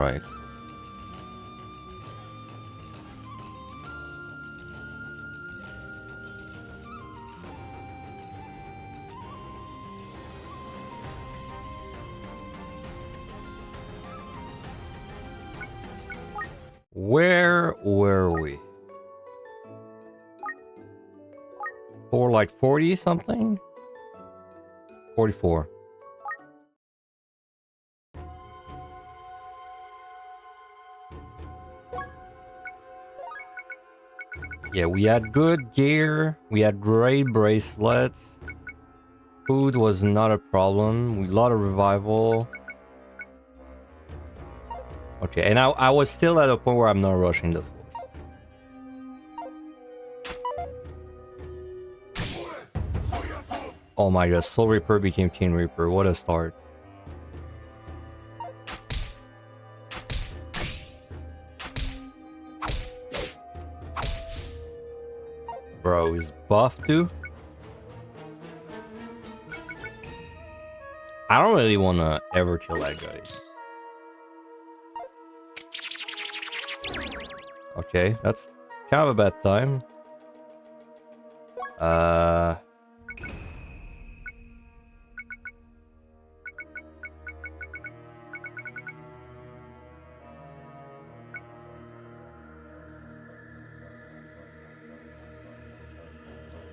Right. Where were we? For like 40 something? 44. Yeah, we had good gear. We had great bracelets. Food was not a problem. We lot of revival. Okay, and I was still at a point where I'm not rushing the force. Oh my god, Soul Reaper became King Reaper. What a start. Bro, is buff too? I don't really want to ever kill that guy. Okay, that's kind of a bad time.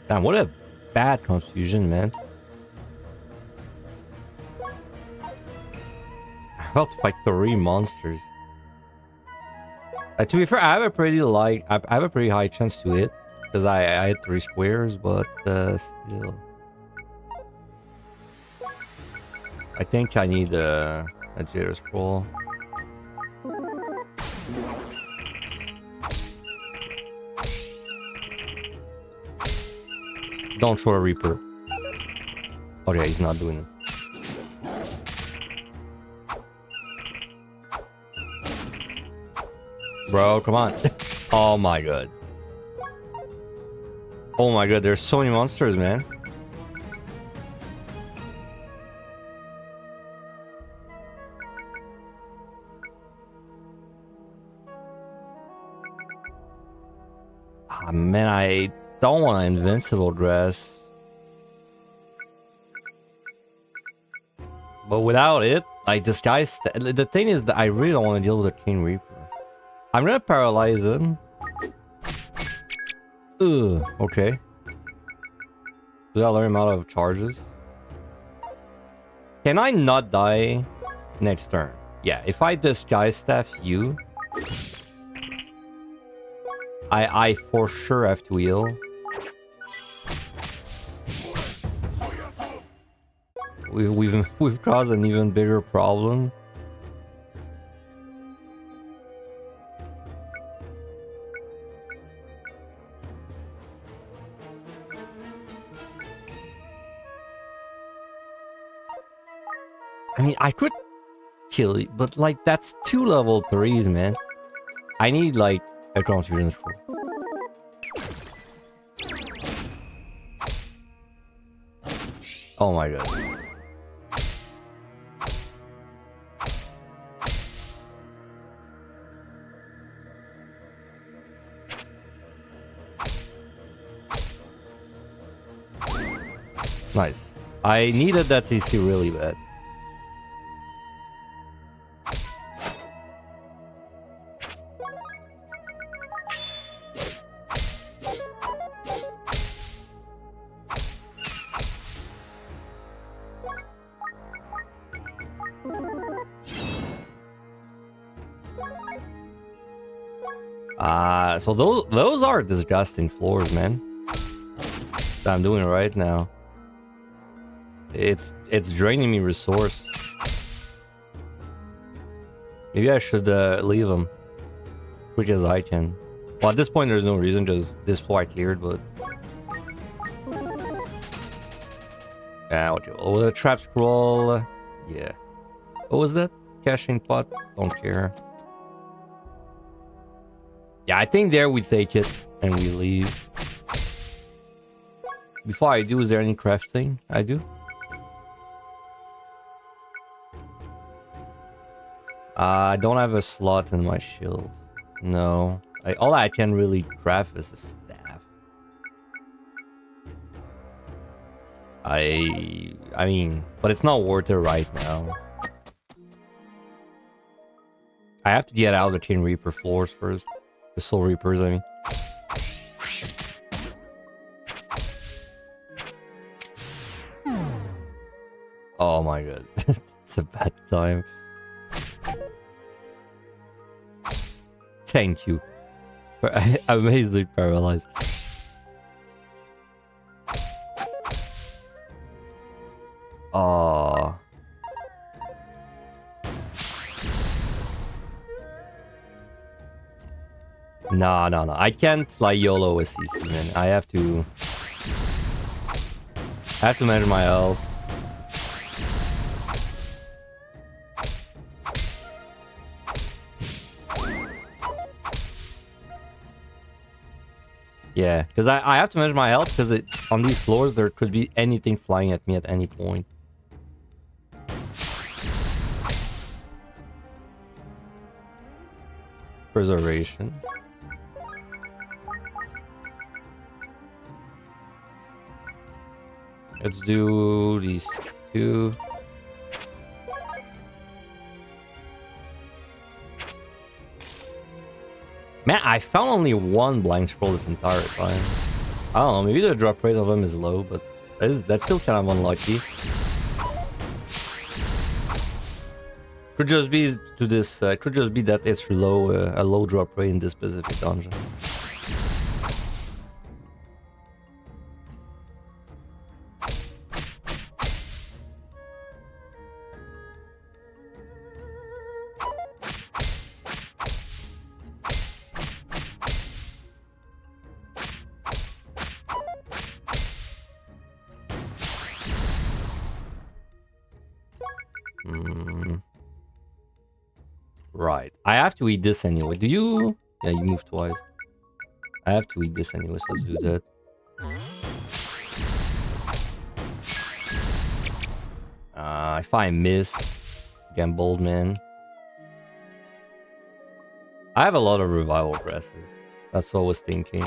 Damn, what a bad confusion, man. I'm about to fight 3 monsters. To be fair, I have a pretty high chance to hit because I had 3 squares, but still, I think I need a jitter scroll. Don't show a Reaper. Oh yeah, he's not doing it. Bro, come on. Oh my god. Oh my god, there's so many monsters, man. Ah, man, I don't want an invincible dress. But without it, like this guy's... The thing is that I really don't want to deal with a King Reaper. I'm gonna paralyze him. Ugh, okay. Did I learn him out of charges? Can I not die next turn? Yeah, if I disguise staff you, I for sure have to heal. We've caused an even bigger problem. I mean, I could kill you, but like that's 2 level 3s, man. I need like a transfusion scroll. Oh my god. Nice. I needed that CC really bad. So those are disgusting floors, man. That I'm doing right now. It's draining me resource. Maybe I should leave them, quick as I can. Well, at this point, there's no reason because this floor I cleared, but yeah, what was a trap scroll? Yeah. What was that? Caching pot? Don't care. Yeah, I think there we take it and we leave. Before I do, is there any crafting? I do. I don't have a slot in my shield. No. All I can really craft is a staff. I mean, but it's not worth it right now. I have to get out of the Chain Reaper floors first. The Soul Reapers, I mean. Oh my god. It's a bad time. Thank you. Amazingly paralyzed. Oh. No. I can't like YOLO a CC, man. I have to manage my health. Yeah, because I have to manage my health because on these floors there could be anything flying at me at any point. Preservation. Let's do these two. Man, I found only one blank scroll this entire time. I don't know, maybe the drop rate of them is low, but that's still kind of unlucky. Could just be could just be that it's low, a low drop rate in this specific dungeon. Right. I have to eat this anyway. Do you? Yeah, you moved twice. I have to eat this anyway, so let's do that. If I miss, again, bold man. I have a lot of revival presses. That's what I was thinking.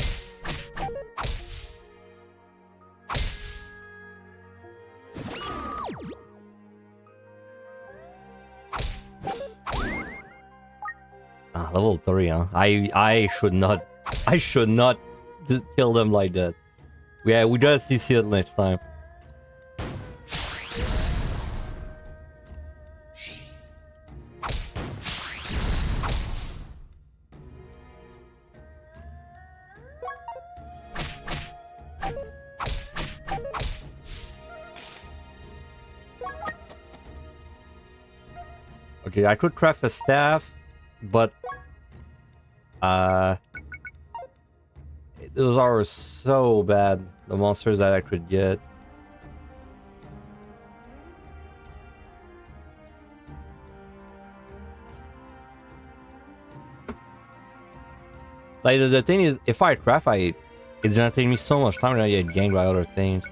Level 3, huh? I should not kill them like that. Yeah, we gotta CC it next time. Okay, I could craft a staff, but those are so bad, the monsters that I could get. Like the thing is, if I craft, it's gonna take me so much time to get ganked by other things.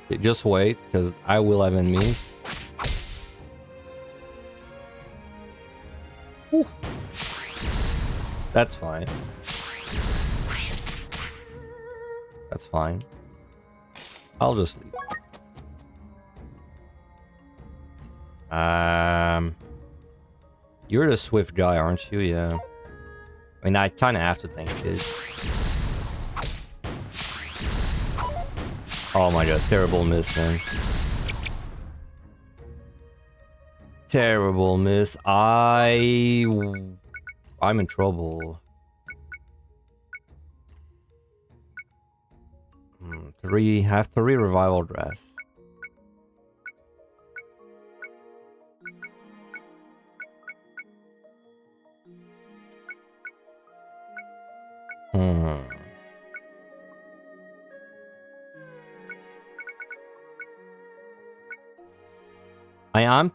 Okay, just wait, because I will have enemies. Whew. That's fine. That's fine. I'll just leave. You're the swift guy, aren't you? Yeah. I mean, I kind of have to think it. Oh my god, terrible miss, man. Terrible miss. I'm in trouble. I have 3 revival dress. I'm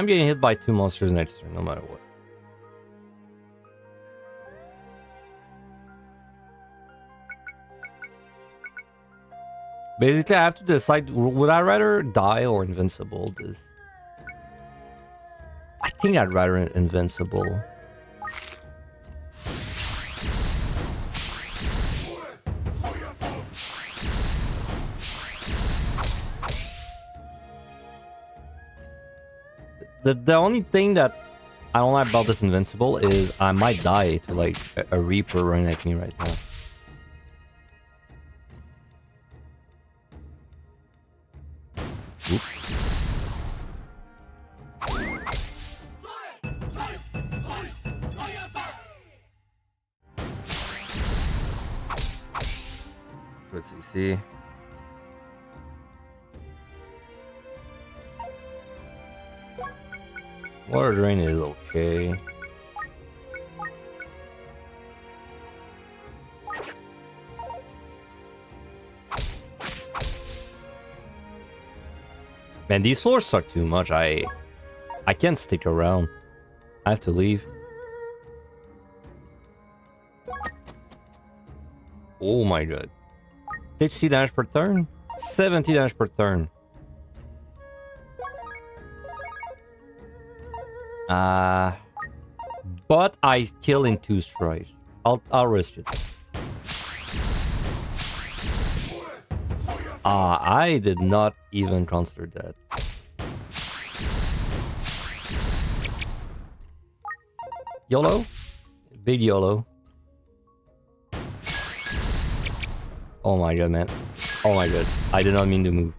getting hit by 2 monsters next turn, no matter what. Basically, I have to decide, would I rather die or invincible? This... I think I'd rather invincible. The only thing that I don't like about this invincible is I might die to like a Reaper running at me right now. Oops. Let's see. Water drain is okay. Man, these floors suck too much. I can't stick around. I have to leave. Oh my god. 60 damage per turn? 70 damage per turn. But I kill in 2 strikes. I'll risk it. I did not even consider that. YOLO? Big YOLO. Oh my god, man. Oh my god. I did not mean to move.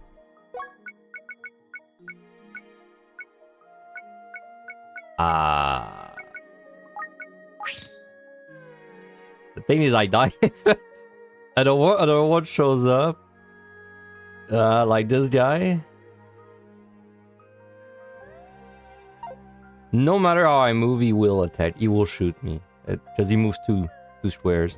The thing is, I die. I don't know what shows up. Like this guy. No matter how I move, he will attack. He will shoot me. Because he moves two squares.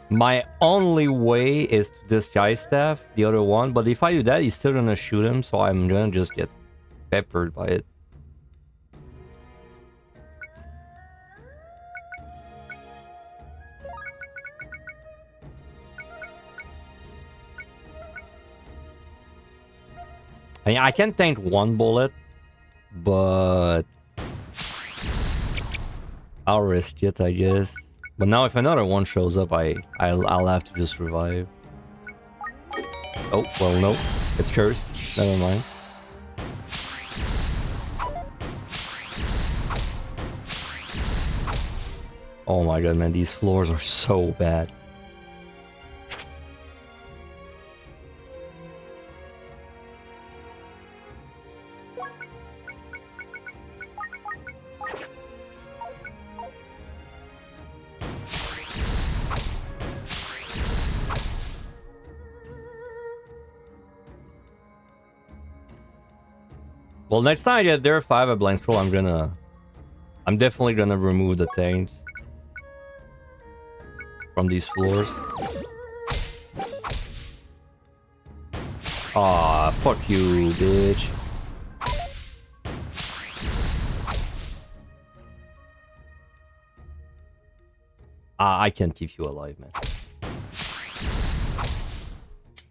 My only way is to disguise staff the other one, but if I do that, he's still gonna shoot him, so I'm gonna just get peppered by it. I mean, I can tank 1 bullet, but I'll risk it, I guess. But now if another one shows up, I'll have to just revive. Oh, well, no. It's cursed. Never mind. Oh my god, man. These floors are so bad. Well, next time I get there, if I have a blank scroll, I'm definitely gonna remove the tanks from these floors. Aw, fuck you, bitch. I can't keep you alive, man.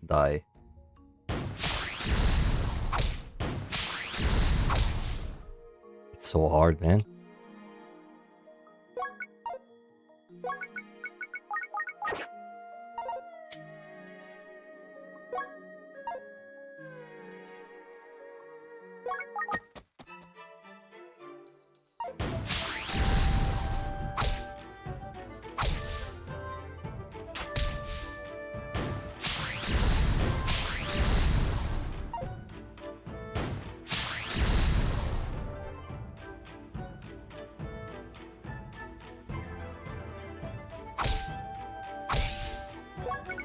Die. So hard, man.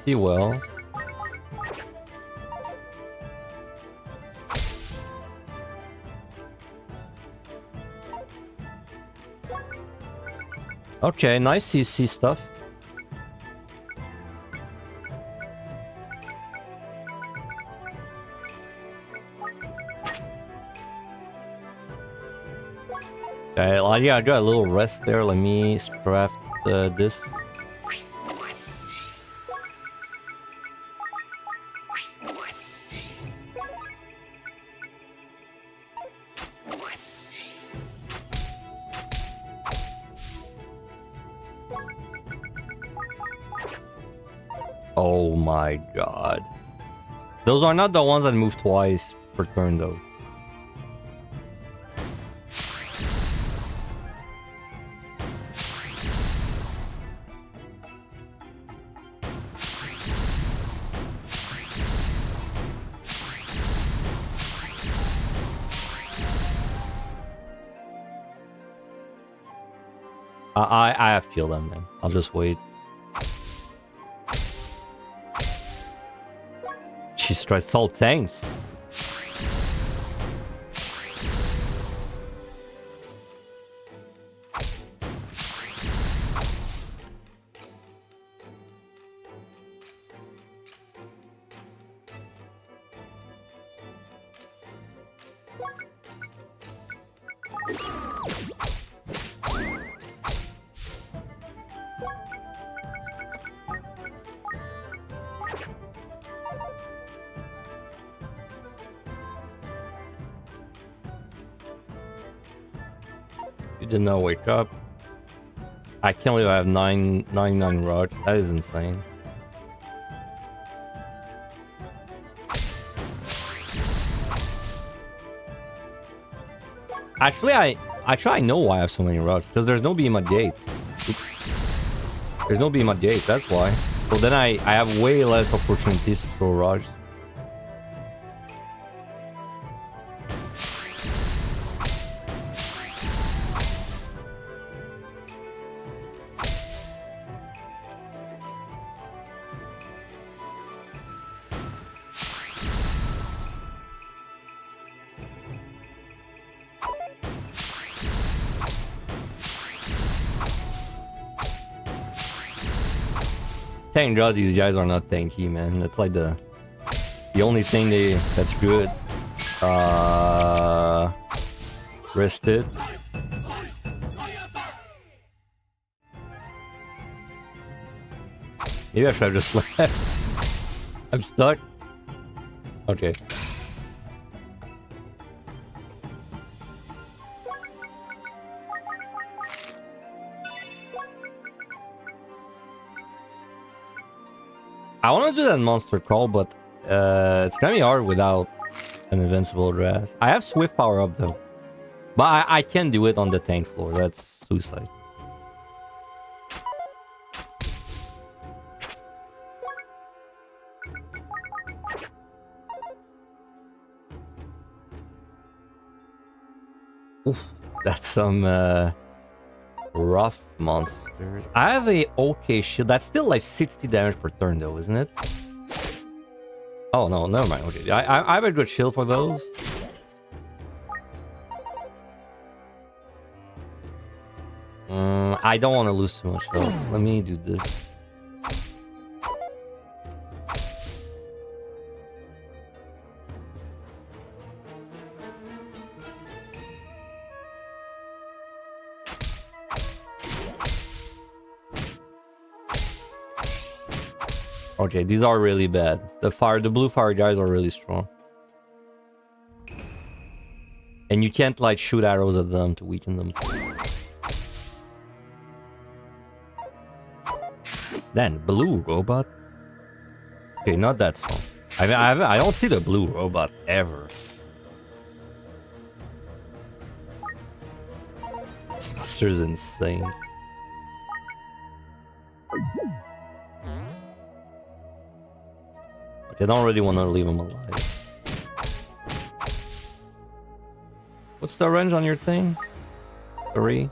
See well. Okay, nice CC stuff. Okay, well, yeah, I got a little rest there. Let me craft this. Oh my god. Those are not the ones that move twice per turn, though. I have killed them, man. I'll just wait. She stressed all tanks. You did not wake up. I can't believe I have 99 rods. That is insane. Actually, I know why I have so many rods. Because there's no beam at gate. There's no beam at gate, that's why. So then I have way less opportunities to throw rods. Thank God these guys are not tanky, man. That's like the only thing that's good. Rest it. Maybe I should have just left. I'm stuck. Okay. I want to do that monster crawl, but it's gonna be hard without an invincible dress. I have swift power up though, but I can do it on the tank floor. That's suicide. Oof, that's some rough monsters. I have a okay shield. That's still like 60 damage per turn though, isn't it? Oh no, never mind. Okay, I have a good shield for those. I don't want to lose too much health. Let me do this. Okay, these are really bad. The blue fire guys are really strong. And you can't like shoot arrows at them to weaken them. Then blue robot. Okay, not that strong. I don't see the blue robot ever. This monster's insane. I don't really want to leave him alive. What's the range on your thing? 3?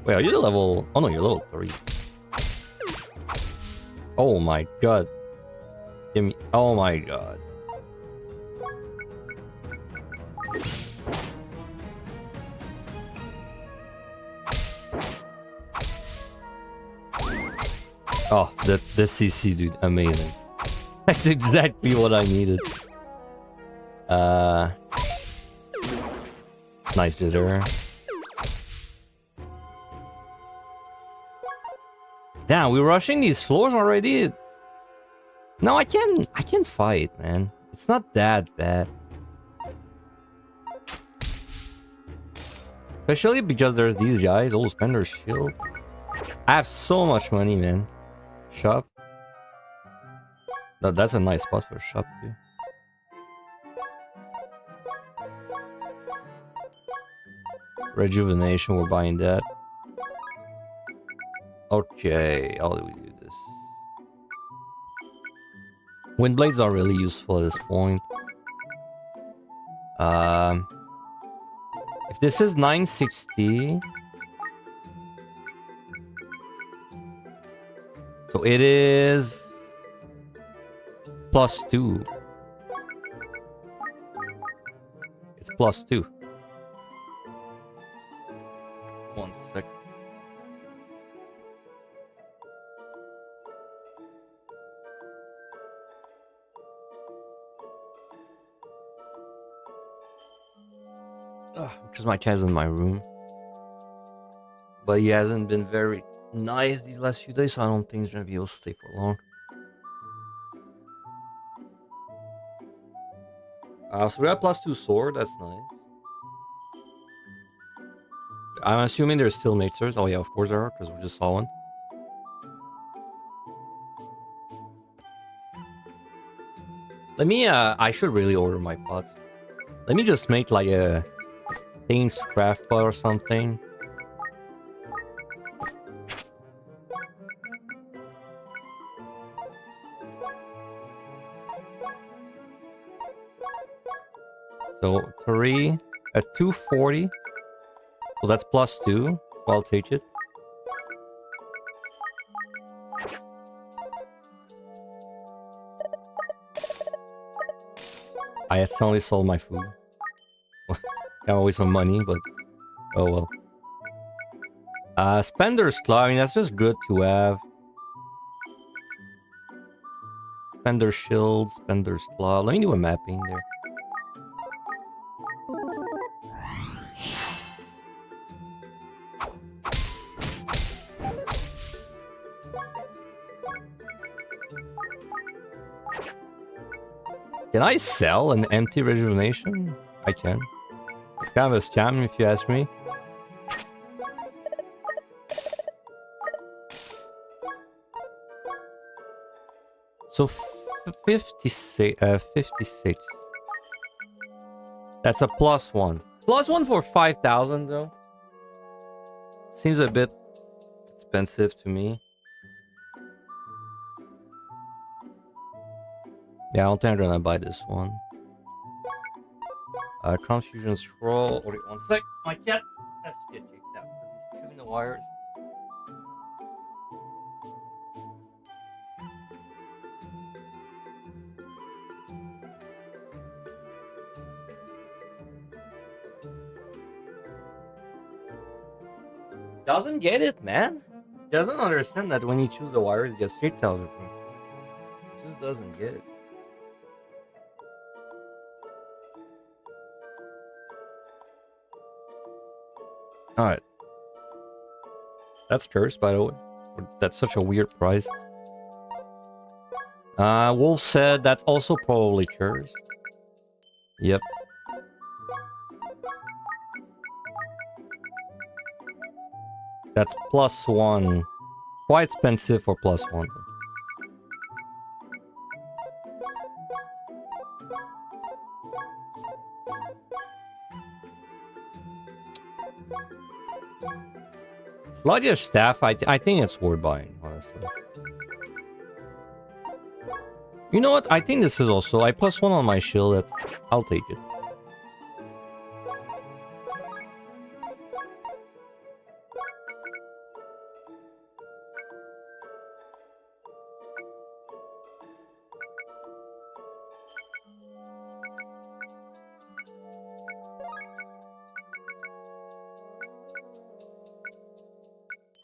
Wait, are you the level... Oh no, you're level 3. Oh my god. Give me... Oh my god. Oh, the CC, dude, amazing. That's exactly what I needed. Nice jitter. Damn, we're rushing these floors already? No, I can fight, man. It's not that bad. Especially because there's these guys. Oh, Spender Shield. I have so much money, man. Shop. No, that's a nice spot for a shop, too. Rejuvenation, we're buying that. Okay, how do we do this? Wind blades are really useful at this point. If this is 960, so it is +2. It's +2. 1 sec. Because my cat's in my room. But he hasn't been very nice these last few days, so I don't think he's gonna be able to stay for long. So we got +2 sword, that's nice. I'm assuming there's still natures. Oh yeah, of course there are, because we just saw one. Let me, I should really order my pots. Let me just make like a things craft pot or something. So 3 at 240. So that's +2. So I'll take it. I accidentally sold my food. Can't waste some money, but oh well. Spender's Claw, I mean, that's just good to have. Spender Shield, Spender's Claw. Let me do a mapping there. Can I sell an empty rejuvenation? I can. Kind of a scam if you ask me. So 56. That's a +1. +1 for 5,000 though. Seems a bit expensive to me. Yeah, I don't think I'm gonna buy this one. Crown Fusion Scroll. Wait, 1 sec. My cat has to get checked out because he's chewing the wires. Doesn't get it, man. Doesn't understand that when you choose the wires, it gets kicked out of it. Just doesn't get it. Alright. That's cursed, by the way. That's such a weird price. Wolf said that's also probably cursed. Yep. That's +1. Quite expensive for +1. Sluggish Staff, I think it's worth buying, honestly. You know what? I think this is also... I +1 on my shield. I'll take it.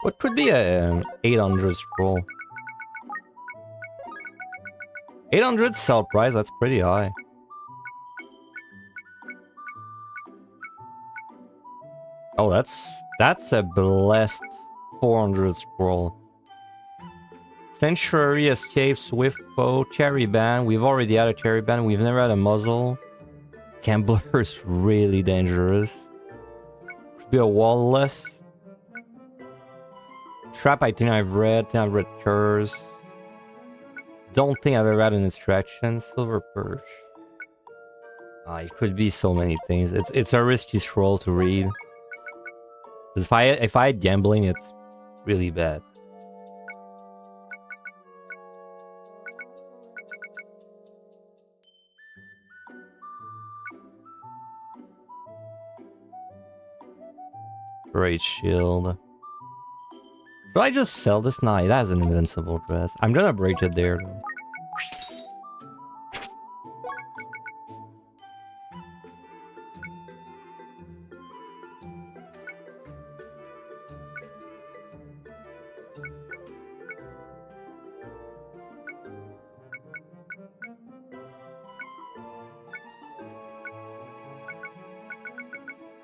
What could be a 800 scroll? 800 sell price, that's pretty high. Oh, that's a blessed 400 scroll. Sanctuary, Escape, Swift Foe, Cherry Band. We've already had a Cherry Band. We've never had a Muzzle. Gambler is really dangerous. Could be a Walrus. Trap, I think I've read. Curse. Don't think I've ever had an Extraction. Silver Perch. It could be so many things. It's a risky scroll to read. If I had gambling, it's really bad. Great shield. Should I just sell this? Nah, it has an invincible dress. I'm gonna break it there though.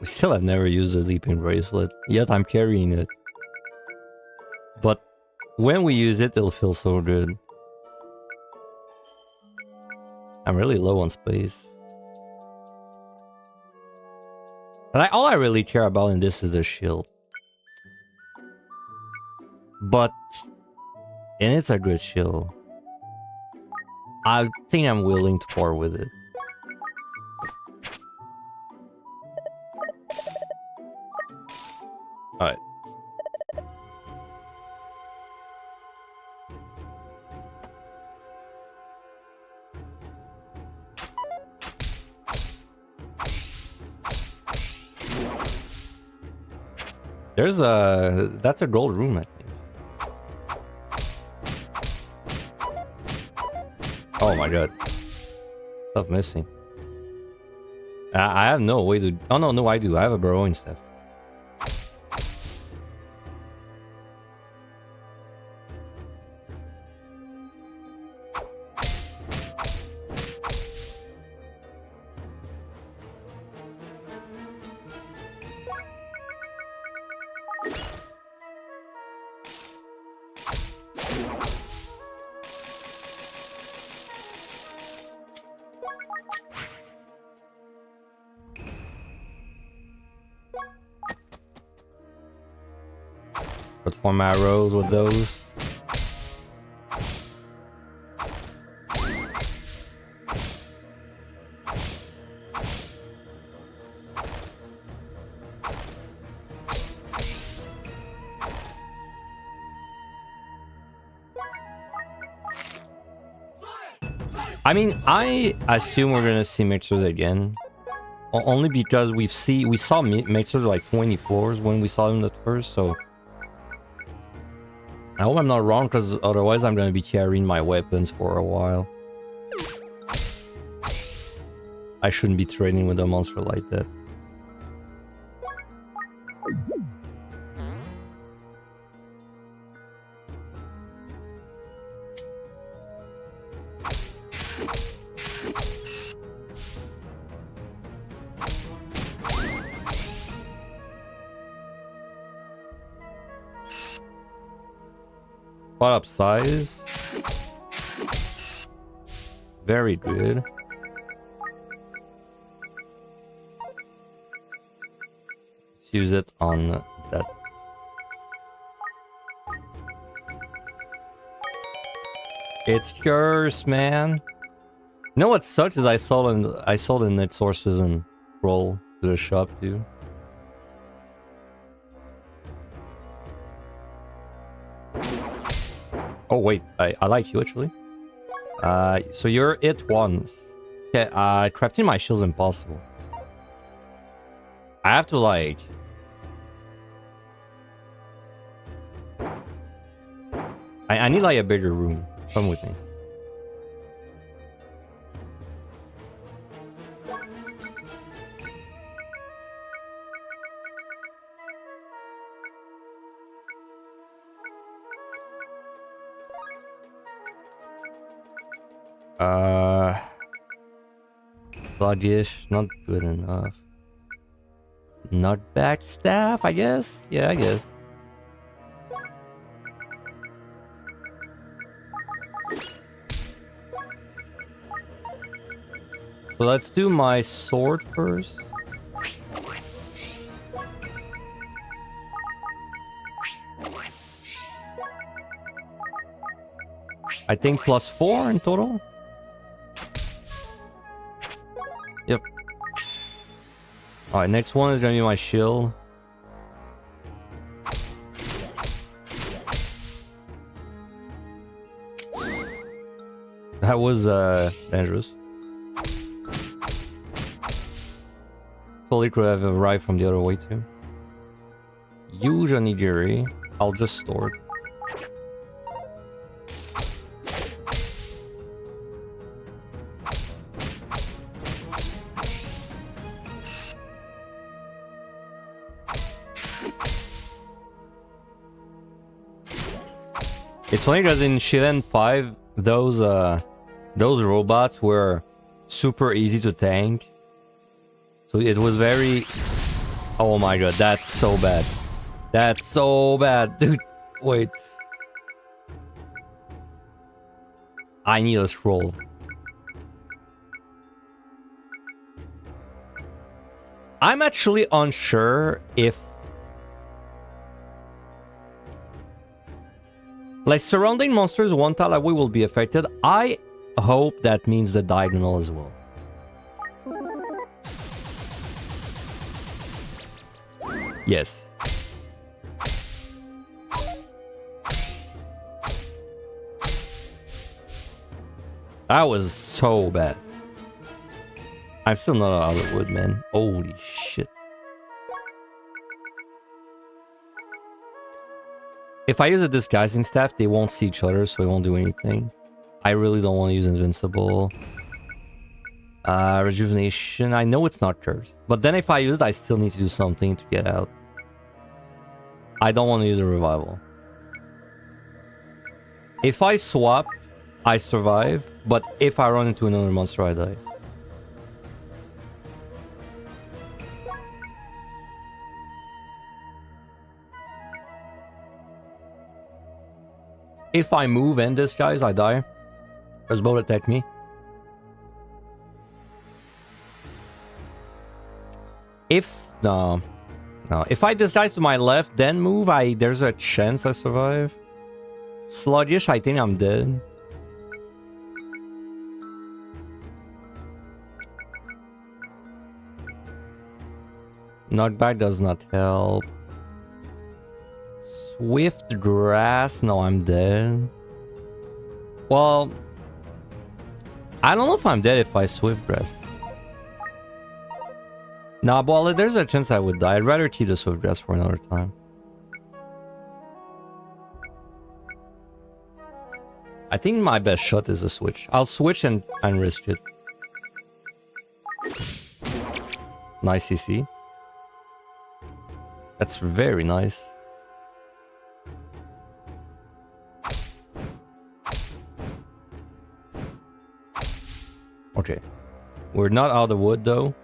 We still have never used a leaping bracelet, yet I'm carrying it. But when we use it, it'll feel so good. I'm really low on space. And all I really care about in this is the shield. But, and it's a good shield. I think I'm willing to par with it. Alright. There's a... That's a gold room, I think. Oh my god. Stuff missing. I have no way to... Oh no, I do. I have a burrowing stuff. Perform arrows with those. I mean, I assume we're gonna see mixers again, only because we saw mixers like 20 floors when we saw them at first. So I hope I'm not wrong, because otherwise I'm gonna be carrying my weapons for a while. I shouldn't be trading with a monster like that. Spot up size. Very good. Let's use it on that. It's yours, man. You know what sucks is I sold in net sources and roll to the shop too. Oh wait, I like you actually. So you're it once. Okay, crafting my shield's impossible. I have to like... I need like a bigger room. Come with me. Sluggish, not good enough. Not backstaff, I guess? Yeah, I guess. So let's do my sword first. I think +4 in total. Yep. Alright, next one is gonna be my shield. That was dangerous. Totally could have arrived from the other way too. Huge onigiri. I'll just store it. It's funny because in Shiren 5, those robots were super easy to tank. So it was very... Oh my god, that's so bad. That's so bad. Dude, wait. I need a scroll. I'm actually unsure if... Like, surrounding monsters one tile away will be affected. I hope that means the diagonal as well. Yes. That was so bad. I'm still not out of wood, man. Holy shit. If I use a disguising staff, they won't see each other, so it won't do anything. I really don't want to use invincible. Rejuvenation. I know it's not cursed. But then if I use it, I still need to do something to get out. I don't want to use a revival. If I swap, I survive. But if I run into another monster, I die. If I move and disguise, I die. Because both attack me. No. If I disguise to my left, then move, there's a chance I survive. Sluggish, I think I'm dead. Knockback does not help. Swift grass, no, I'm dead. Well, I don't know if I'm dead if I swift grass. Nah, but there's a chance I would die. I'd rather keep the swift grass for another time. I think my best shot is a switch. I'll switch and risk it. Nice CC. That's very nice. Okay. We're not out of the wood though.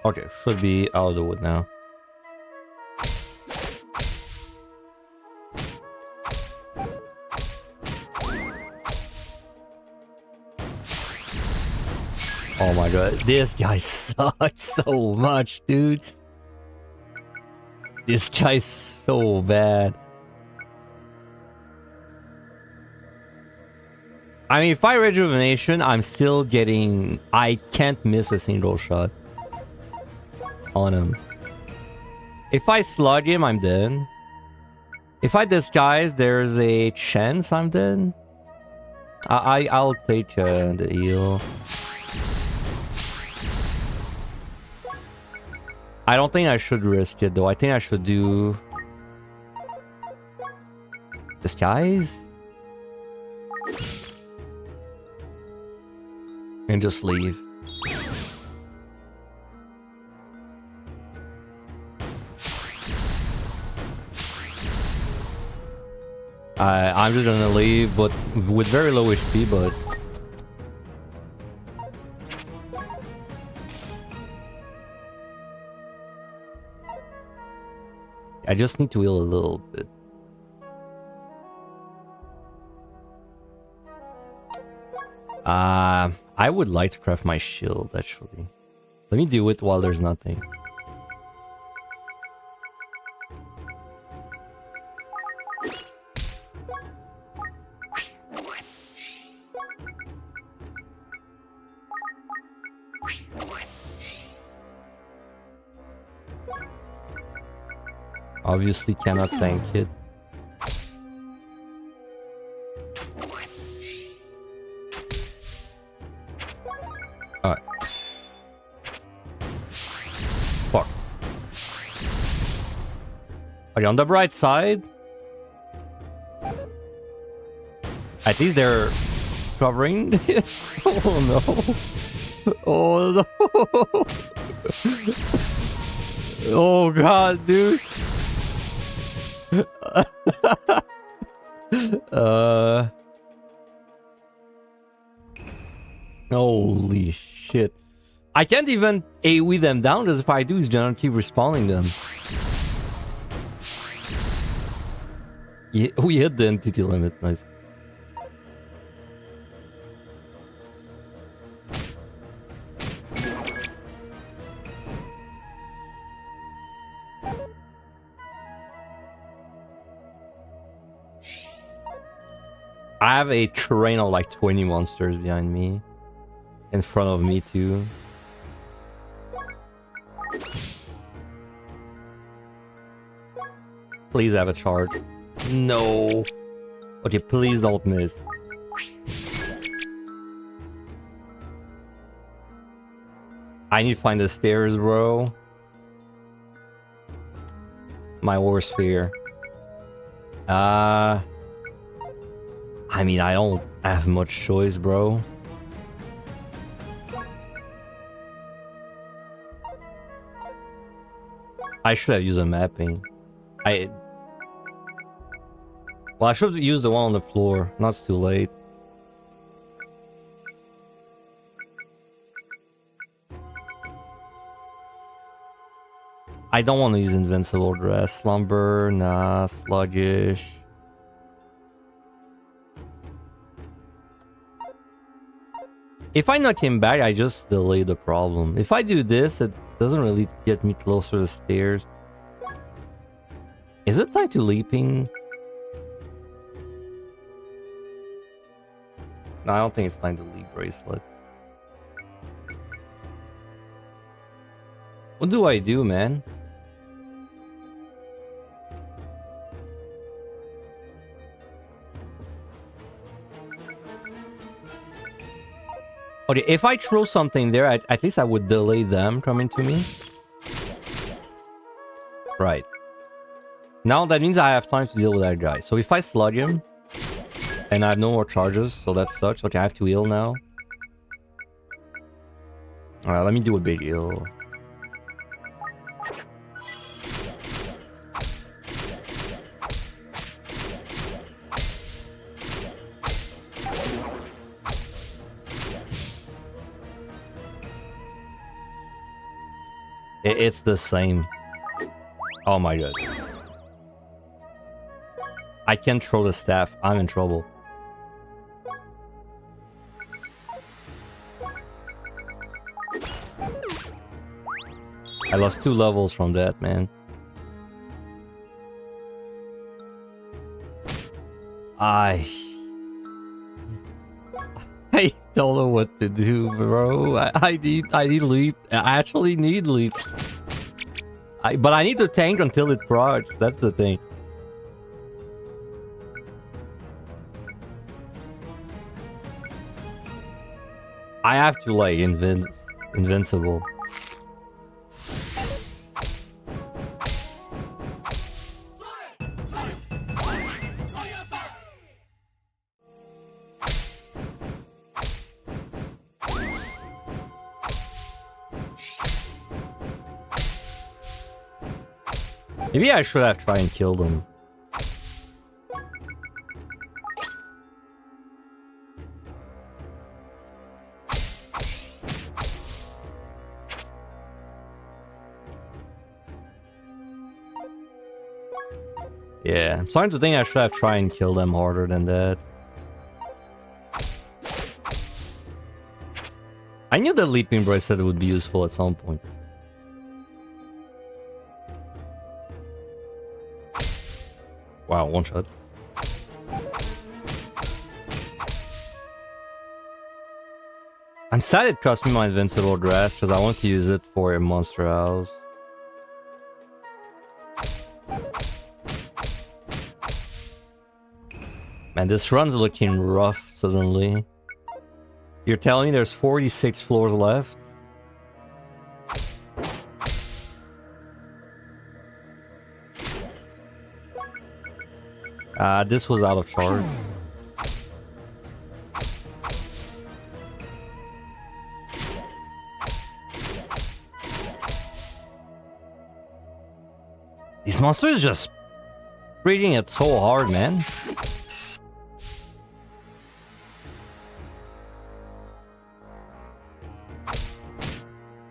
Okay, should be out of the wood now. Oh my god, this guy sucks so much, dude. This guy's so bad. I mean, if I rejuvenation, I'm still getting... I can't miss a single shot on him. If I slug him, I'm dead. If I disguise, there's a chance I'm dead. I'll take the heal. I don't think I should risk it though. I think I should do disguise and just leave. I'm just gonna leave, but with very low HP, but... I just need to heal a little bit. I would like to craft my shield, actually. Let me do it while there's nothing. Obviously cannot tank it. Alright. Fuck. Are you on the bright side? At least they're covering. Oh no. Oh no. Oh god, dude. Holy shit. I can't even AoE them down, because if I do, he's gonna keep respawning them. Yeah, we hit the entity limit, nice. I have a train of like 20 monsters behind me. In front of me too. Please have a charge. No. Okay, please don't miss. I need to find the stairs, bro. My worst fear. I mean, I don't have much choice, bro. I should have used a mapping. Well, I should have used the one on the floor. Now it's too late. I don't want to use invincible dress. Slumber, nah, sluggish. If I knock him back, I just delay the problem. If I do this, it doesn't really get me closer to the stairs. Is it tied to leaping? No, I don't think it's tied to leap bracelet. What do I do, man? Okay, if I throw something there, at least I would delay them coming to me. Right. Now that means I have time to deal with that guy. So if I slug him, and I have no more charges, so that sucks. Okay, I have to heal now. Alright, let me do a big heal. It's the same. Oh my god. I can't throw the staff. I'm in trouble. I lost 2 levels from that, man. I don't know what to do, bro. I need leap. I actually need leap. But I need to tank until it procs. That's the thing. I have to like invincible. Maybe I should have tried and killed him. Yeah, I'm starting to think I should have tried and kill them harder than that. I knew the leaping bracelet would be useful at some point. Wow, one shot. I'm sad it cost me my invincible dress because I want to use it for a monster house. Man, this run's looking rough suddenly. You're telling me there's 46 floors left? This was out of charge. These monsters just treating it so hard, man.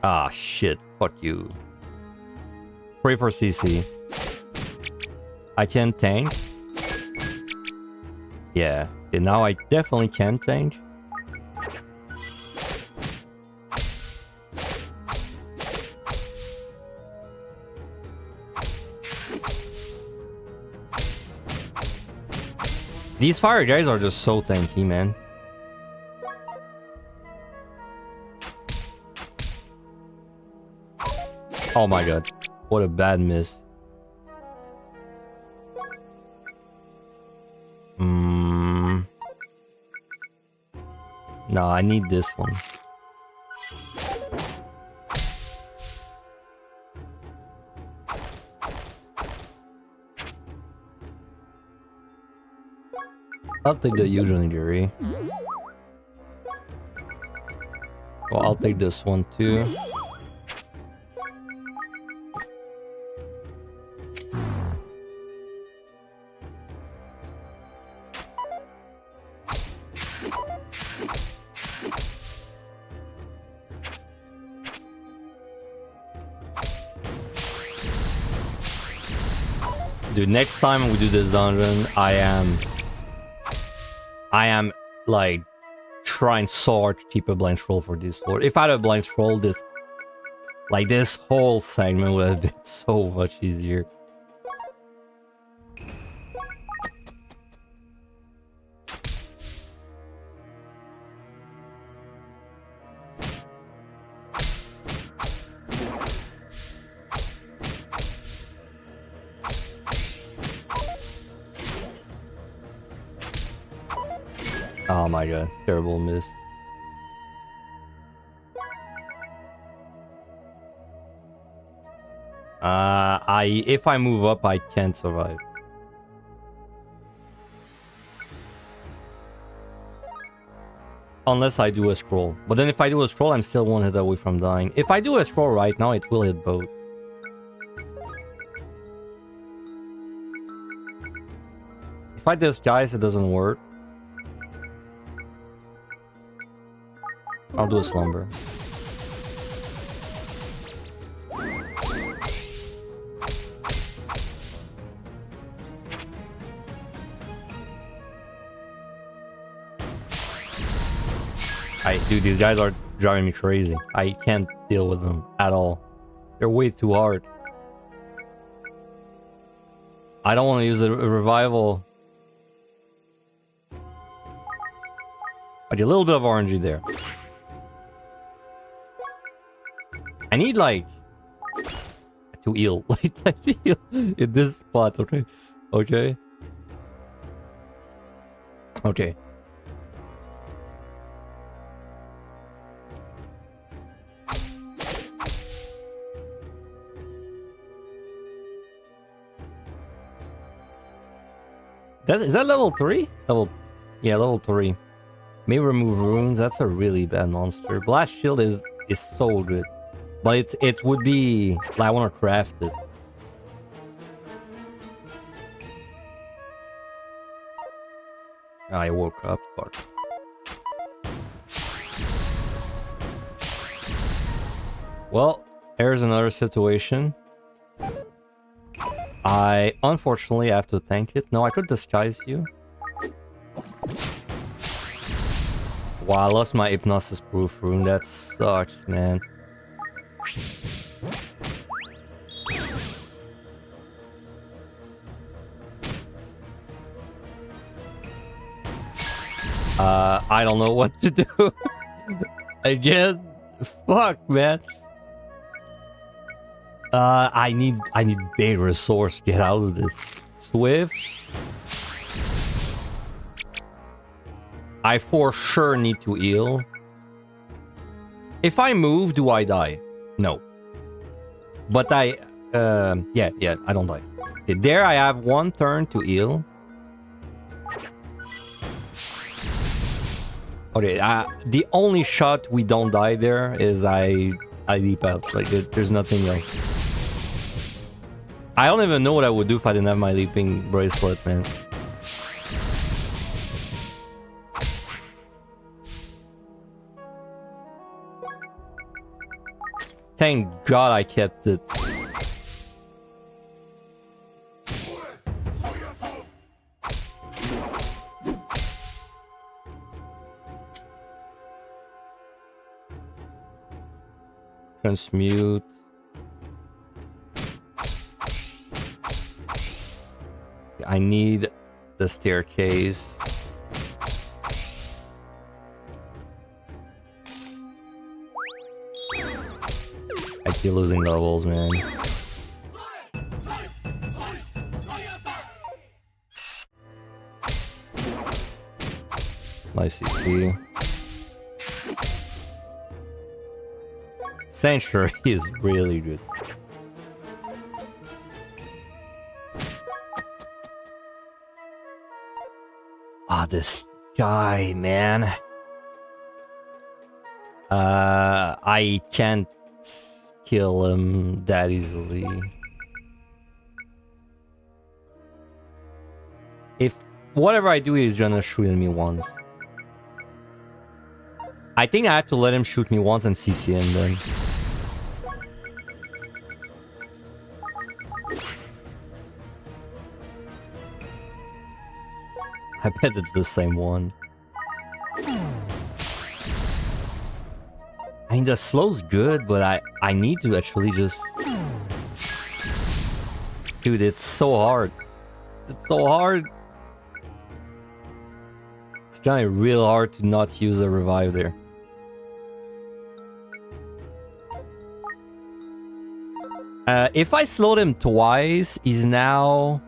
Ah, shit. Fuck you. Pray for CC. I can tank. Yeah. Okay, now I definitely can tank. These fire guys are just so tanky, man. Oh my god. What a bad miss. No, I need this one. I'll take the usual injury. Well, I'll take this one too. Dude, next time we do this dungeon, I am like trying so hard to keep a blind scroll for this floor. If I had a blind scroll, this whole segment would have been so much easier. Oh my god, terrible miss. If I move up, I can't survive. Unless I do a scroll. But then if I do a scroll, I'm still one hit away from dying. If I do a scroll right now, it will hit both. If I disguise, it doesn't work. I'll do a slumber. Dude, these guys are driving me crazy. I can't deal with them at all. They're way too hard. I don't want to use a revival. Okay, a little bit of RNG there. I need like to heal, like to heal in this spot. Okay, okay, okay. Is that level 3? Yeah, level 3. May remove runes. That's a really bad monster. Blast shield is so good. But it would be... I want to craft it. I woke up. Fuck. Well, here's another situation. I unfortunately have to tank it. No, I could disguise you. Wow, I lost my hypnosis proof rune. That sucks, man. I don't know what to do. Again, fuck, man. I need big resource to get out of this. Swift. I for sure need to heal. If I move, do I die? No. But yeah, I don't die. Okay, there I have 1 turn to heal. Okay, the only shot we don't die there is I leap out. Like, there's nothing else. I don't even know what I would do if I didn't have my leaping bracelet, man. Thank God I kept it. Transmute. I need the staircase. I keep losing levels, man. Nice CC. Sanctuary is really good. Ah, this guy, man. I can't kill him that easily. If whatever I do, he's gonna shoot at me once. I think I have to let him shoot me once and CC him then. I bet it's the same one. I mean, the slow's good, but I need to actually just... Dude, it's so hard. It's so hard. It's kind of real hard to not use a revive there. If I slowed him twice, he's now...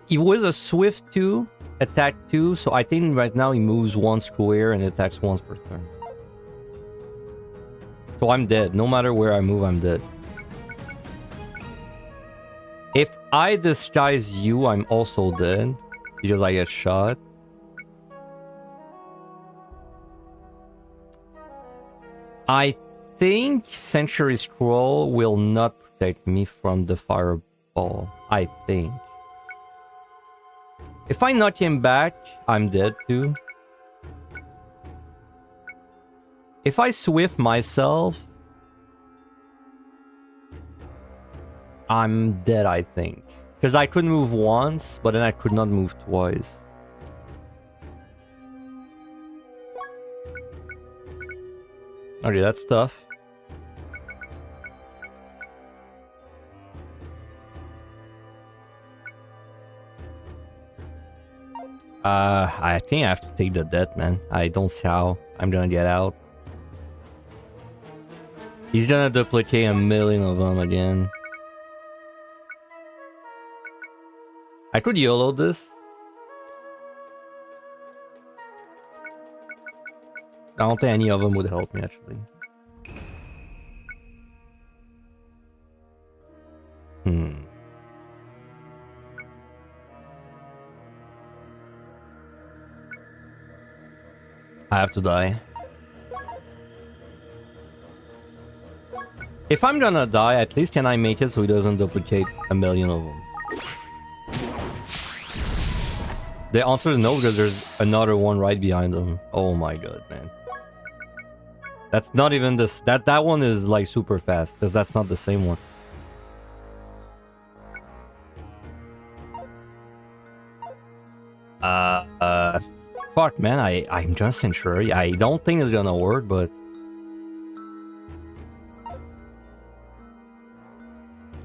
He was a swift 2, attack 2, so I think right now he moves 1 square and attacks once per turn. So I'm dead. No matter where I move, I'm dead. If I disguise you, I'm also dead. Because I get shot. I think Century Scroll will not protect me from the fireball. I think. If I knock him back, I'm dead too. If I swift myself, I'm dead, I think. Because I could move once, but then I could not move twice. Okay, that's tough. I think I have to take the death, man. I don't see how I'm gonna get out. He's gonna duplicate 1,000,000 of them again. I could YOLO this. I don't think any of them would help me, actually. I have to die. If I'm gonna die, at least can I make it so he doesn't duplicate 1,000,000 of them? The answer is no, because there's another one right behind them. Oh my god, man. That's not even this. That one is like super fast, because that's not the same one. Fuck, man. I'm just unsure. I don't think it's gonna work, but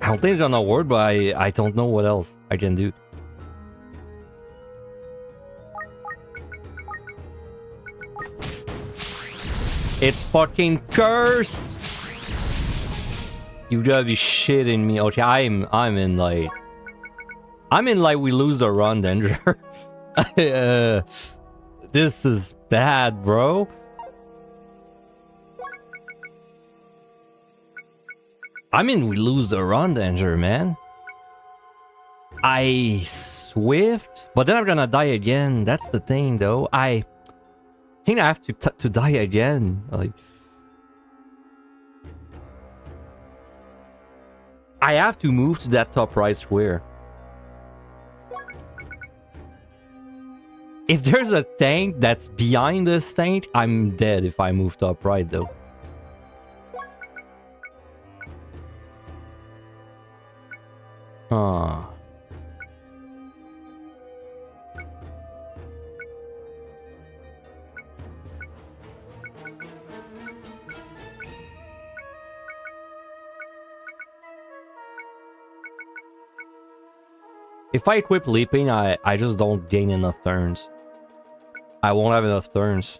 I don't think it's gonna work. But I don't know what else I can do. It's fucking cursed. You gotta be shitting me. Okay, I'm in like we lose the run danger. This is bad, bro. I mean, we lose the run danger, man. I swift, but then I'm gonna die again. That's the thing, though. I think I have to die again. Like, I have to move to that top right square. If there's a tank that's behind this tank, I'm dead if I move top right, though. Huh. If I equip leaping, I just don't gain enough turns. I won't have enough turns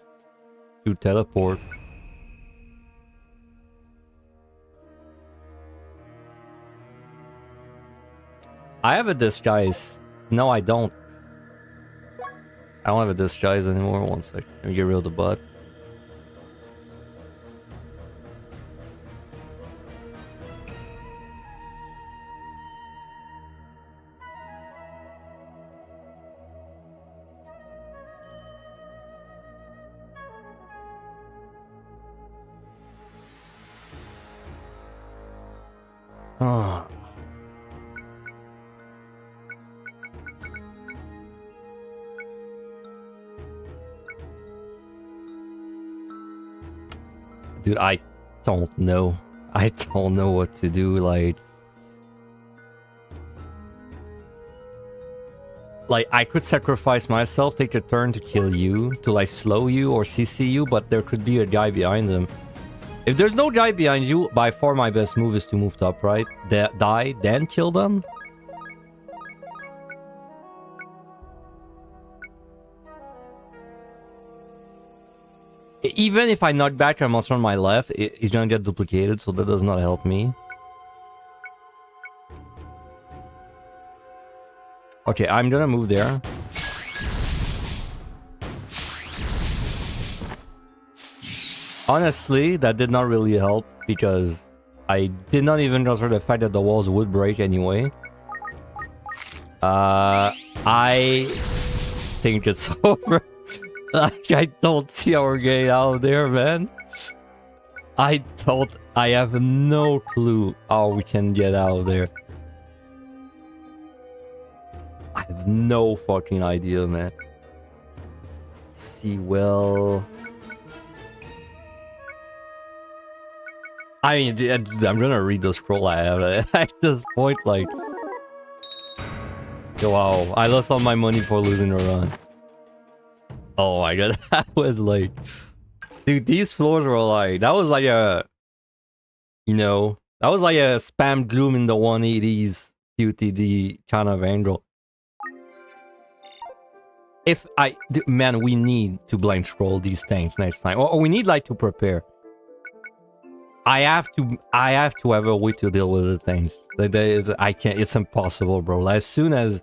to teleport. I have a disguise. No, I don't. I don't have a disguise anymore. One sec. Let me get rid of the butt. Oh. Dude, I don't know. I don't know what to do. Like I could sacrifice myself, take a turn to kill you, to like slow you or CC you, but there could be a guy behind them. If there's no guy behind you, by far my best move is to move to upright, die, then kill them. Even if I knock back a monster on my left, he's gonna get duplicated, so that does not help me. Okay, I'm gonna move there. Honestly, that did not really help because I did not even consider the fact that the walls would break anyway. I think it's over. Like, I don't see how we're getting out of there, man. I have no clue how we can get out of there. I have no fucking idea, man. See, well... I mean, I'm gonna read the scroll I have at this point, like... Wow, I lost all my money for losing a run. Oh my god, that was like... Dude, these floors were like... That was like a... You know... That was like a spam gloom in the 180s QTD kind of angle. If I... Man, we need to blind scroll these tanks next time. Or we need like to prepare. I have to have a way to deal with the things. Like I can't. It's impossible, bro. Like, as soon as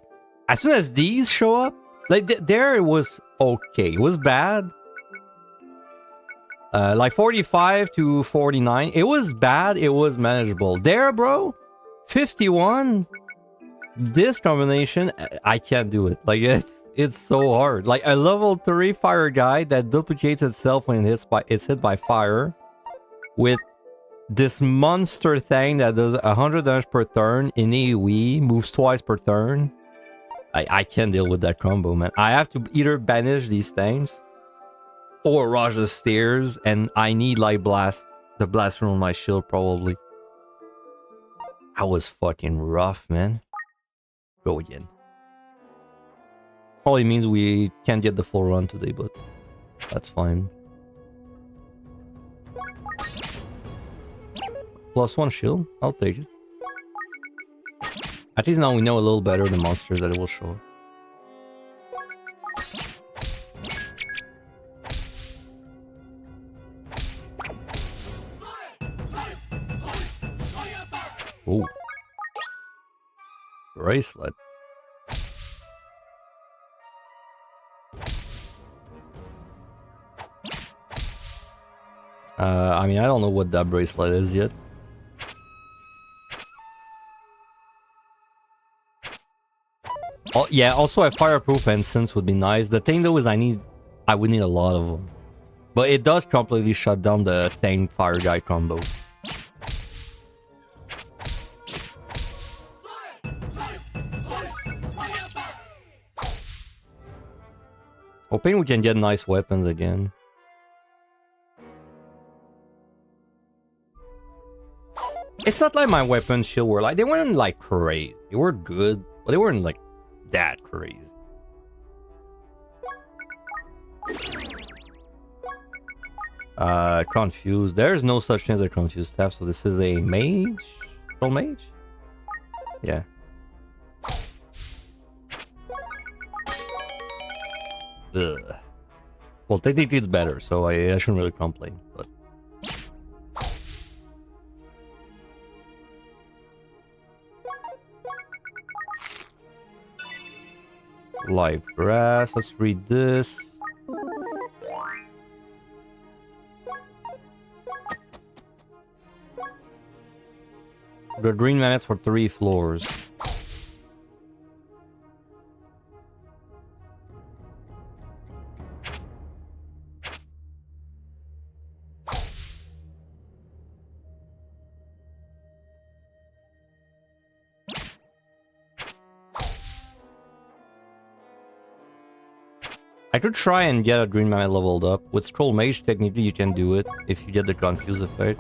these show up, like there it was okay. It was bad. Like 45 to 49, it was bad. It was manageable. There, bro, 51. This combination, I can't do it. Like it's so hard. Like a level 3 fire guy that duplicates itself when it's hit by fire, with this monster thing that does 100 damage per turn in AoE, moves twice per turn. I can't deal with that combo, man. I have to either banish these things or rush the stairs, and I need like the blast from my shield probably. That was fucking rough, man. Go again. probably means we can't get the full run today, but that's fine. +1 shield, I'll take it. At least now we know a little better the monsters that it will show. Ooh. Bracelet. I mean, I don't know what that bracelet is yet. Oh, yeah, also a fireproof incense would be nice. The thing though is I would need a lot of them. But it does completely shut down the tank fire guy combo. Hoping we can get nice weapons again. It's not like my weapons shield were like, they weren't like crazy. They were good, but they weren't like that crazy. Confused. There's no such thing as a confused staff, so this is a mage? Troll mage? Yeah. Ugh. Well, technically it's better, so I shouldn't really complain, but... Live grass, let's read this. The green magnets for 3 floors. I could try and get a green magnet leveled up. With Scroll Mage, technically you can do it if you get the confuse effect.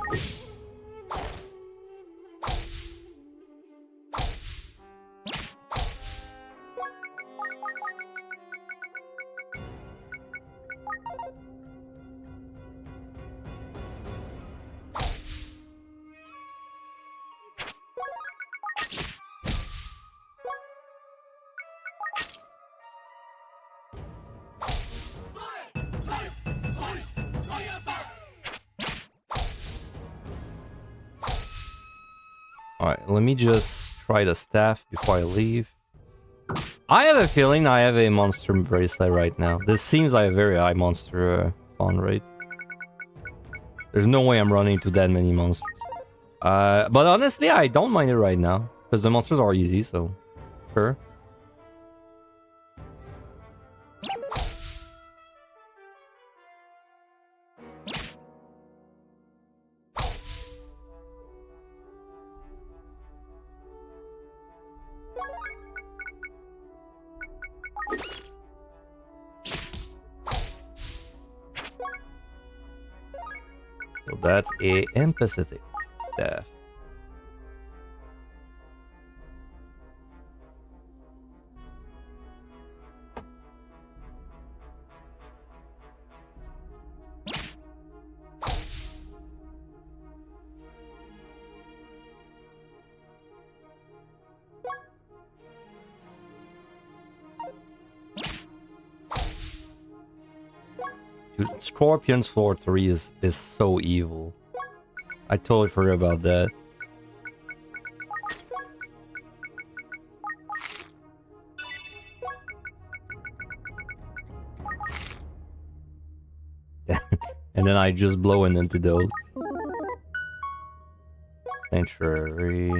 Alright, let me just try the staff before I leave. I have a feeling I have a monster bracelet right now. This seems like a very high monster spawn rate. There's no way I'm running into that many monsters. But honestly, I don't mind it right now. Because the monsters are easy, so... Sure. So that's a empathetic staff. Dude, Scorpion's floor 3 is so evil. I totally forgot about that. And then I just blow an antidote. Sanctuary.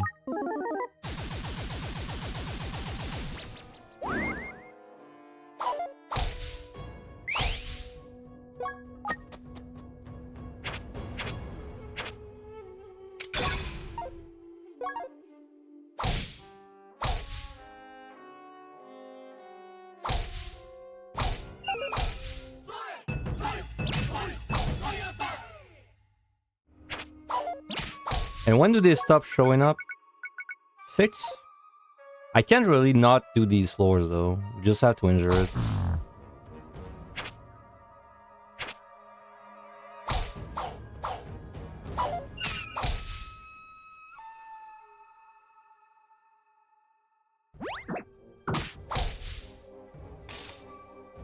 And when do they stop showing up? 6? I can't really not do these floors though. You just have to injure it.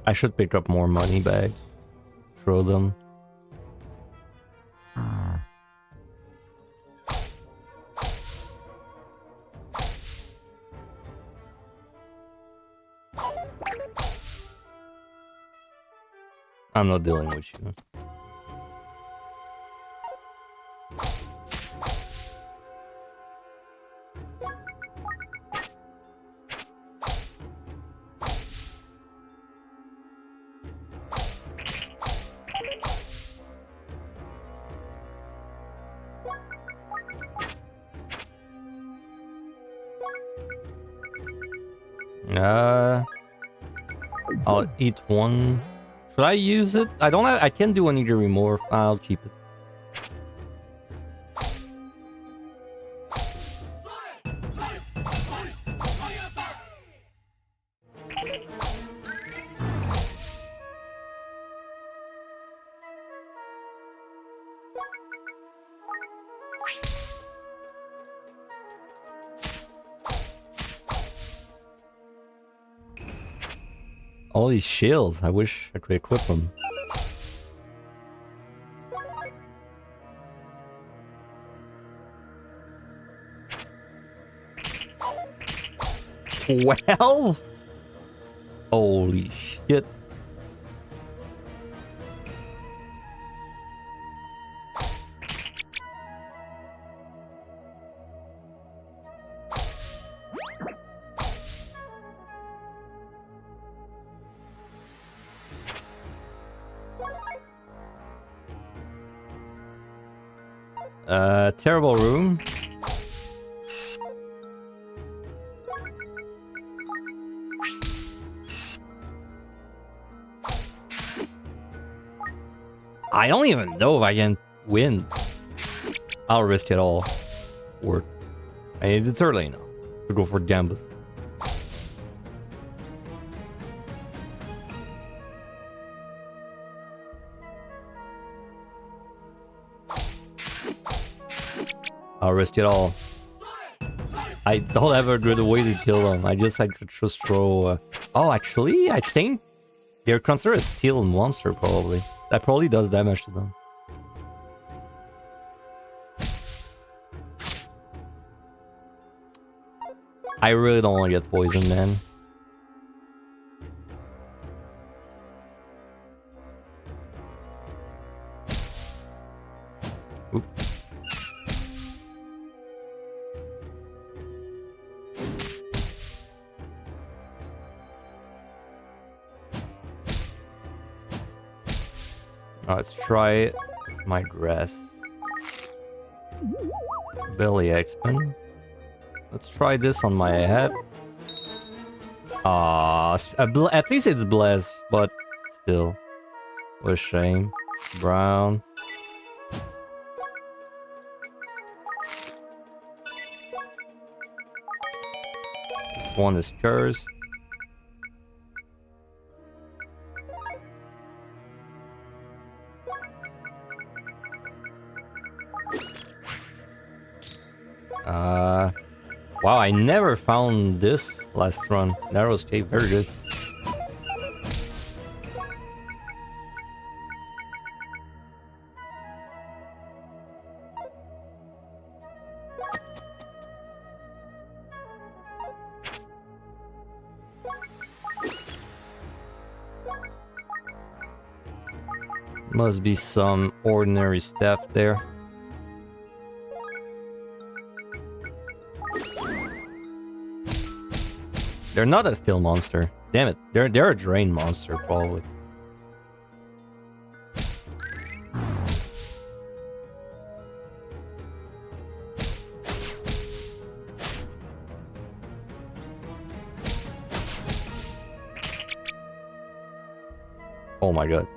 I should pick up more money bags. Throw them. I'm not dealing with you. I'll eat one. Should I use it? I don't have, I can't do any remorph. I'll keep it. All these shields, I wish I could equip them. Well, holy shit. Terrible room. I don't even know if I can win. I'll risk it all. Or it's early enough to go for gambles. I'll risk it all. I don't have a good way to kill them. I could just throw... Oh, actually, I think they're considered a steel monster, probably. That probably does damage to them. I really don't want to get poisoned, man. Oop. Let's try my dress. Belly X-Men. Let's try this on my head. At least it's blessed, but still. What a shame. Brown. This one is cursed. Wow, I never found this last run. Narrow's Cave, very good. Must be some ordinary stuff there. They're not a steel monster. Damn it. They're a drain monster, probably. Oh my god.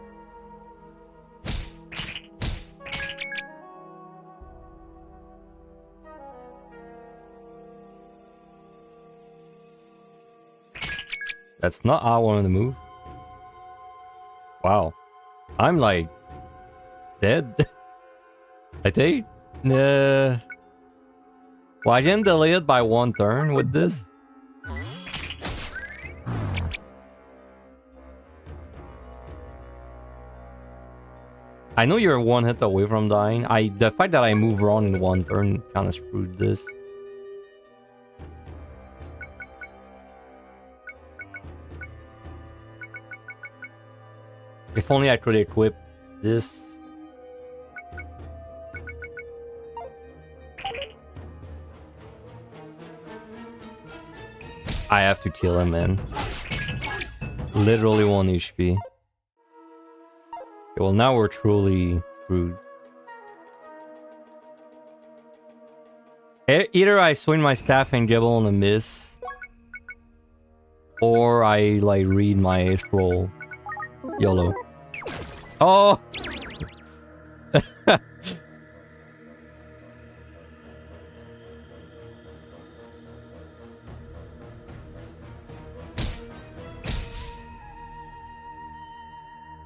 That's not how I wanted to move. Wow. I'm like dead. I think. Well, I can delay it by 1 turn with this. I know you're 1 hit away from dying. The fact that I move wrong in 1 turn kind of screwed this. If only I could equip this. I have to kill him, man. Literally 1 HP. Okay, well, now we're truly screwed. Either I swing my staff and Gibble on a miss, or I like read my scroll. YOLO. Oh!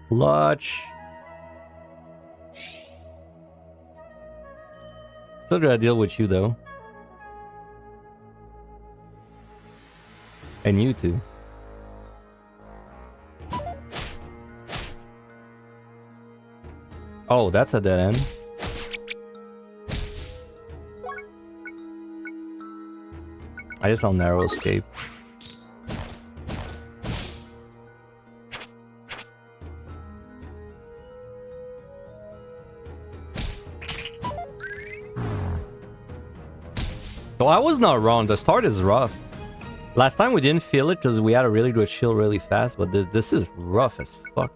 Clutch. Still gotta deal with you though. And you too. Oh, that's a dead end. I guess I'll narrow escape. So I was not wrong. The start is rough. Last time we didn't feel it because we had a really good shield really fast, but this is rough as fuck.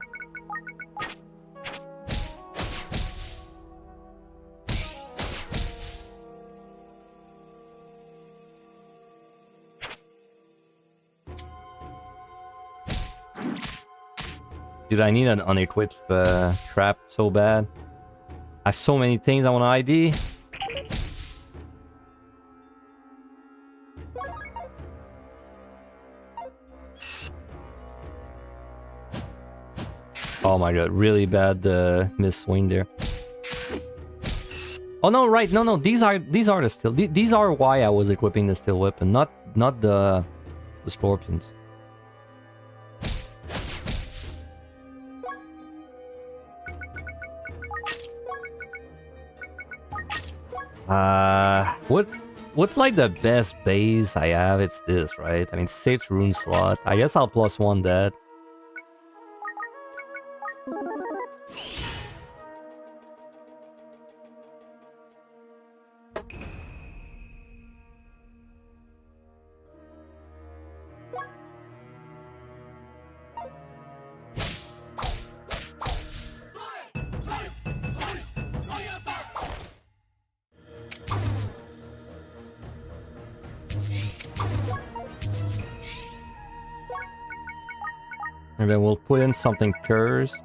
Dude, I need an unequipped trap so bad. I have so many things I want to ID. Oh my god, really bad miss swing there. Oh no, right, no, these are the steel. These are why I was equipping the steel weapon, not the scorpions. What's like the best base I have? It's this, right? I mean, 6 rune slot. I guess I'll +1 that. And then we'll put in something cursed.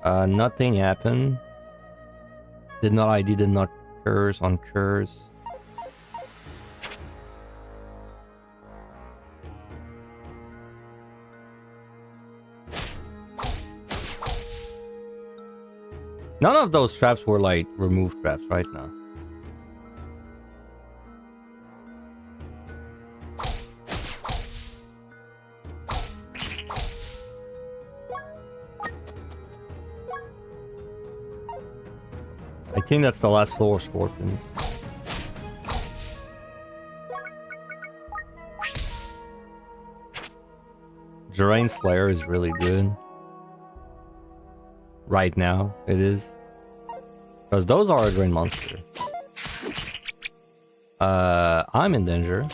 Nothing happened. Did not curse on curse. None of those traps were like removed traps right now. I think that's the last 4 scorpions. Shiren Slayer is really good. Right now, it is. Because those are a drain monster. I'm in danger.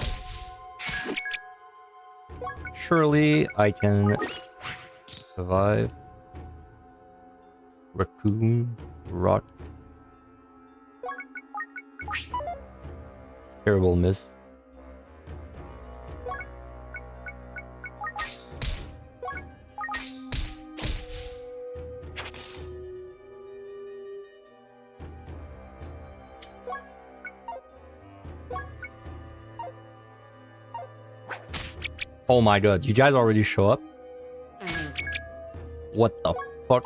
Surely I can survive. Raccoon, rock. Terrible miss. Oh my god, you guys already show up? What the fuck?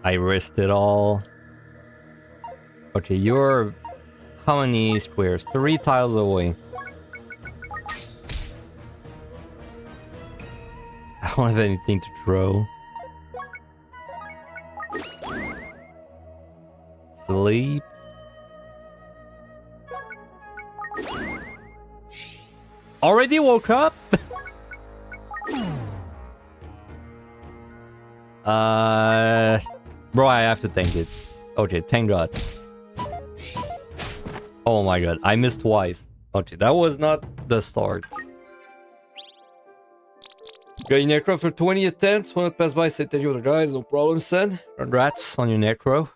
I risked it all. Okay, you're... How many squares? 3 tiles away. I don't have anything to throw. Sleep. Already woke up? Bro, I have to thank it. Okay, thank God. Oh my god, I missed twice. Okay, that was not the start. Got your necro for 20 attempts. When it passed by, say thank you to the guys. No problem, son. Congrats on your necro.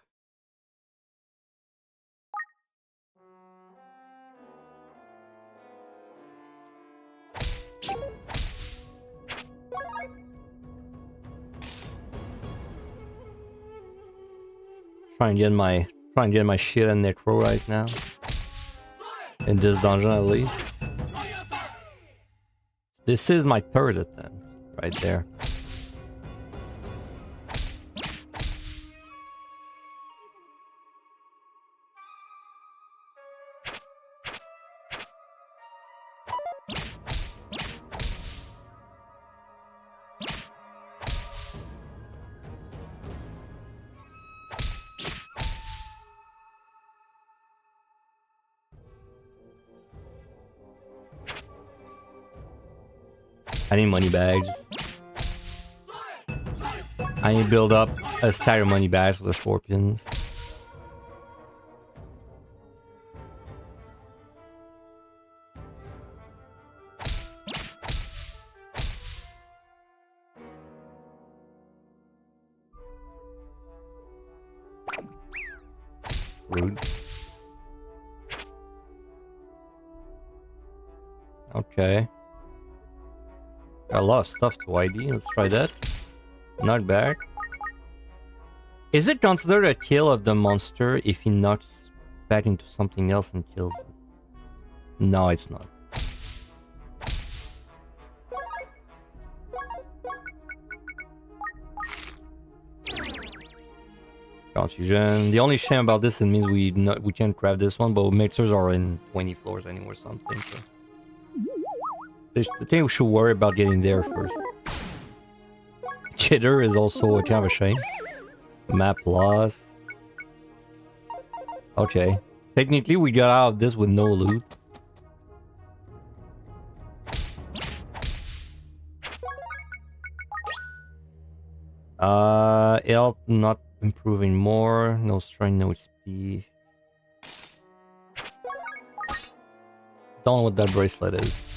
Try and get my Shiren necro right now. In this dungeon at least. This is my 3rd attempt right there. I need money bags. I need to build up a stack of money bags for the scorpions. Rude. Okay. Got a lot of stuff to ID. Let's try that. Knock back. Is it considered a kill of the monster if he knocks back into something else and kills it? No, it's not. Confusion. The only shame about this, it means we can't craft this one, but mixers are in 20 floors anyway or something. So. I think we should worry about getting there first. Jitter is also a kind of a shame. Map loss. Okay. Technically, we got out of this with no loot. Health not improving more. No strength, no speed. Don't know what that bracelet is.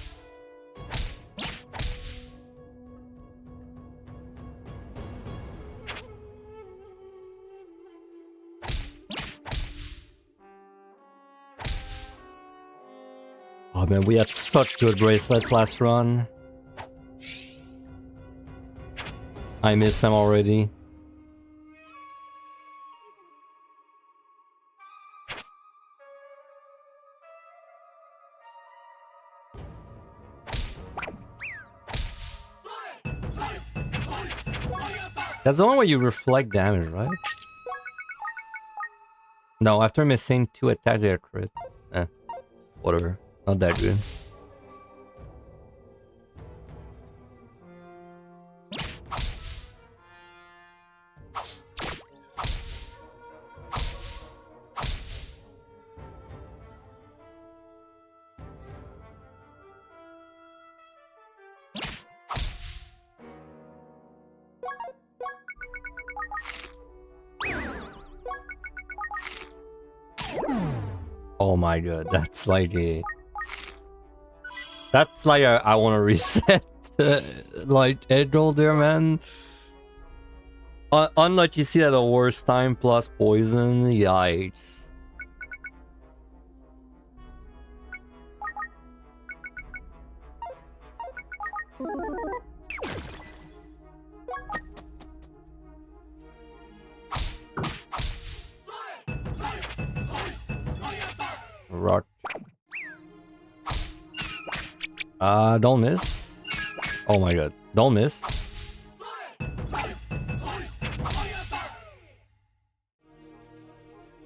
Oh man, we had such good bracelets last run. I miss them already. That's the one where you reflect damage, right? No, after missing 2 attacks, they are crit. Whatever. Not that good. Oh my god, that's like a... That's like a, I want to reset like end goal there, man. Unlucky see at the worst time plus poison. Yikes. Rock. Don't miss. Oh my god. Don't miss.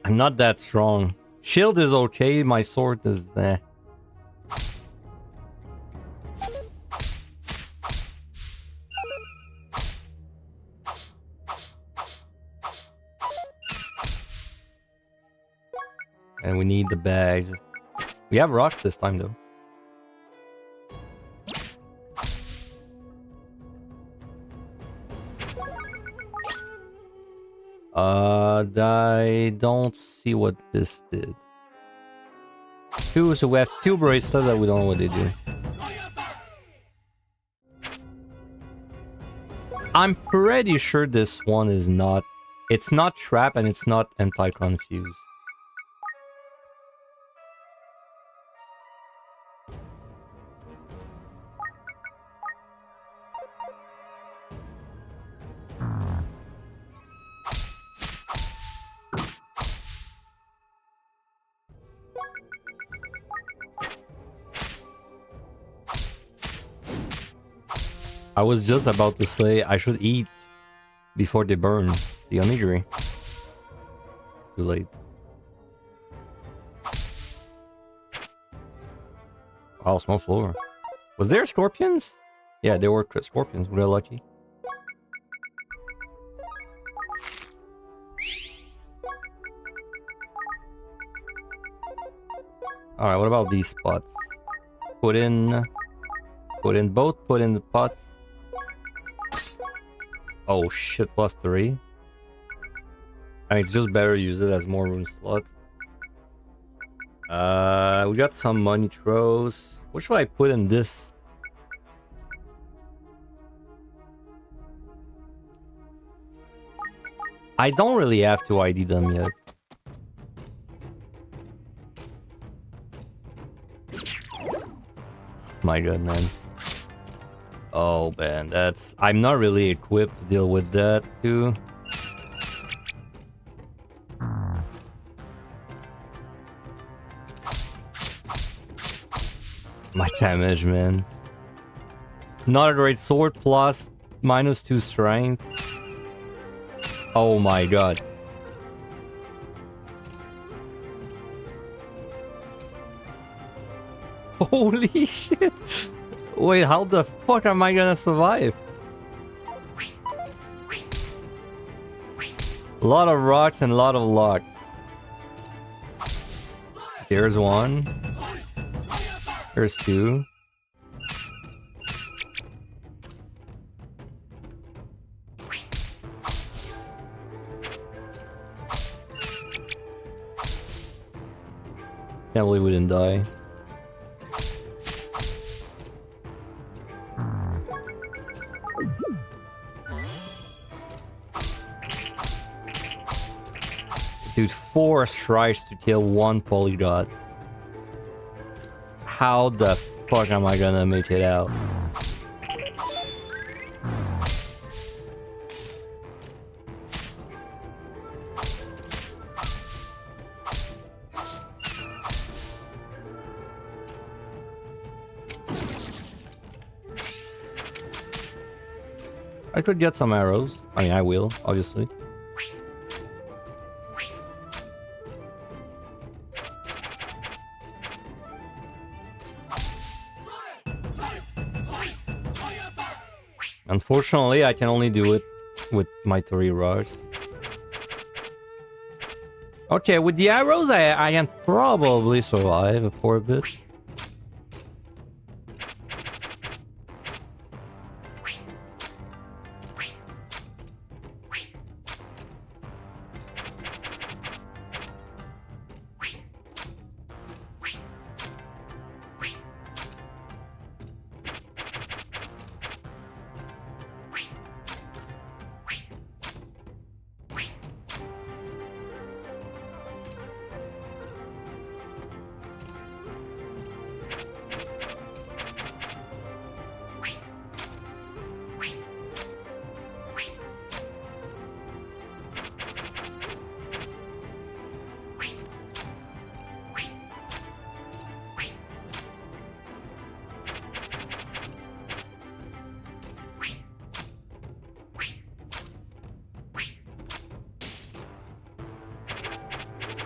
I'm not that strong. Shield is okay, my sword is eh. And we need the bags. We have rocks this time though. I don't see what this did. So we have two bracelets that we don't know what they do. I'm pretty sure this one is not... It's not trap and it's not anti-confuse. I was just about to say I should eat before they burn the onigiri. It's too late. Wow, small floor. Was there scorpions? Yeah, there were scorpions. We're lucky. Alright, what about these spots? Put in both, put in the pots. Oh shit, +3. And it's just better to use it as more room slots. We got some money throws. What should I put in this? I don't really have to ID them yet. My god, man. Oh man, that's... I'm not really equipped to deal with that too. My damage, man. Not a great sword plus -2 strength. Oh my god. Holy shit! Wait, how the fuck am I gonna survive? A lot of rocks and a lot of luck. Here's one. Here's two. Can't believe we didn't die. Dude, 4 strikes to kill 1 polygod. How the fuck am I gonna make it out? I could get some arrows. I mean, I will, obviously. Unfortunately, I can only do it with my 3 rocks. Okay, with the arrows, I can probably survive for a bit.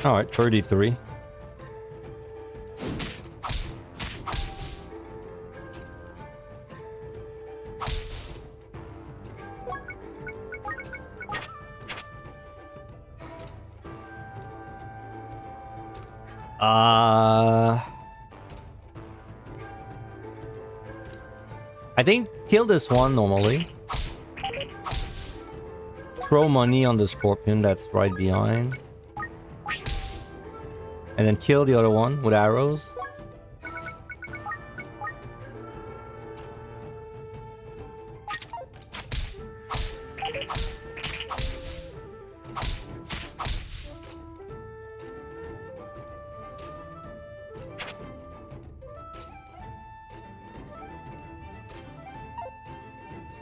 Alright, 33. I think kill this one normally. Throw money on the scorpion that's right behind. And then kill the other one with arrows.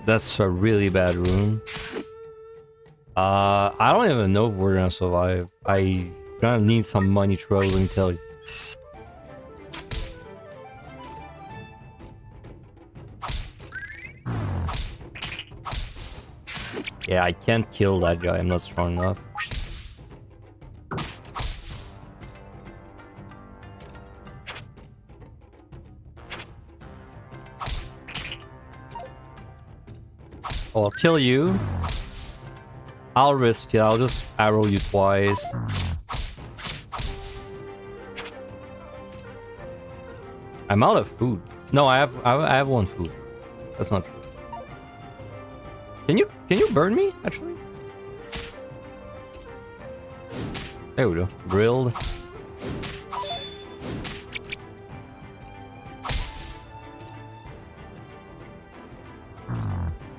That's a really bad rune. I don't even know if we're gonna survive. I gonna need some money trolling till. Yeah, I can't kill that guy. I'm not strong enough. Oh, I'll kill you. I'll risk it. I'll just arrow you twice. I'm out of food. No, I have one food. That's not true. Can you burn me actually? There we go. Grilled.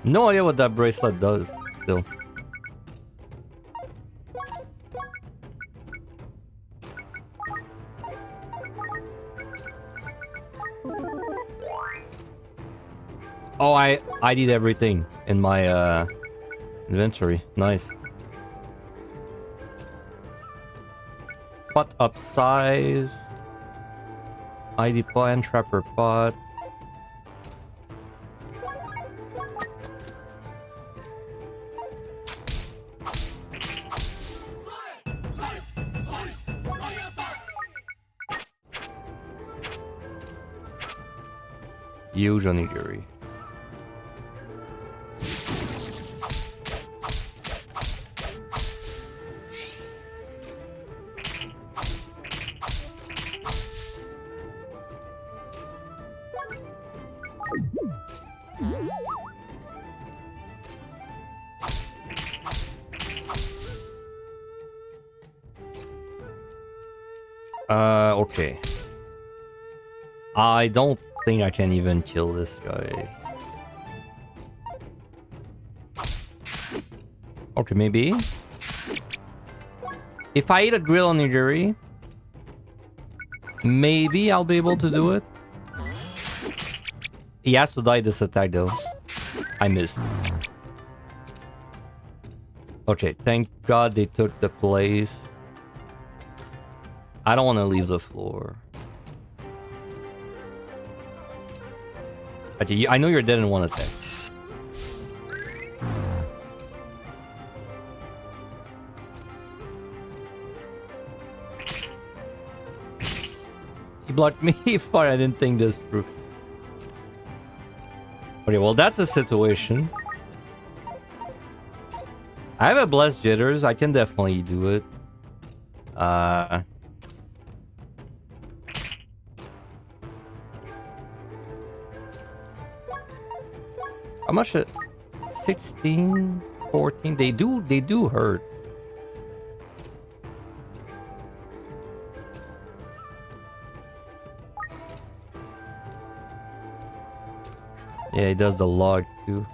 No idea what that bracelet does still. Oh, I did everything in my inventory. Nice. Pot upsize. ID pot, trapper pot. Huge onigiri. Okay. I don't think I can even kill this guy. Okay, maybe. If I eat a grill onigiri, maybe I'll be able to do it. He has to die this attack though. I missed. Okay, thank God they took the place. I don't want to leave the floor. Okay, I know you're dead in one attack. He blocked me. Fine, I didn't think this through. Okay, well that's a situation. I have a blessed jitters. I can definitely do it. How much? 16, 14. They do hurt. Yeah, he does the log too.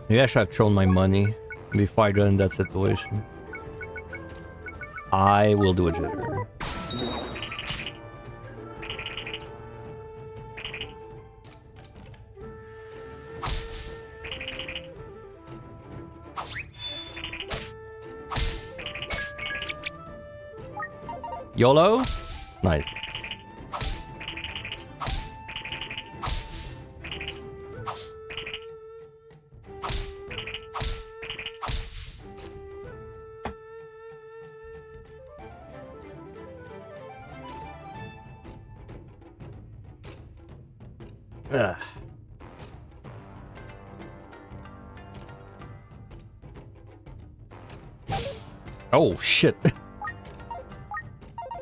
Maybe I should have thrown my money before I got in that situation. I will do a jitter. YOLO? Nice. Ugh. Oh shit.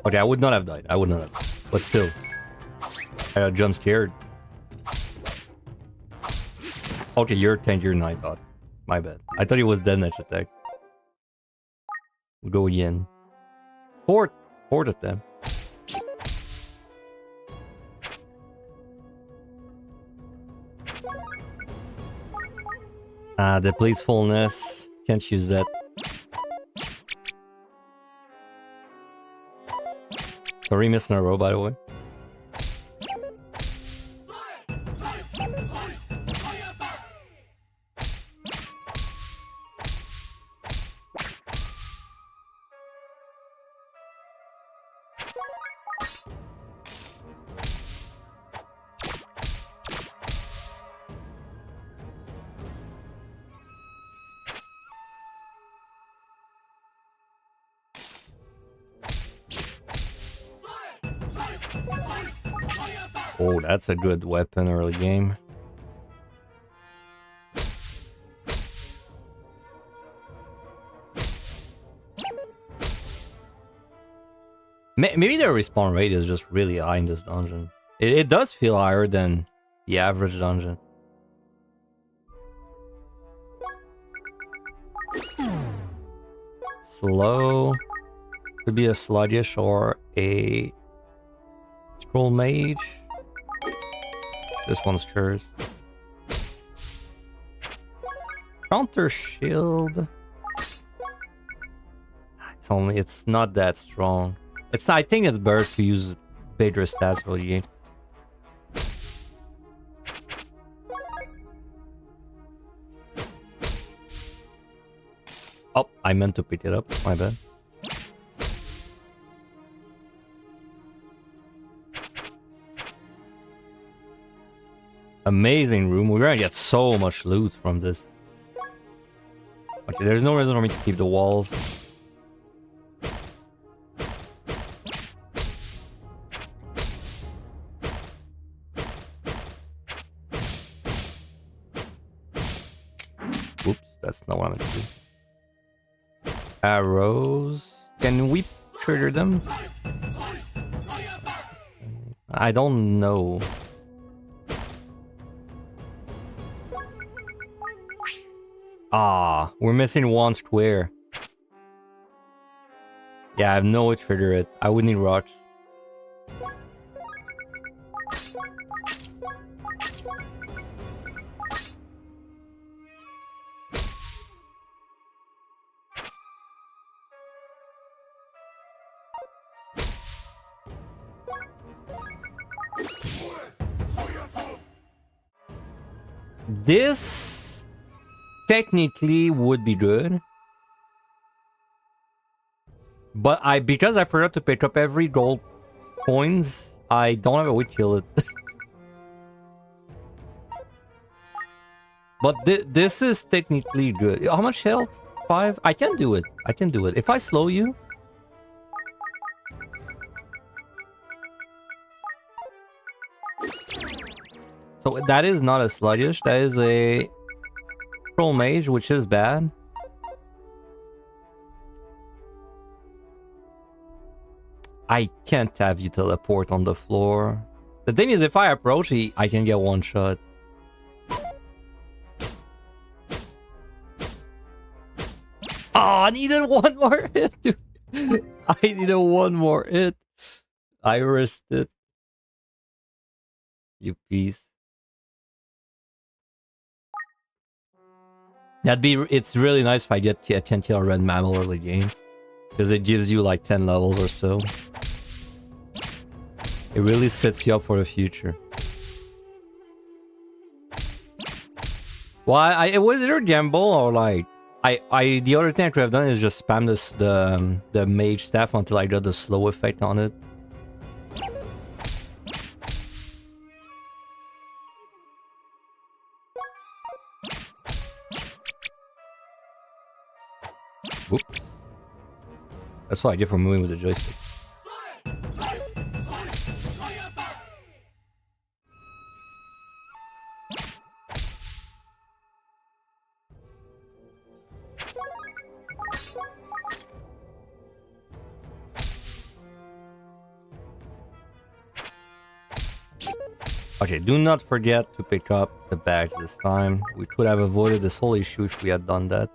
Okay, I would not have died. I would not have. But still. I got jump scared. Okay, you're tankier than I thought. My bad. I thought he was dead next attack. We'll go again. Port at them. The playfulness. Can't use that. Sorry, missing a row, by the way. Oh, that's a good weapon early game. Maybe the respawn rate is just really high in this dungeon. It does feel higher than the average dungeon. Slow. Could be a sluggish or a scroll mage. This one's cursed. Counter shield. It's not that strong. I think it's better to use bigger stats for the game. Oh, I meant to pick it up. My bad. Amazing room. We're gonna get so much loot from this. Okay, there's no reason for me to keep the walls. Oops, that's not what I meant to do. Arrows. Can we trigger them? I don't know. Ah, we're missing one square. Yeah, I have no way to trigger it. I would need rocks. This technically would be good, but because I forgot to pick up every gold coins, I don't have a way to kill it. But this is technically good. How much health? 5? I can do it. I can do it. If I slow you. So that is not a sluggish. That is a troll mage, which is bad. I can't have you teleport on the floor. The thing is, if I approach, I can get one shot. Oh, I needed one more hit, dude. I needed one more hit. I risked it. You piece. It's really nice if I can kill a red mammal early game. Because it gives you like 10 levels or so. It really sets you up for the future. Well, it was either gamble or like... the other thing I could have done is just spam the mage staff until I got the slow effect on it. Whoops. That's what I get for moving with the joystick. Okay, do not forget to pick up the bags this time. We could have avoided this whole issue if we had done that.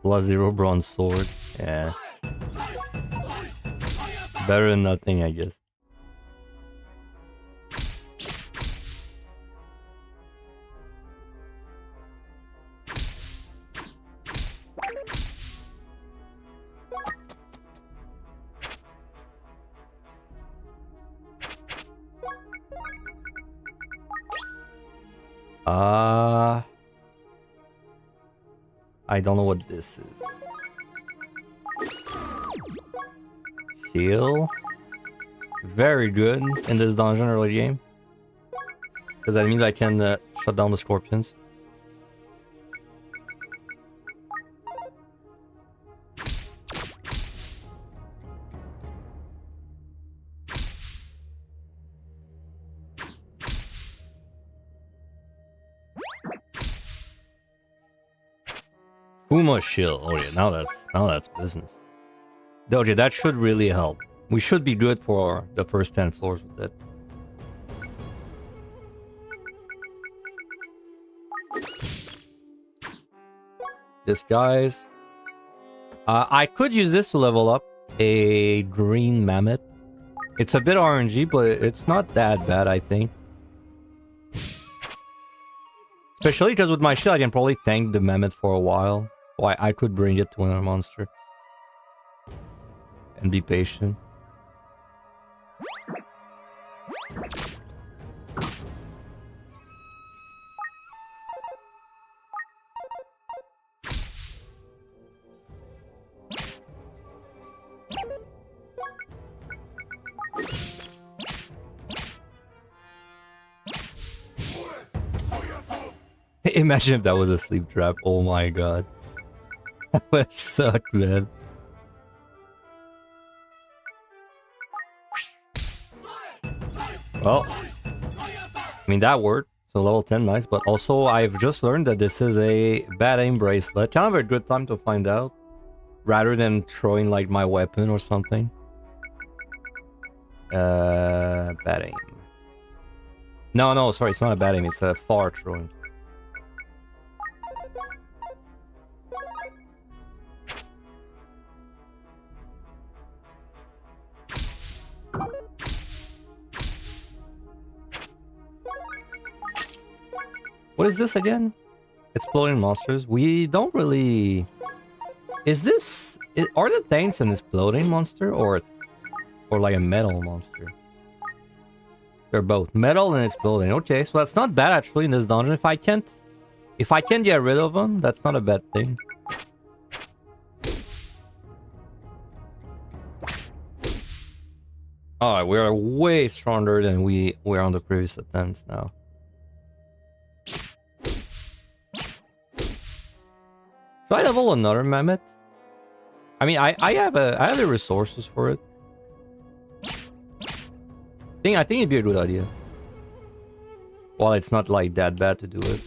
+0 bronze sword. Yeah. Better than nothing, I guess. I don't know what this is. Seal. Very good in this dungeon early game. Because that means I can shut down the scorpions. Fuma shield. Oh yeah, now that's business. Okay, that should really help. We should be good for the first 10 floors with it. Disguise. I could use this to level up a green mammoth. It's a bit RNG, but it's not that bad, I think. Especially because with my shield, I can probably tank the mammoth for a while. Why I could bring it to another monster. And be patient. Imagine if that was a sleep trap. Oh my god. That would suck, man. Well, I mean, that worked. So level 10, nice. But also, I've just learned that this is a bad aim bracelet. Kind of a good time to find out. Rather than throwing, like, my weapon or something. Bad aim. No, sorry. It's not a bad aim. It's a far throwing. What is this again? Exploding monsters. We don't really... Is this... Are the tanks an exploding monster or like a metal monster? They're both metal and exploding. Okay, so that's not bad actually in this dungeon. If I can't get rid of them, that's not a bad thing. Alright, we are way stronger than we were on the previous attempts now. Should I level another mammoth? I mean, I have the resources for it. I think it'd be a good idea. Well, it's not like that bad to do it.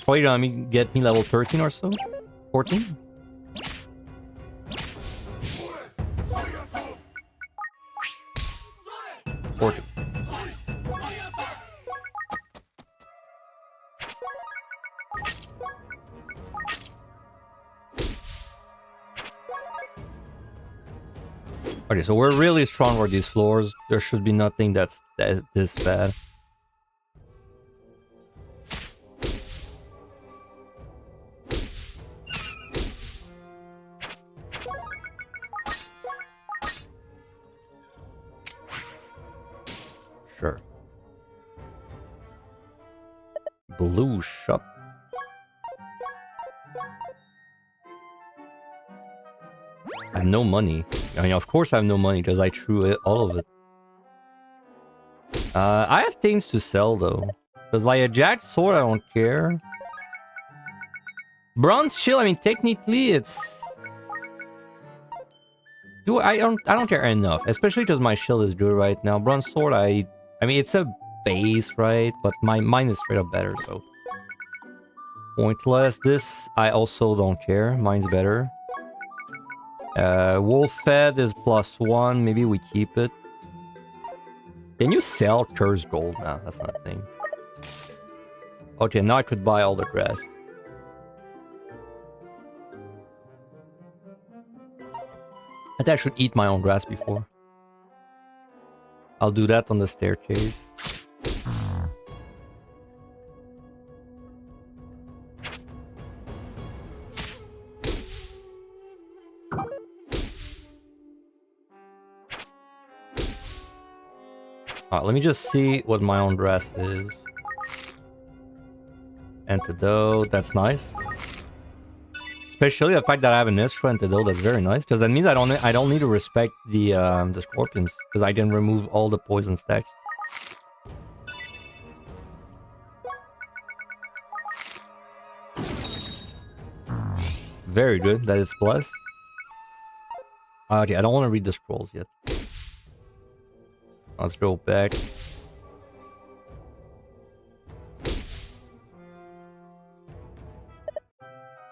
Probably gonna get me level 13 or so? 14? Okay, so we're really strong for these floors. There should be nothing that's this bad. Sure. Blue shop. I have no money. I mean, of course I have no money because I threw it, all of it. I have things to sell though. Because like a jagged sword, I don't care. Bronze shield, I mean, technically it's I don't care enough, especially because my shield is good right now. Bronze sword, I mean it's a base, right? But mine is straight up better, so pointless. This I also don't care. Mine's better. Wolf Fed is +1. Maybe we keep it. Can you sell cursed gold? Nah, that's not a thing. Okay, now I could buy all the grass. I think I should eat my own grass before. I'll do that on the staircase. Alright, let me just see what my own grass is. Antidote, that's nice. Especially the fact that I have an extra antidote, that's very nice. Because that means I don't need to respect the scorpions. Because I can remove all the poison stacks. Very good that it's blessed. Okay, I don't want to read the scrolls yet. Let's go back.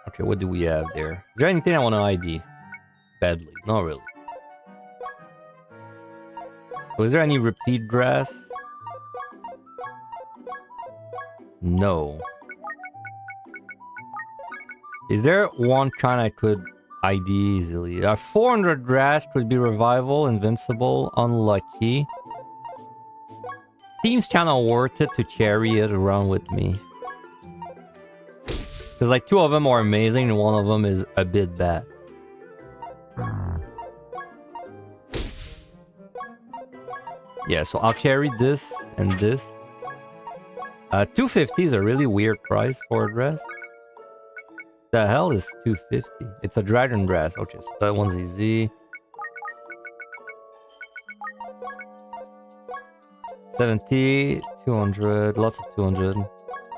Okay, what do we have there? Is there anything I want to ID? Badly. Not really. So is there any repeat grass? No. Is there one kind I could ID easily? 400 grass could be revival, invincible, unlucky. Seems kind of worth it to carry it around with me. Because like 2 of them are amazing and 1 of them is a bit bad. Yeah, so I'll carry this and this. 250 is a really weird price for a dress. The hell is 250? It's a dragon grass. Okay, so that one's easy. 70, 200, lots of 200.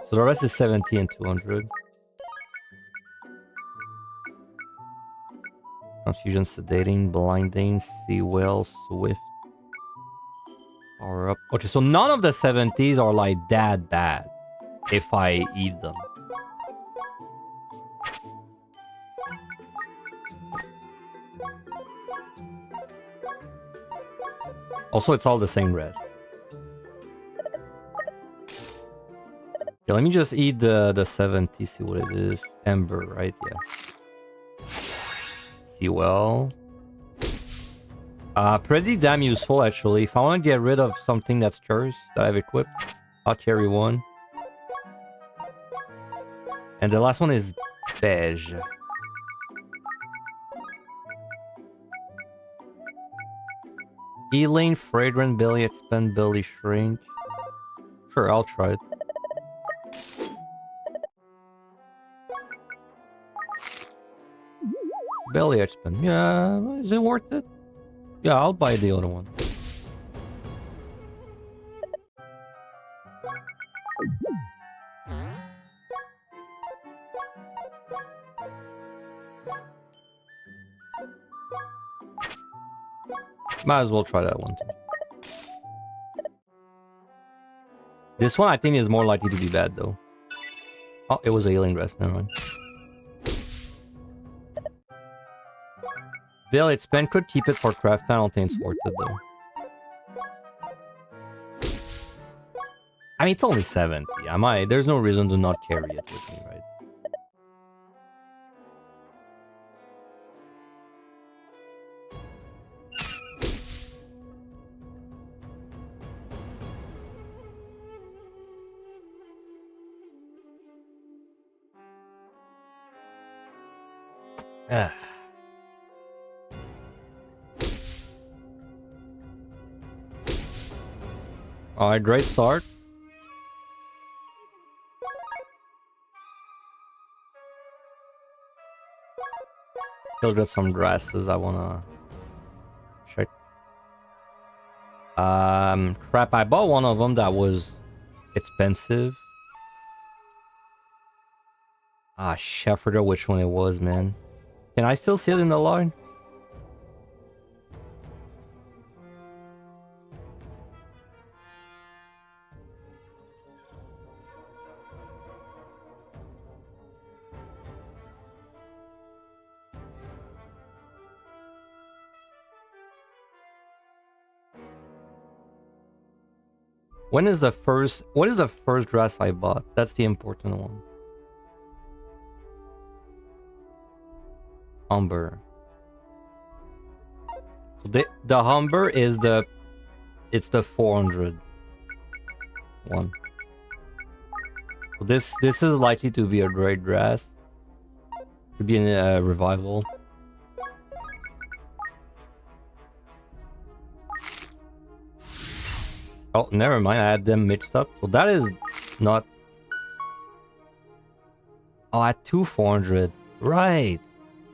So the rest is 70 and 200. Confusion, sedating, blinding, sea whale, swift. Power up. Okay, so none of the 70s are like that bad if I eat them. Also, it's all the same red. Okay, let me just eat the 70, see what it is. Ember, right? Yeah. See well. Pretty damn useful, actually. If I want to get rid of something that's cursed that I've equipped, I'll carry one. And the last one is beige. Healing, fragrant, belly expand, belly shrink. Sure, I'll try it. Belly expand. Yeah, is it worth it? Yeah, I'll buy the other one. Might as well try that one too. This one I think is more likely to be bad though. Oh, it was a healing rest, never mind. Bill, it's spent, could keep it for craft. I don't think it's worth it though. I mean, it's only 70. There's no reason to not carry it with me, right? Ah. Alright, great start. Still got some grasses I wanna check. Crap, I bought one of them that was expensive. Ah, shit, I forgot which one it was, man. Can I still see it in the line? When is the first... What is the first grass I bought? That's the important one. Humber. The Humber is the... It's the 400 one. This is likely to be a great grass. Could be in a revival. Oh, never mind. I had them mixed up. So that is not... Oh, at 400. Right.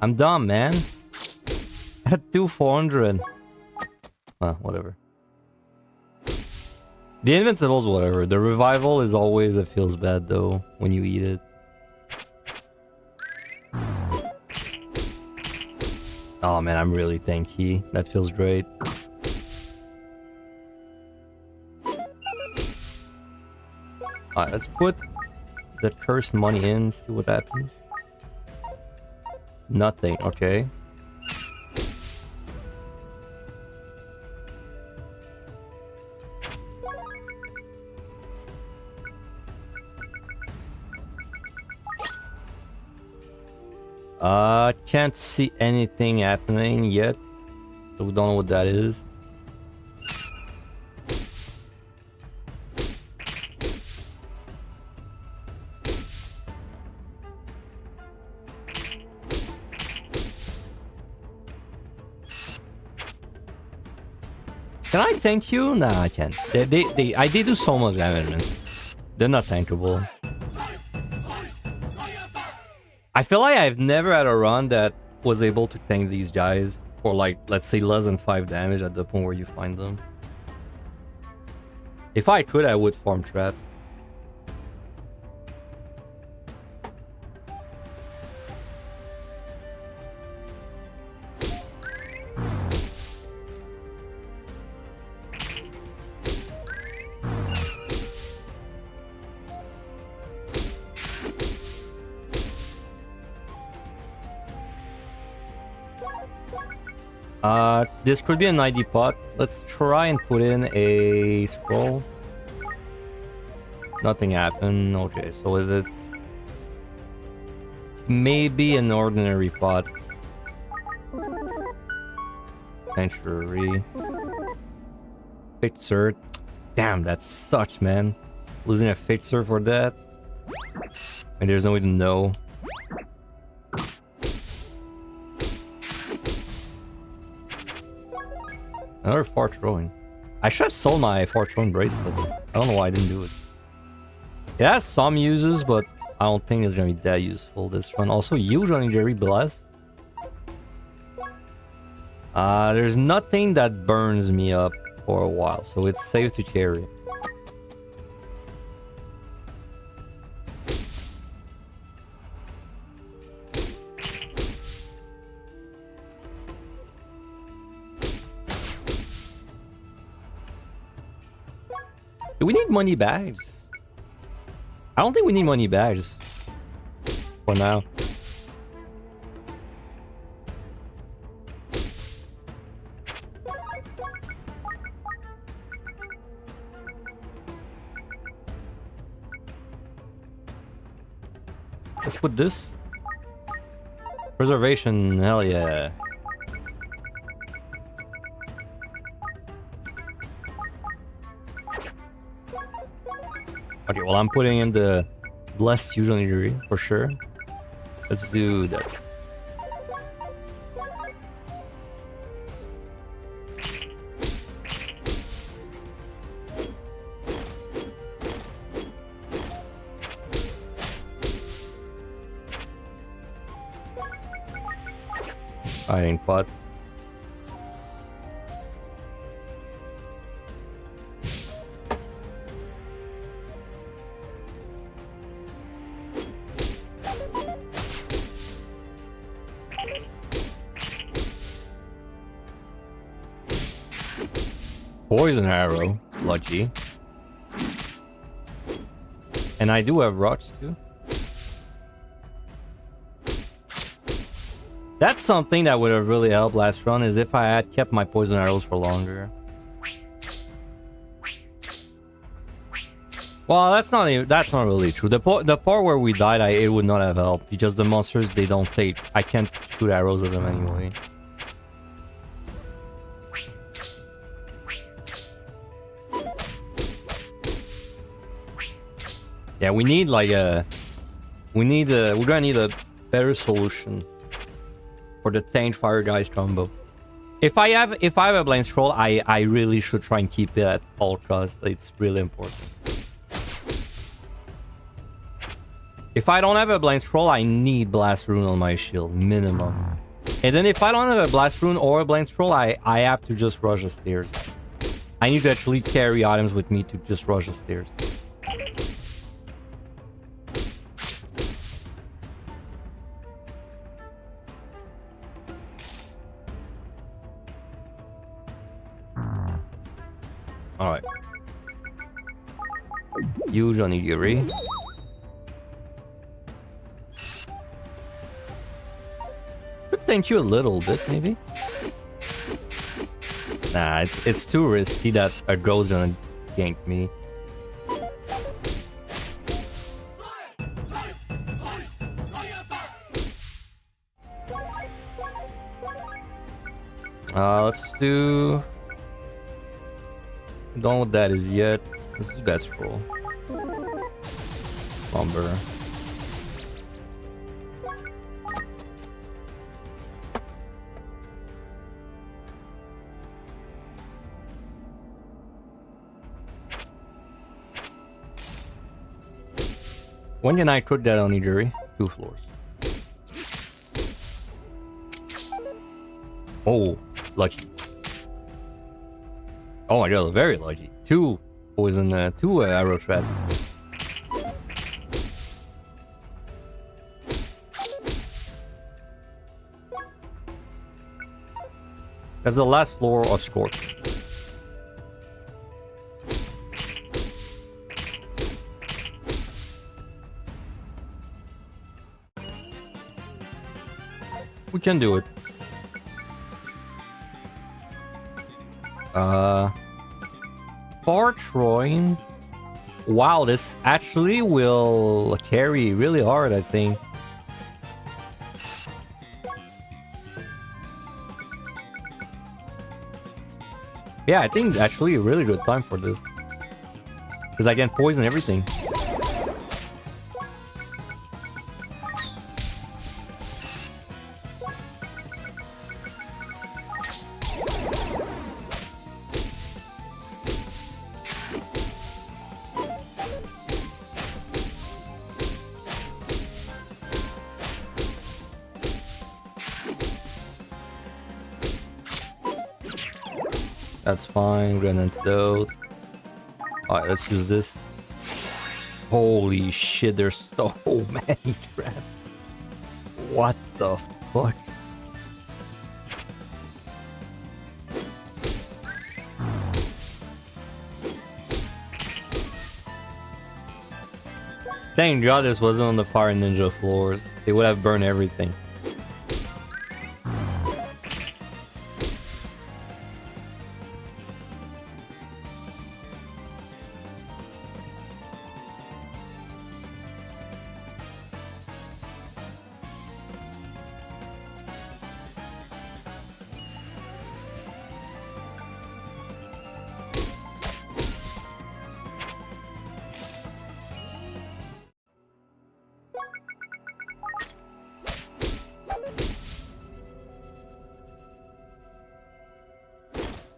I'm dumb, man. At 400. Whatever. The Invincible's whatever. The Revival is always... It feels bad, though, when you eat it. Oh, man, I'm really tanky. That feels great. Alright, let's put the cursed money in, see what happens. Nothing, okay. Can't see anything happening yet, so we don't know what that is. Can I tank you? Nah, I can't. They do so much damage, man. They're not tankable. I feel like I've never had a run that was able to tank these guys for, like, let's say less than 5 damage at the point where you find them. If I could, I would farm trap. This could be an ID pot. Let's try and put in a scroll. Nothing happened. Okay, so is it maybe an ordinary pot? Sanctuary. Fate Cert. Damn, that sucks, man. Losing a Fate Cert for that. And there's no way to know. Another far throwing. I should have sold my far throwing bracelet. I don't know why I didn't do it. It has some uses, but I don't think it's gonna be that useful this run. Also, huge on Jerry Blessed. There's nothing that burns me up for a while, so it's safe to carry. Do we need money bags? I don't think we need money bags for now. Let's put this. Preservation, hell yeah. Okay, well, I'm putting in the Blessed Usual Injury for sure. Let's do that. Fighting pot. Poison arrow, lucky. And I do have rocks too. That's something that would have really helped last run, is if I had kept my poison arrows for longer. Well, that's not really true. The part where we died, it would not have helped because the monsters they don't take. I can't shoot arrows at them anyway. Yeah, we need like we're gonna need a better solution for the tank fire guys combo. If I have a blind scroll, I really should try and keep it at all costs. It's really important. If I don't have a blind scroll, I need blast rune on my shield minimum. And then if I don't have a blast rune or a blind scroll, I have to just rush the stairs. I need to actually carry items with me to just rush the stairs. Alright. Huge onigiri. Could thank you a little bit, maybe. Nah, it's too risky that a girl's gonna gank me. Let's do... Don't know what that is yet. Let's do that scroll. Lumber. When can I cook that onigiri? 2 floors. Oh, lucky. Oh my god, very lucky. 2 poison, 2 arrow traps. That's the last floor of Scorch. We can do it. Troin. Wow, this actually will carry really hard, I think. Yeah, I think actually a really good time for this. Because I can poison everything. That's fine, we're gonna antidote. Alright, let's use this. Holy shit, there's so many traps. What the fuck? Thank god this wasn't on the Fire Ninja floors. They would have burned everything.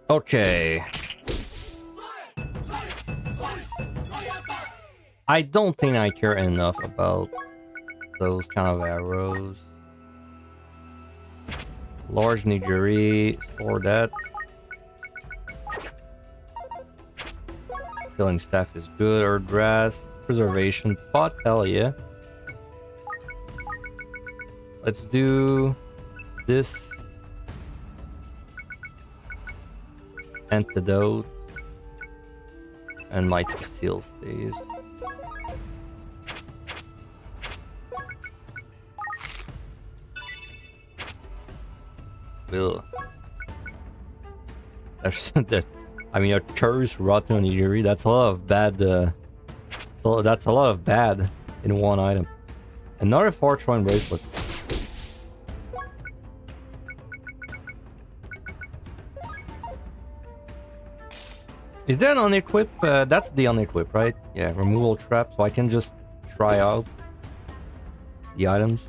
Okay. I don't think I care enough about those kind of arrows. Large nigiri, store that. Filling staff is good. Earth grass, preservation pot, hell yeah. Let's do this. Antidote. And my 2 seal staves. Ugh. That's that. I mean, a curse rotten onigiri. That's a lot of bad that's a lot of bad in one item. Another Fortune bracelet. Is there an unequip? That's the unequip, right? Yeah, removal trap, so I can just try out the items.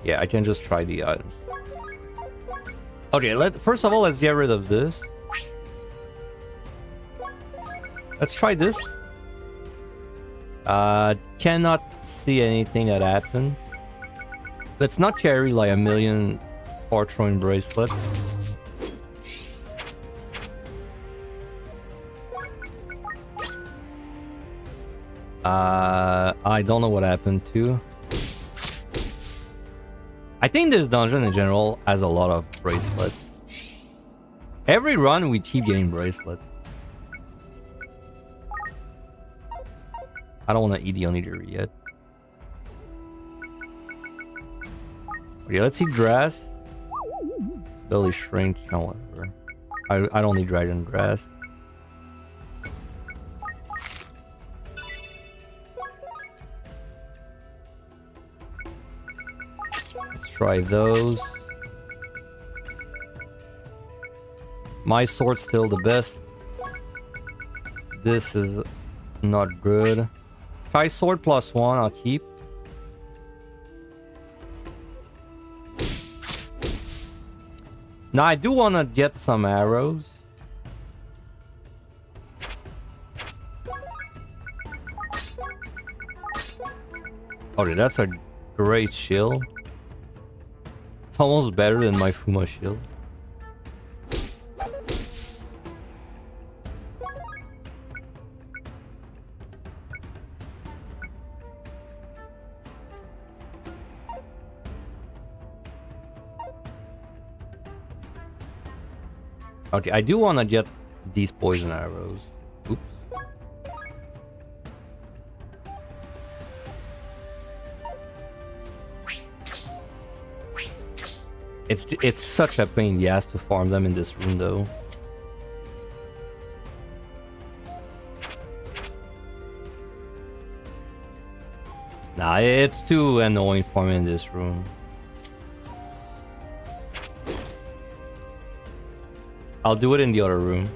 Yeah, I can just try the items. Okay, first of all, let's get rid of this. Let's try this. Cannot see anything that happened. Let's not carry like a million Fortune bracelets. I don't know what happened too. I think this dungeon in general has a lot of bracelets. Every run we keep getting bracelets. I don't want to eat the onigiri yet. Okay, let's eat grass. Belly shrink, no, whatever. I don't need dragon grass. Let's try those. My sword's still the best. This is not good. Try sword +1, I'll keep. Now I do want to get some arrows. Okay, that's a great shield. It's almost better than my Fuma shield. Okay, I do want to get these poison arrows. Oops. It's such a pain in the ass to farm them in this room though. Nah, it's too annoying farming in this room. I'll do it in the other room.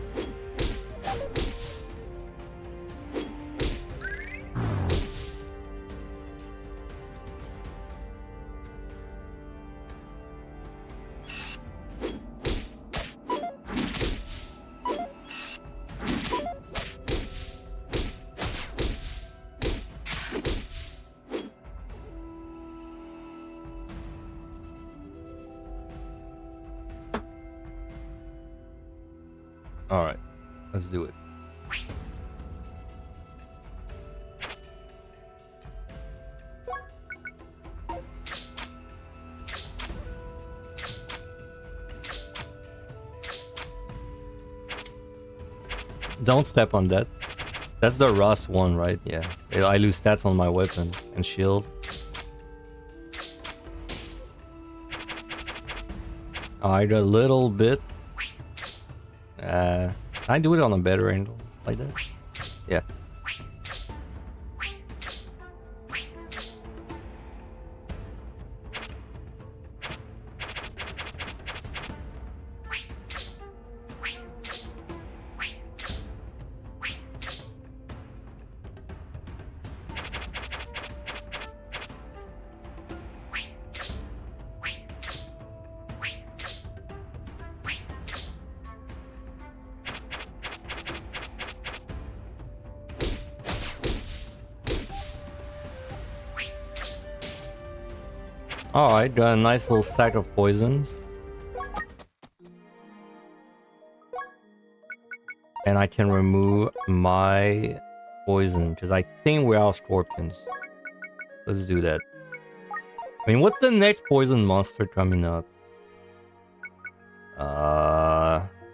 Alright, let's do it. Don't step on that. That's the rust one, right? Yeah. I lose stats on my weapon and shield. Alright, a little bit. Can I do it on a better angle like that? Yeah. Alright, got a nice little stack of poisons. And I can remove my poison, because I think we're out of scorpions. Let's do that. I mean, what's the next poison monster coming up?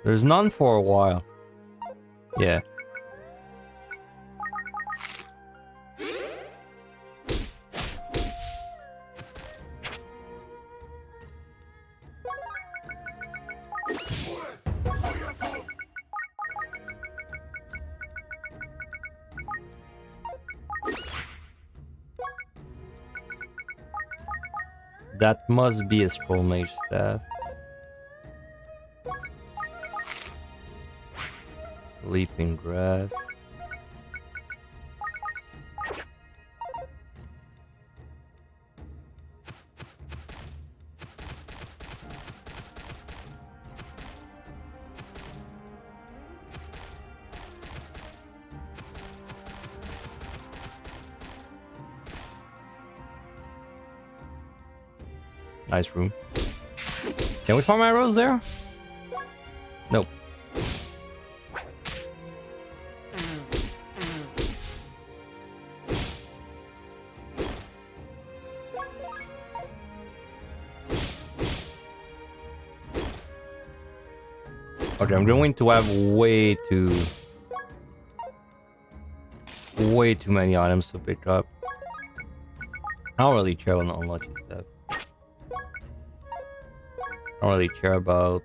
There's none for a while. Yeah. That must be a scroll mage staff. Leaping grass. Nice room. Can we farm arrows there? Nope. Okay, I'm going to have way too many items to pick up. I don't really care about unlucky stuff. I don't really care about...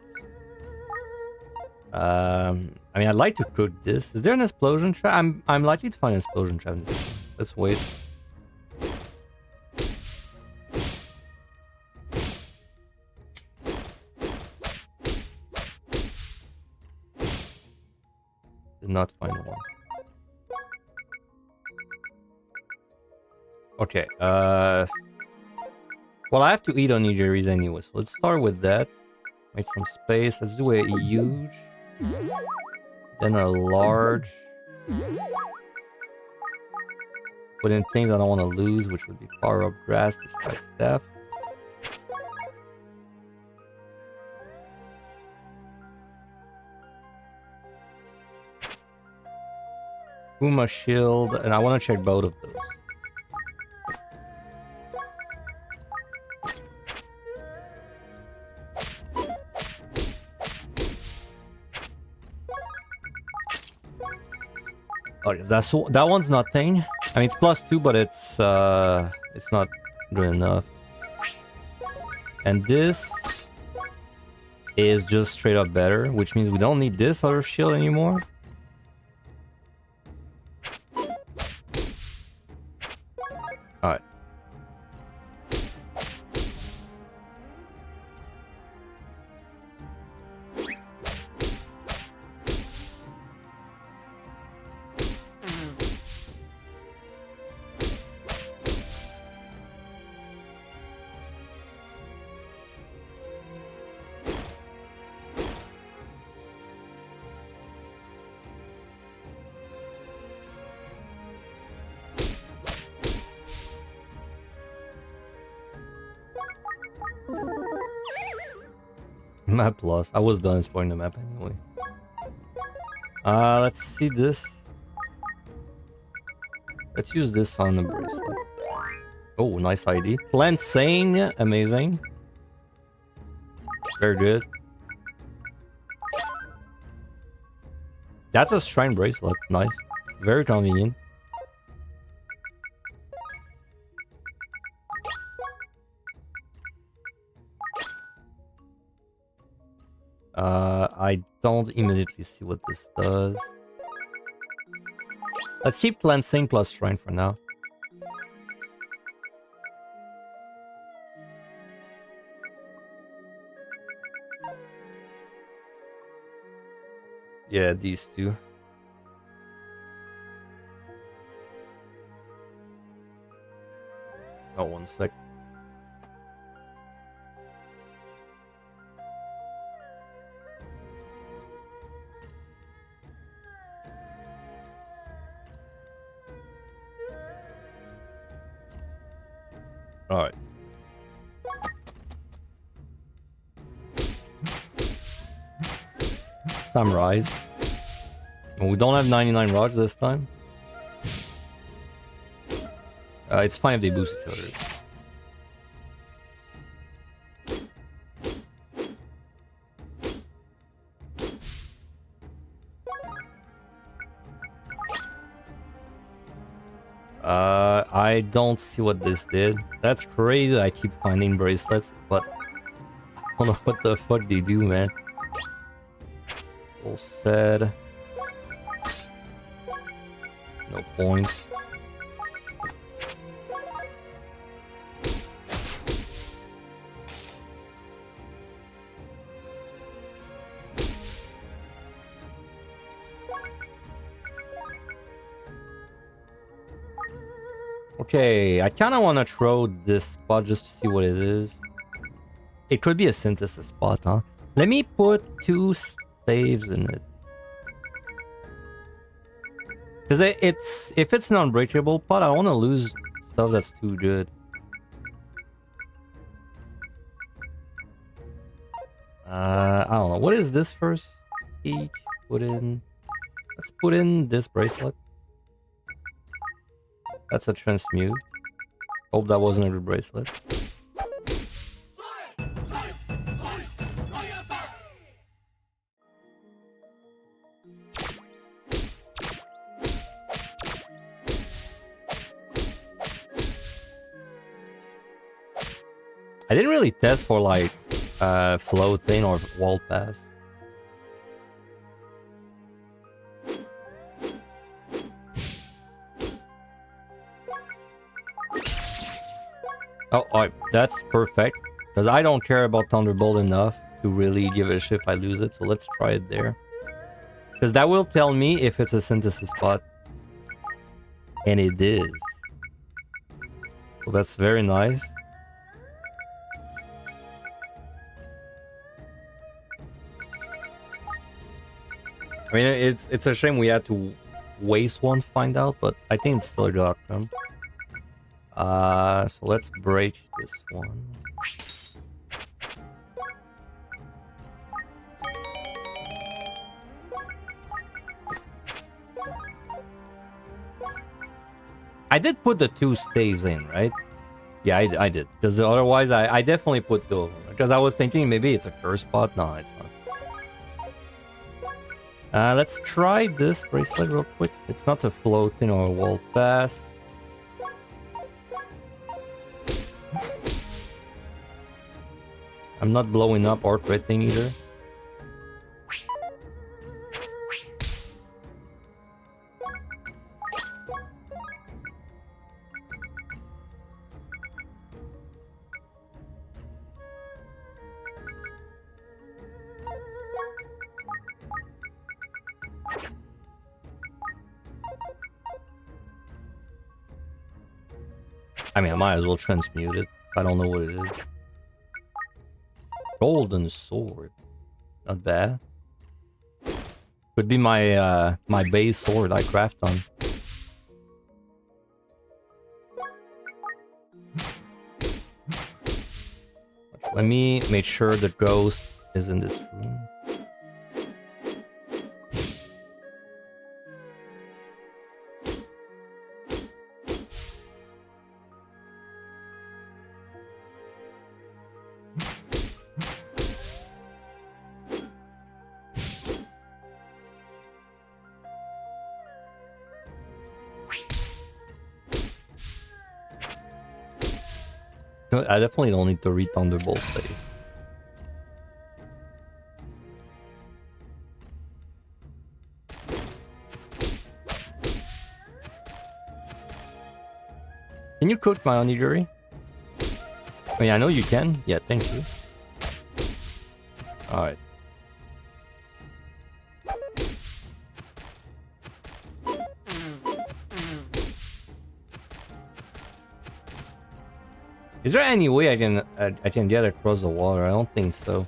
I mean, I'd like to cook this. Is there an explosion trap? I'm likely to find an explosion trap. Let's wait. Did not find one. Okay, well, I have to eat on injuries anyway, so let's start with that. Make some space. Let's do a huge, then a large. Put in things I don't want to lose, which would be power up grass, despite staff. Puma shield, and I want to check both of those. Okay, that one's nothing. I mean, it's +2, but it's not good enough. And this is just straight up better, which means we don't need this other shield anymore. Alright. Map lost. I was done exploring the map anyway. Let's see this. Let's use this on the bracelet. Oh, nice ID. Cleansing, amazing. Very good. That's a shrine bracelet. Nice. Very convenient. I don't immediately see what this does. Let's keep cleansing plus shrine for now. Yeah, these two. Oh, 1 sec. Alright. Samurais. Well, we don't have 99 rods this time. It's fine if they boost each other. I don't see what this did. That's crazy. I keep finding bracelets, but I don't know what the fuck they do, man. All said. No point. Okay, I kind of want to throw this spot just to see what it is. It could be a synthesis spot, huh? Let me put 2 staves in it. Because if it's an unbreakable pot, I don't want to lose stuff that's too good. I don't know. What is this first? Each put in. Let's put in this bracelet. That's a transmute. Hope that wasn't a good bracelet. I didn't really test for like floating or wall pass. Oh, that's perfect. Because I don't care about Thunderbolt enough to really give it a shit if I lose it. So let's try it there. Because that will tell me if it's a synthesis spot. And it is. So that's very nice. I mean, it's a shame we had to waste one to find out, but I think it's still a good outcome. So let's break this one. I did put the 2 staves in, right? Yeah, I did. Because otherwise, I definitely put the... Because I was thinking maybe it's a curse spot. No, it's not. Let's try this bracelet real quick. It's not a floating or a wall pass. I'm not blowing up or critting either. I mean, I might as well transmute it. I don't know what it is. Golden sword. Not bad. Could be my my base sword I craft on. Let me make sure the ghost is in this room. I definitely don't need to read Thunderbolt save. Can you cook my onigiri? I mean, I know you can. Yeah, thank you. Alright. Is there any way I can get across the water? I don't think so.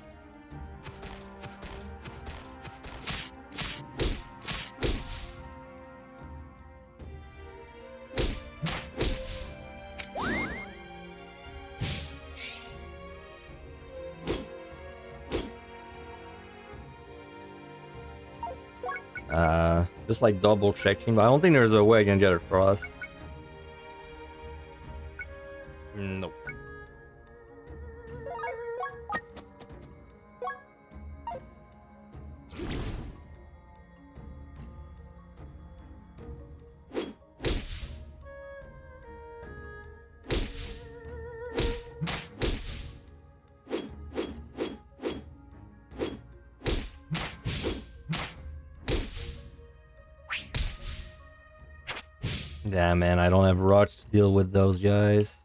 Just like double checking, but I don't think there's a way I can get across. Nope. Yeah, man, I don't have rocks to deal with those guys.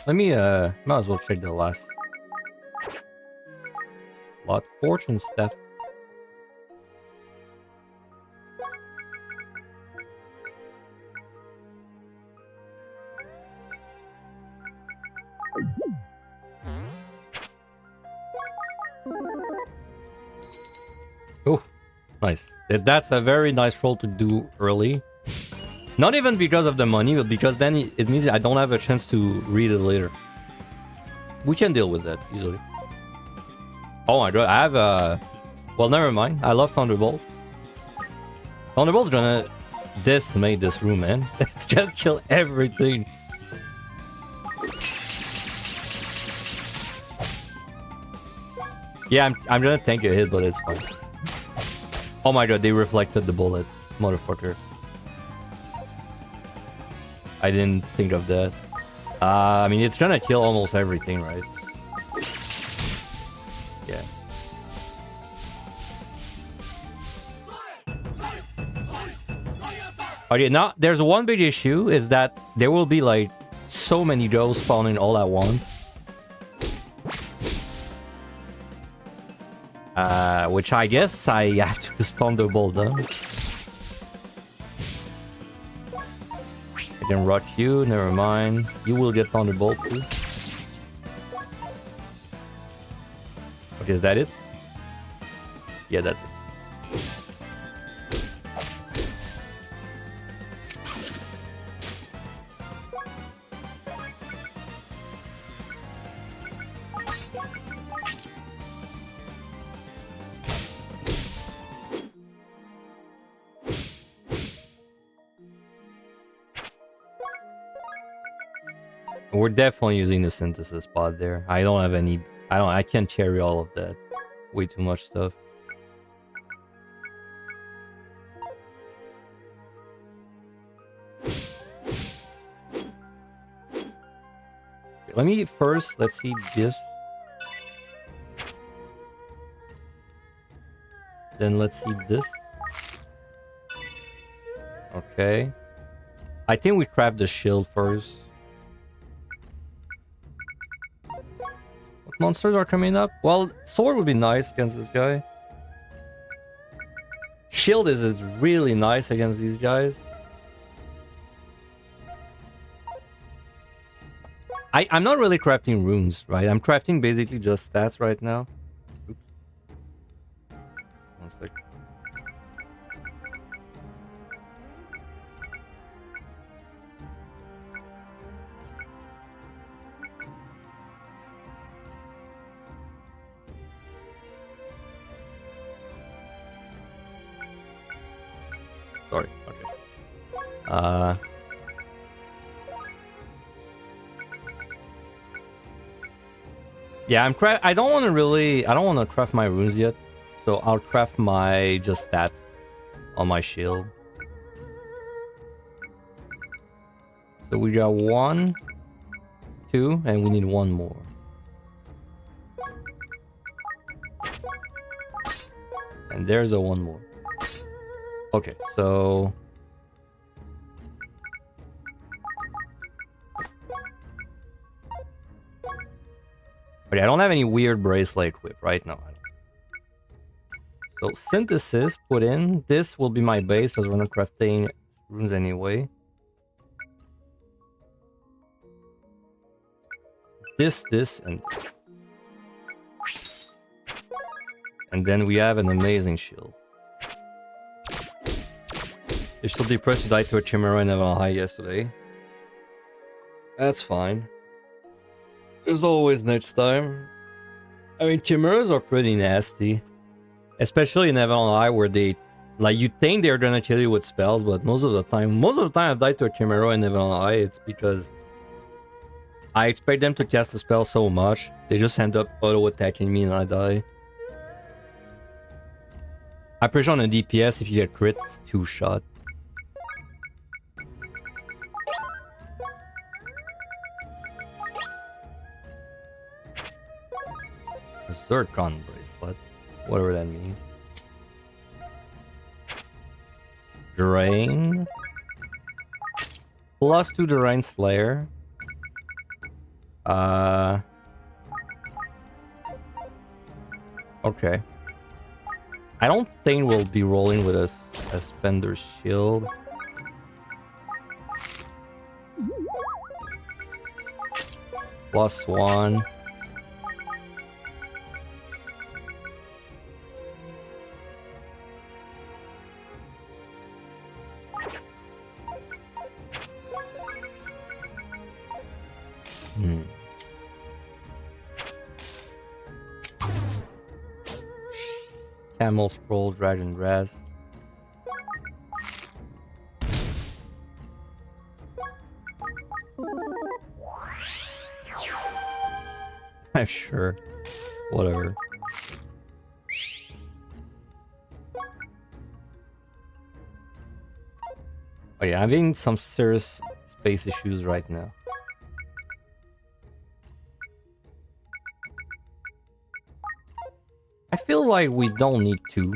Let me might as well check the last lot. Fortune stuff. Oh, nice. That's a very nice roll to do early. Not even because of the money, but because then it means I don't have a chance to read it later. We can deal with that easily. Oh my god, I have a... Well, never mind. I love Thunderbolt. Thunderbolt's gonna decimate this room, man. It's gonna kill everything. Yeah, I'm gonna tank a hit, but it's fine. Oh my god, they reflected the bullet. Motherfucker. I didn't think of that. I mean, it's gonna kill almost everything, right? Yeah. Okay, now there's one big issue is that there will be like so many ghosts spawning all at once. Which I guess I have to just Thunderbolt them. I can rock you, never mind. You will get Thunderbolt too. Okay, is that it? Yeah, that's it. We're definitely using the synthesis pod there. I don't have any... I can't carry all of that. Way too much stuff. Let me first... Let's see this. Then let's see this. Okay. I think we craft the shield first. Monsters are coming up. Well, sword would be nice against this guy. Shield is really nice against these guys. I'm not really crafting runes, right? I'm crafting basically just stats right now. Oops. One sec. Sorry. Okay. Yeah, I don't want to craft my runes yet, so I'll craft my just stats on my shield. So we got 1, 2, and we need 1 more. And there's a 1 more. Okay, so... Okay, I don't have any weird bracelet equipped right now. So synthesis put in. This will be my base because we're not crafting runes anyway. This, and this. And then we have an amazing shield. You're still depressed you died to a Chimera and level high yesterday. That's fine. There's always next time. I mean, Chimeras are pretty nasty. Especially in Heaven on High where they... Like, you think they're gonna kill you with spells, but most of the time I've died to a Chimera in Heaven on High, it's because... I expect them to cast a spell so much, they just end up auto-attacking me and I die. I'm pretty sure on a DPS, if you get crit, it's 2-shot. Zircon bracelet, whatever that means. Drain. +2 Drain Slayer. Okay. I don't think we'll be rolling with a Spender's Shield. +1. Camel Scroll, Dragon Grass. I'm sure. Whatever. Oh yeah, I'm having some serious space issues right now. I feel like we don't need 2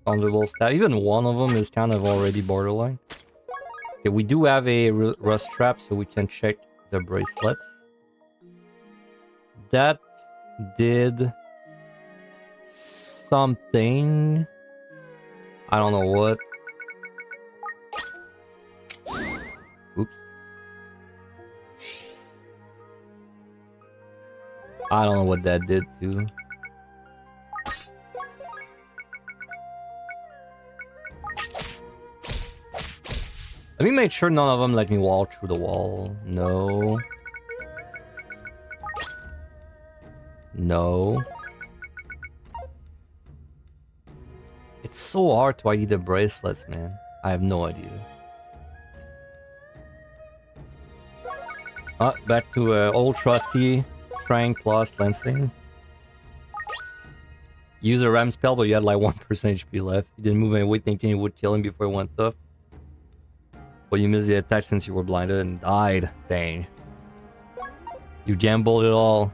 Thunderbolt Staff. Even one of them is kind of already borderline. Okay, we do have a Rust Trap, so we can check the bracelets. That did something. I don't know what. Oops. I don't know what that did too. Let me make sure none of them let me walk through the wall. No. No. It's so hard to ID the bracelets, man. I have no idea. Back to old trusty strength plus cleansing. Use a ram spell, but you had like 1% HP left. You didn't move any weight thinking you would kill him before he went tough. But you missed the attack since you were blinded and died. Dang. You gambled it all.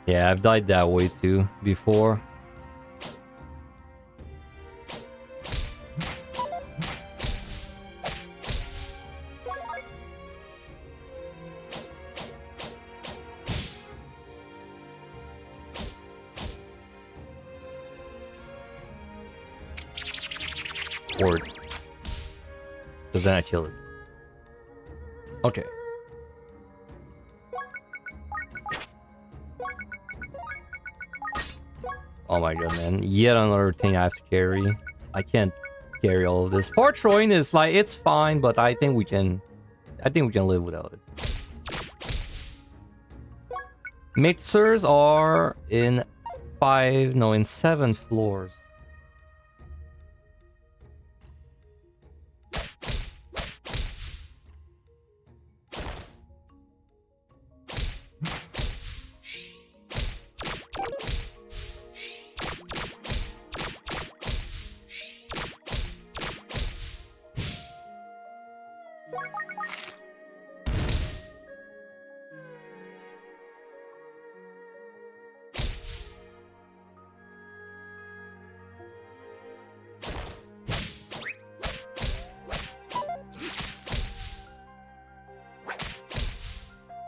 Yeah, I've died that way too before. Word. So then I kill it. Okay. Oh my god, man. Yet another thing I have to carry. I can't carry all of this. Portroin is like, it's fine, but I think we can live without it. Mixers are in 7 floors.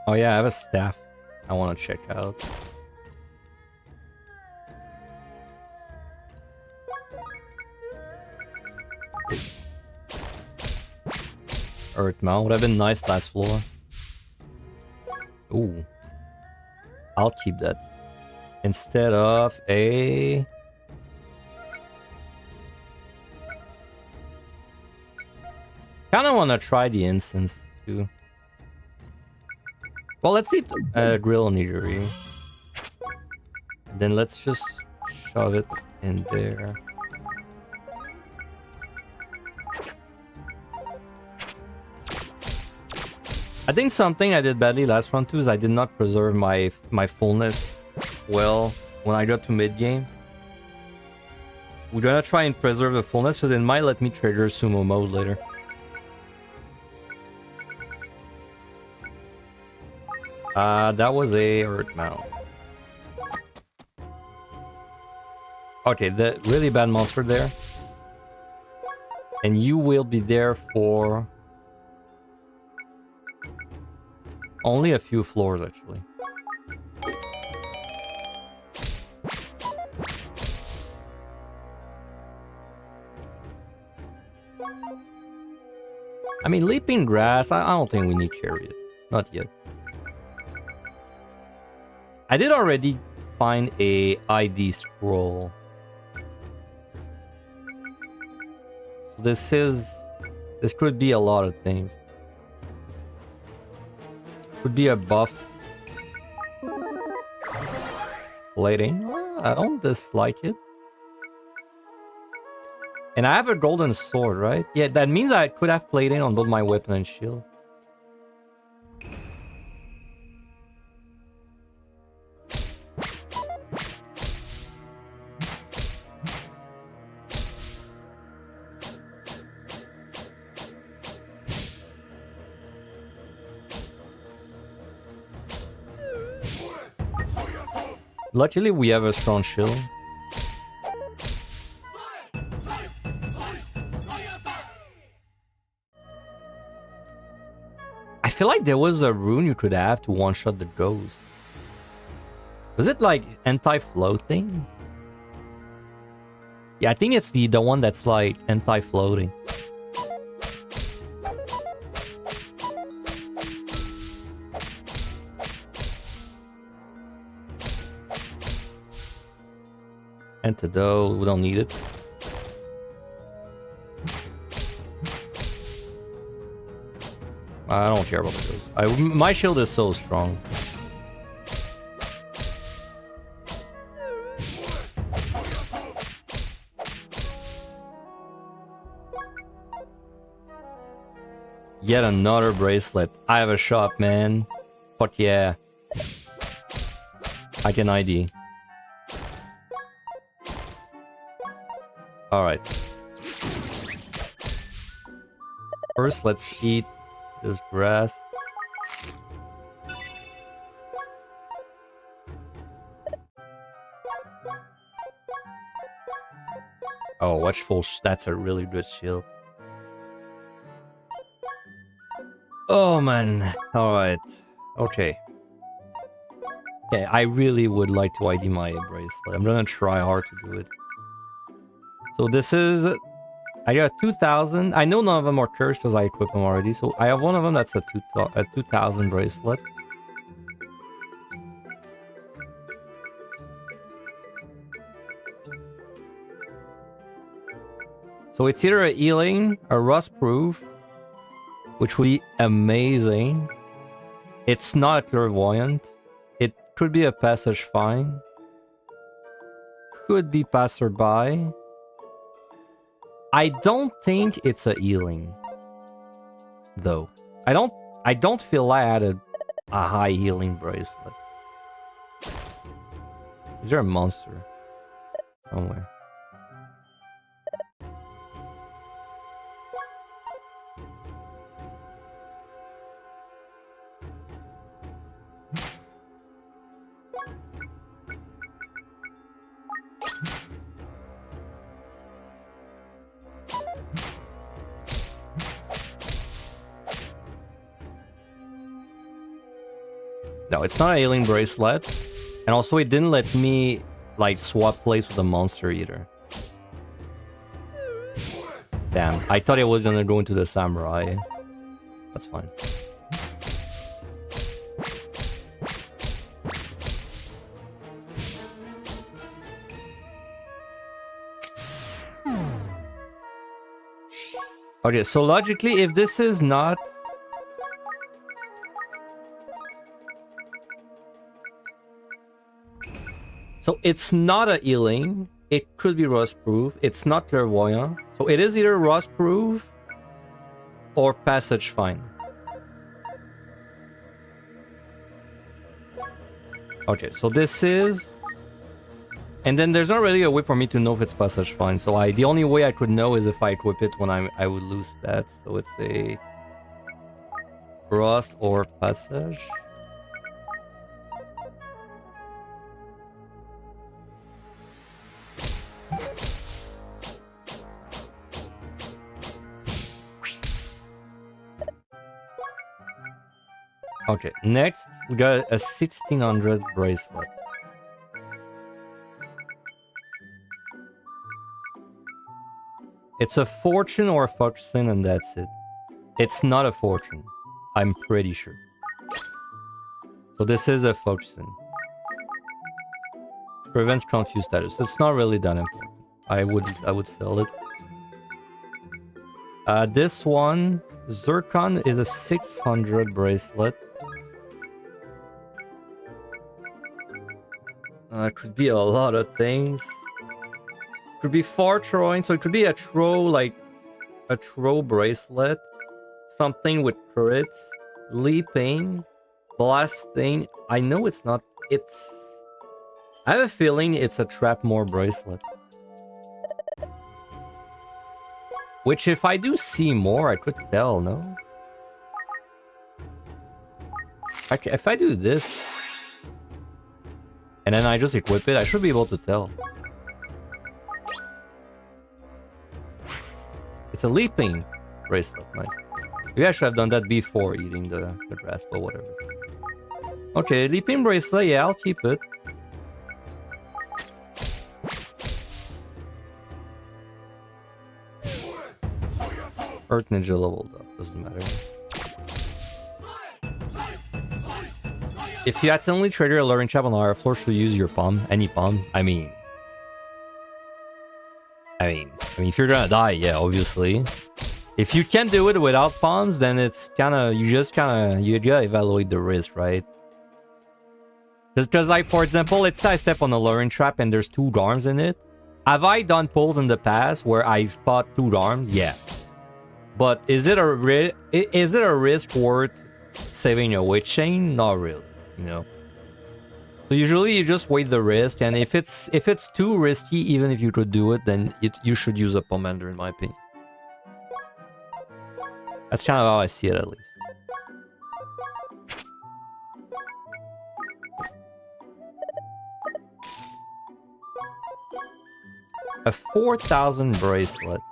Oh yeah, I have a staff I want to check out. Earth Mount would have been nice last floor. Ooh. I'll keep that. Instead of a... Kinda wanna try the incense too. Well, let's eat grill nigiri. Then let's just shove it in there. I think something I did badly last round too is I did not preserve my fullness well when I got to mid game. We're gonna try and preserve the fullness because it might let me trigger sumo mode later. That was a Earth Mount. Okay, the really bad monster there. And you will be there for... Only a few floors, actually. I mean, leaping grass, I don't think we need chariot. Not yet. I did already find a ID scroll. So this could be a lot of things. Could be a buff. Plating. I don't dislike it. And I have a golden sword, right? Yeah, that means I could have plating on both my weapon and shield. Luckily, we have a strong shield. I feel like there was a rune you could have to one-shot the ghost. Was it like anti-floating? Yeah, I think it's the one that's like anti-floating. Antidote, we don't need it. I don't care about the ghost. My shield is so strong. Yet another bracelet. I have a shop, man. Fuck yeah. I can ID. Alright. First, let's eat this grass. Oh, watchful. That's a really good shield. Oh, man. Alright. Okay. Okay, I really would like to ID my bracelet. I'm gonna try hard to do it. So this is... I got 2,000. I know none of them are cursed because I equipped them already. So I have one of them that's a 2,000 bracelet. So it's either a healing, a rust proof, which would be amazing. It's not a clairvoyant. It could be a passage find. Could be passerby. I don't think it's a healing, though. I don't feel like I had a high healing bracelet. Is there a monster somewhere? No, it's not a healing bracelet. And also it didn't let me like swap place with a monster either. Damn, I thought it was gonna go into the samurai. That's fine. Okay, so logically, if this is not... So it's not a healing. It could be rust proof. It's not clairvoyant. So it is either rust proof or passage find. Okay, so this is... And then there's not really a way for me to know if it's passage find. So the only way I could know is if I equip it when I would lose that. So it's a rust or passage. Okay, next we got a 1600 bracelet. It's a fortune or a fortune, and that's it. It's not a fortune. I'm pretty sure. So this is a fortune. Prevents confused status. It's not really that important. I would sell it. This one, Zircon, is a 600 bracelet. It could be a lot of things. Could be far throwing, so it could be a throw, like a throw bracelet. Something with crits, leaping, blasting. I know it's not. I have a feeling it's a Trapmore bracelet. Which, if I do see more, I could tell, no? If I do this, and then I just equip it, I should be able to tell. It's a leaping bracelet, nice. Maybe I should have done that before eating the grass, but whatever. Okay, leaping bracelet, yeah, I'll keep it. Earth Ninja leveled up, doesn't matter. If you accidentally trigger a luring trap on the higher floor, should you use your palm? Any palm? I mean, if you're gonna die, yeah, obviously. If you can't do it without palms, then it's kinda, you gotta evaluate the risk, right? Because like, for example, let's say I step on a luring trap and there's 2 arms in it. Have I done pulls in the past where I fought 2 arms? Yeah. But is it a risk worth saving a witch chain? Not really, you know. So usually you just weigh the risk, and if it's too risky, even if you could do it, then you should use a pomander, in my opinion. That's kind of how I see it, at least. A 4,000 bracelet.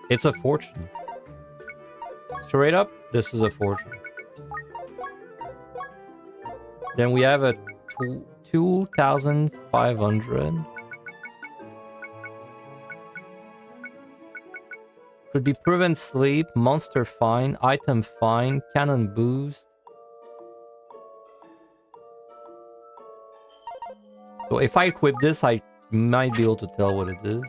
It's a fortune. Straight up, this is a fortune. Then we have a 2,500. Could be proven sleep, monster fine, item fine, cannon boost. So if I equip this, I might be able to tell what it is.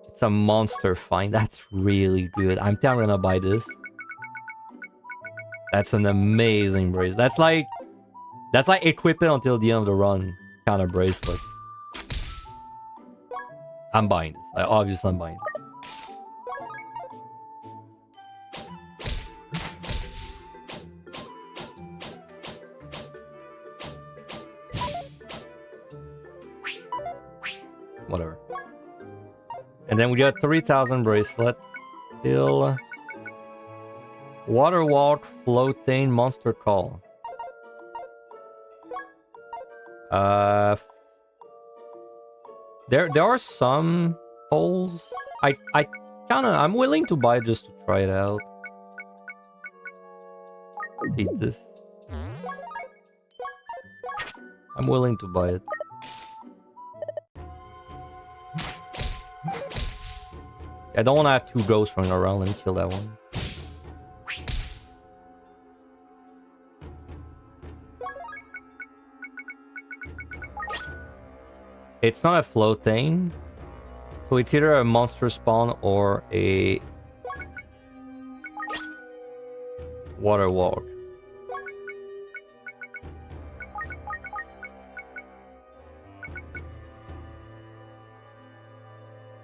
It's a monster find. That's really good. I'm gonna buy this. That's an amazing bracelet. That's like equip it until the end of the run kind of bracelet. I'm buying this. Obviously I'm buying this. Whatever. And then we got 3,000 bracelet. Still. Water walk, floating, monster call. There are some holes. I'm willing to buy just to try it out. Let's eat this. I'm willing to buy it. I don't want to have 2 ghosts running around. Let me kill that one. It's not a floating, so it's either a monster spawn or a water walk.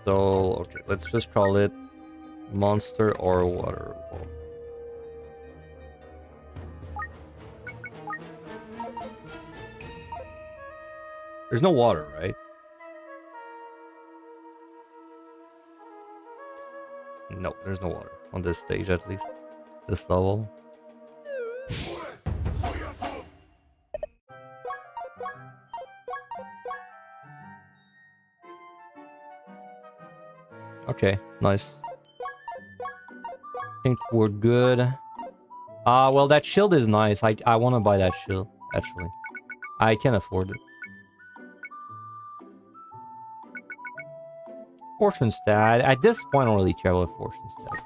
So, okay, let's just call it monster or water walk. There's no water, right? No, there's no water on this stage, at least. This level. Okay, nice. I think we're good. Well, that shield is nice. I want to buy that shield, actually. I can afford it. Fortune stat. At this point, I don't really care about fortune stat.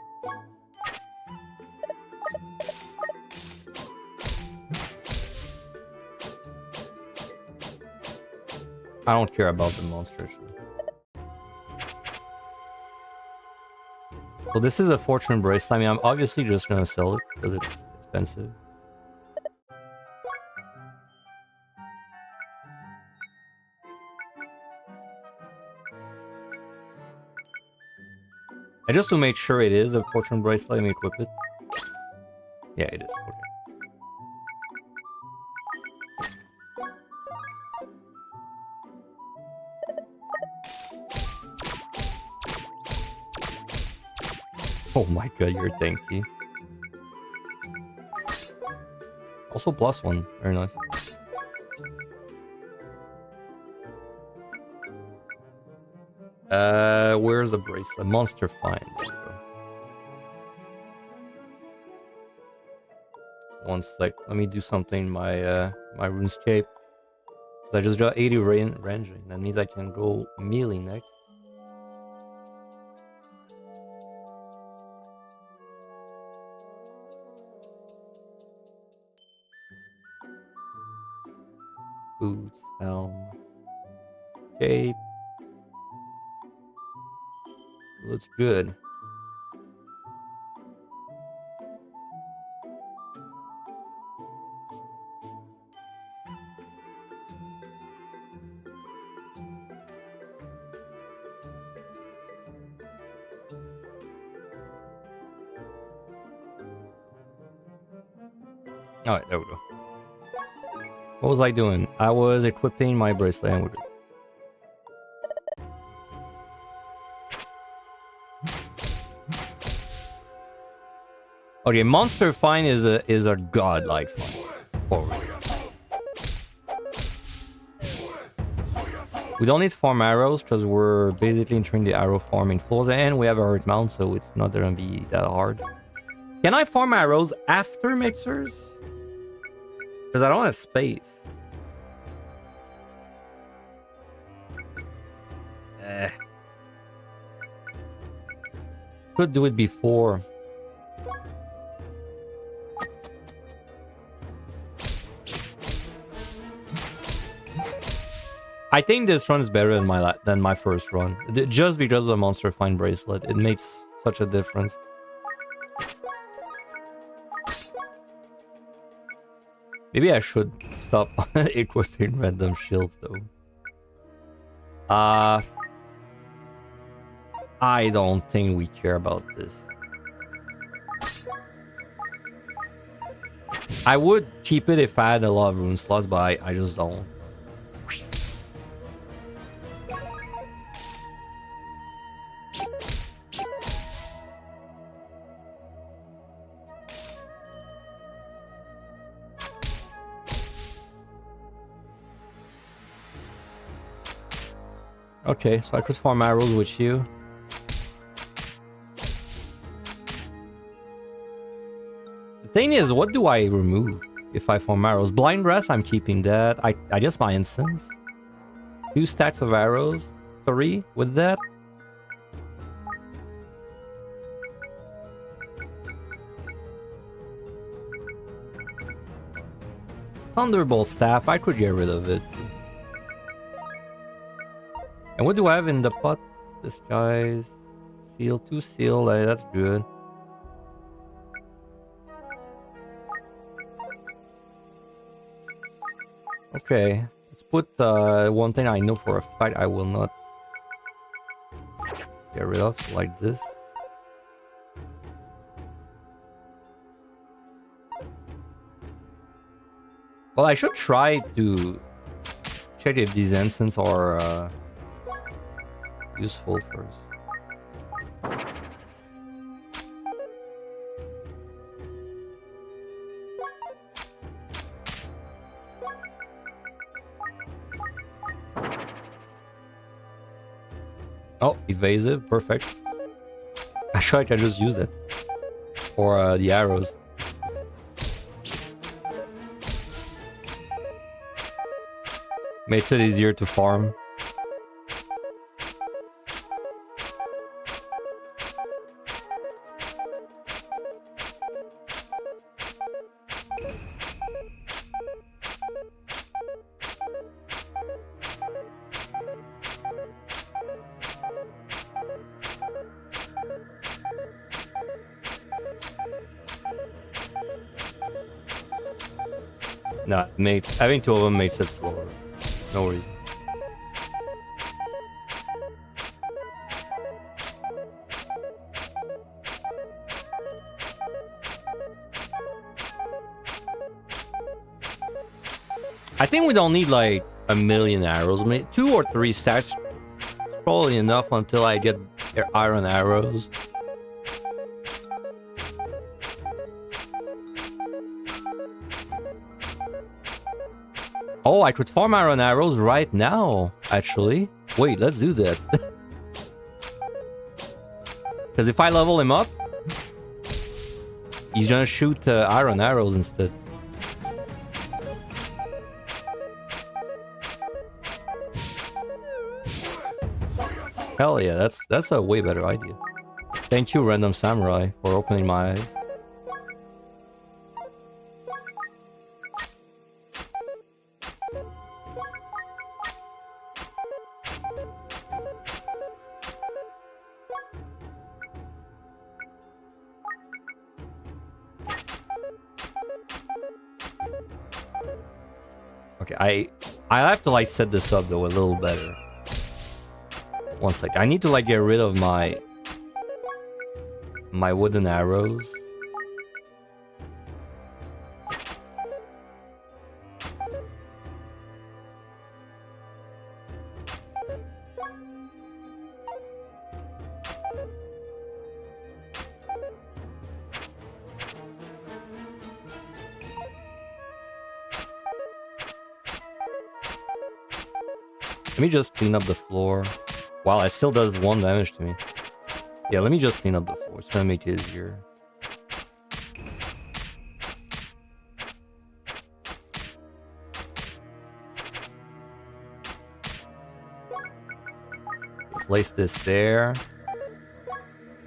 I don't care about the monsters. So this is a fortune bracelet. I mean, I'm obviously just gonna sell it because it's expensive. And just to make sure it is a fortune bracelet, let me equip it. Yeah, it is. Okay. Oh my god, you're tanky. Also +1. Very nice. Where's the bracelet? Monster find. There we go. One sec. Let me do something in my my RuneScape. I just got 80 ranging. That means I can go melee next. Boots, helm, cape. Looks good. Alright, there we go. What was I doing? I was equipping my bracelet and we're good. Okay, monster find is a godlike find. Forward. We don't need farm arrows because we're basically entering the arrow farming floors and we have a hurt mount, so it's not gonna be that hard. Can I farm arrows after mixers? Because I don't have space. Could do it before. I think this run is better than my first run. Just because of the monster find bracelet. It makes such a difference. Maybe I should stop equipping random shields though. I don't think we care about this. I would keep it if I had a lot of rune slots, but I just don't. Okay, so I could farm arrows with you. The thing is, what do I remove if I farm arrows? Blind Rest, I'm keeping that. I guess my incense. 2 stacks of arrows. 3 with that. Thunderbolt Staff, I could get rid of it. And what do I have in the pot? Disguise. Seal, 2 seal, that's good. Okay, let's put one thing I know for a fact I will not get rid of, like this. Well, I should try to check if these incenses are useful first. Oh, evasive, perfect. I sure I can just use it for the arrows. Makes it easier to farm. No, having two of them makes it slower. No reason. I think we don't need like a million arrows. Maybe 2 or 3 stacks is probably enough until I get iron arrows. Oh, I could farm iron arrows right now, actually. Wait, let's do that. Because if I level him up, he's gonna shoot iron arrows instead. Hell yeah, that's a way better idea. Thank you, Random Samurai, for opening my eyes. Okay, I have to like set this up though a little better. One sec. I need to like get rid of my wooden arrows. Let me just clean up the floor. Wow, it still does 1 damage to me. Yeah, let me just clean up the floor. It's gonna make it easier. Place this there.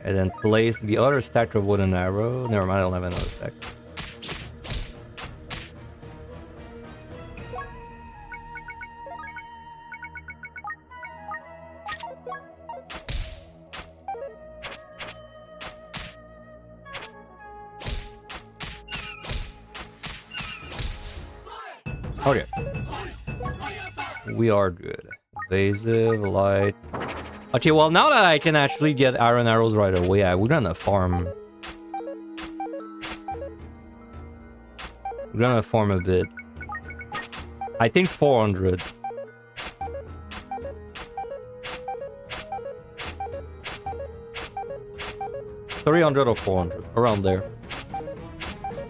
And then place the other stack of wooden arrow. Never mind, I don't have another stack. Okay. We are good. Evasive, light. Okay, well, now that I can actually get iron arrows right away, we're gonna farm. We're gonna farm a bit. I think 400. $300 or 400, around there.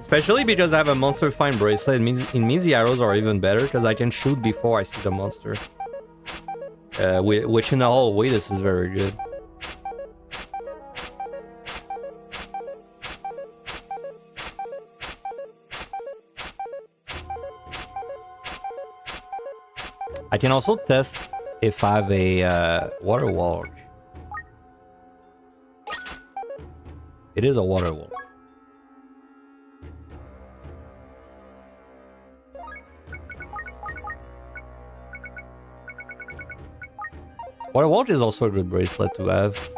Especially because I have a monster find bracelet, it means the arrows are even better because I can shoot before I see the monster. Which in the whole way, this is very good. I can also test if I have a water wall. It is a water wall. Water Watch is also a good bracelet to have.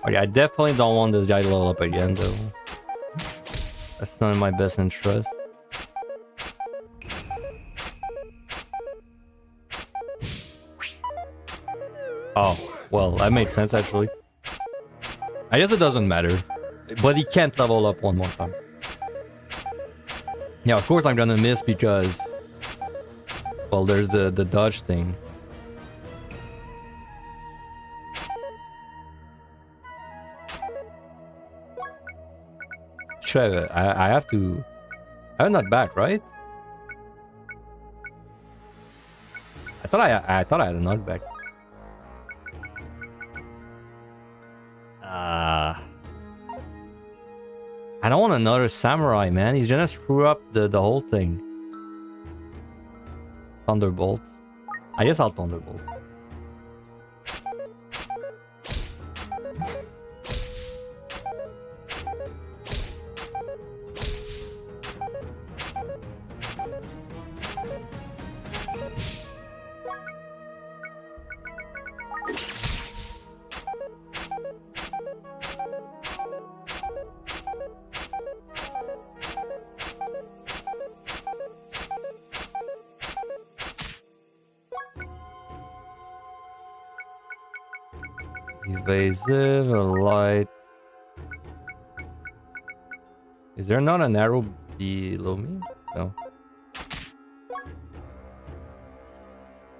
Okay, I definitely don't want this guy to level up again, though. That's not in my best interest. Oh, well, that makes sense, actually. I guess it doesn't matter. But he can't level up one more time. Yeah, of course I'm gonna miss because, well, there's the dodge thing. Sure, I have to. I'm not back, right? I thought I had a knockback. I don't want another samurai, man. He's gonna screw up the whole thing. Thunderbolt. I guess I'll Thunderbolt. Evasive, a light. Is there not an arrow below me? No.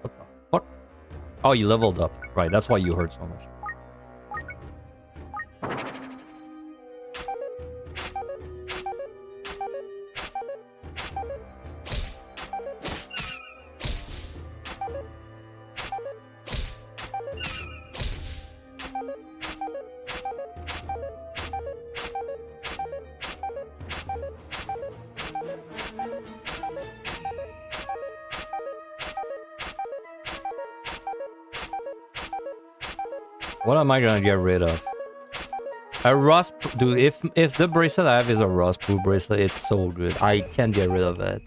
What the fuck? Oh, you leveled up. Right, that's why you hurt so much. What am I gonna get rid of? A rust, dude. If the bracelet I have is a rust-proof bracelet, it's so good. I can't get rid of it.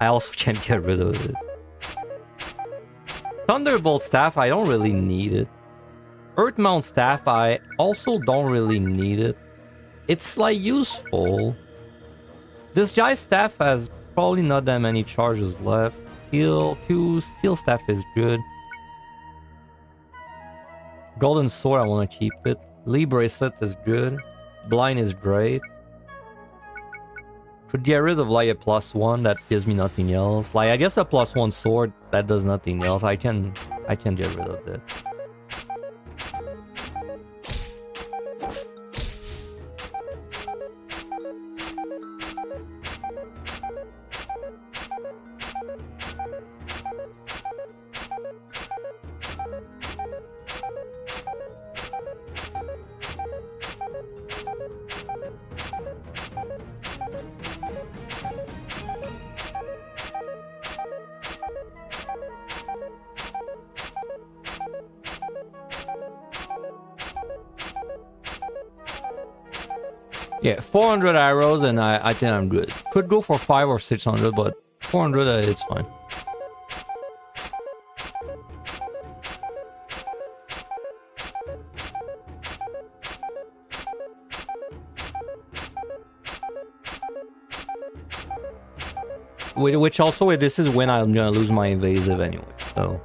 I also can't get rid of it. Thunderbolt staff, I don't really need it. Earthmount staff, I also don't really need it. It's like useful. This guy's staff has probably not that many charges left. Steel staff is good. Golden sword, I want to keep it. Lee bracelet is good. Blind is great. Could get rid of like a +1 that gives me nothing else. Like I guess a +1 sword that does nothing else. I can get rid of that. Yeah, 400 arrows and I think I'm good. Could go for 500 or 600, but 400 it's fine. Which also, this is when I'm gonna lose my invasive anyway, so...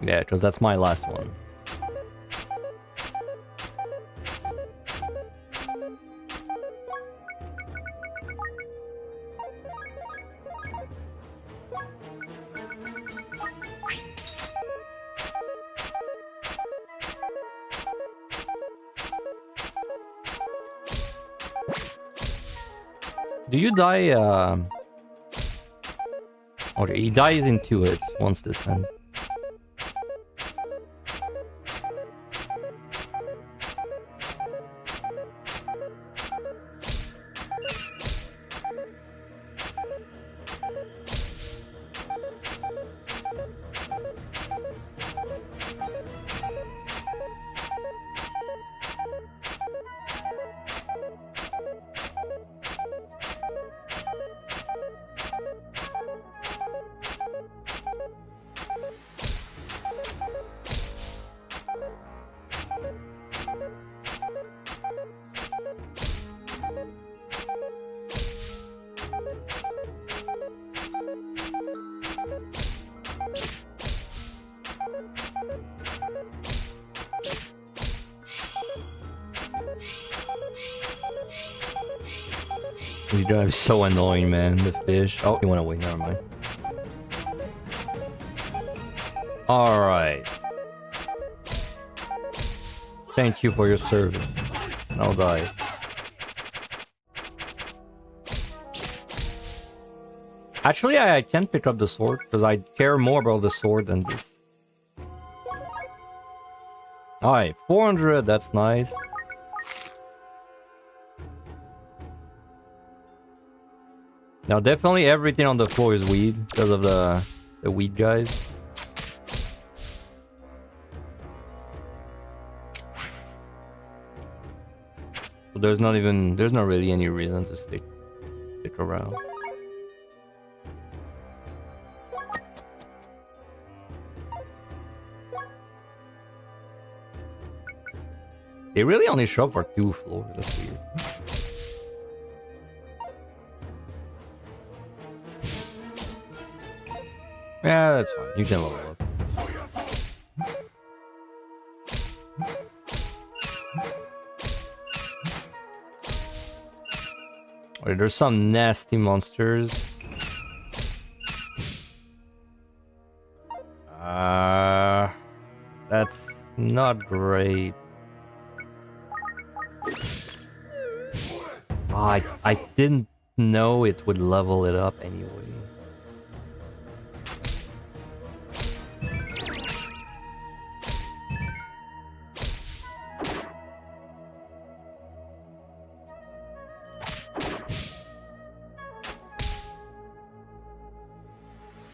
Yeah, because that's my last one. Do you die, Okay, he dies in 2 hits once this ends. You drive so annoying, man. The fish. Oh, he went away. Never mind. Alright. Thank you for your service. I'll die. Actually, I can't pick up the sword because I care more about the sword than this. Alright, 400. That's nice. Now, definitely everything on the floor is weed because of the weed guys. So there's not really any reason to stick around. They really only show up for 2 floors. That's weird. Yeah, that's fine. You can level up. Wait, there's some nasty monsters. That's not great. Oh, I didn't know it would level it up anyway.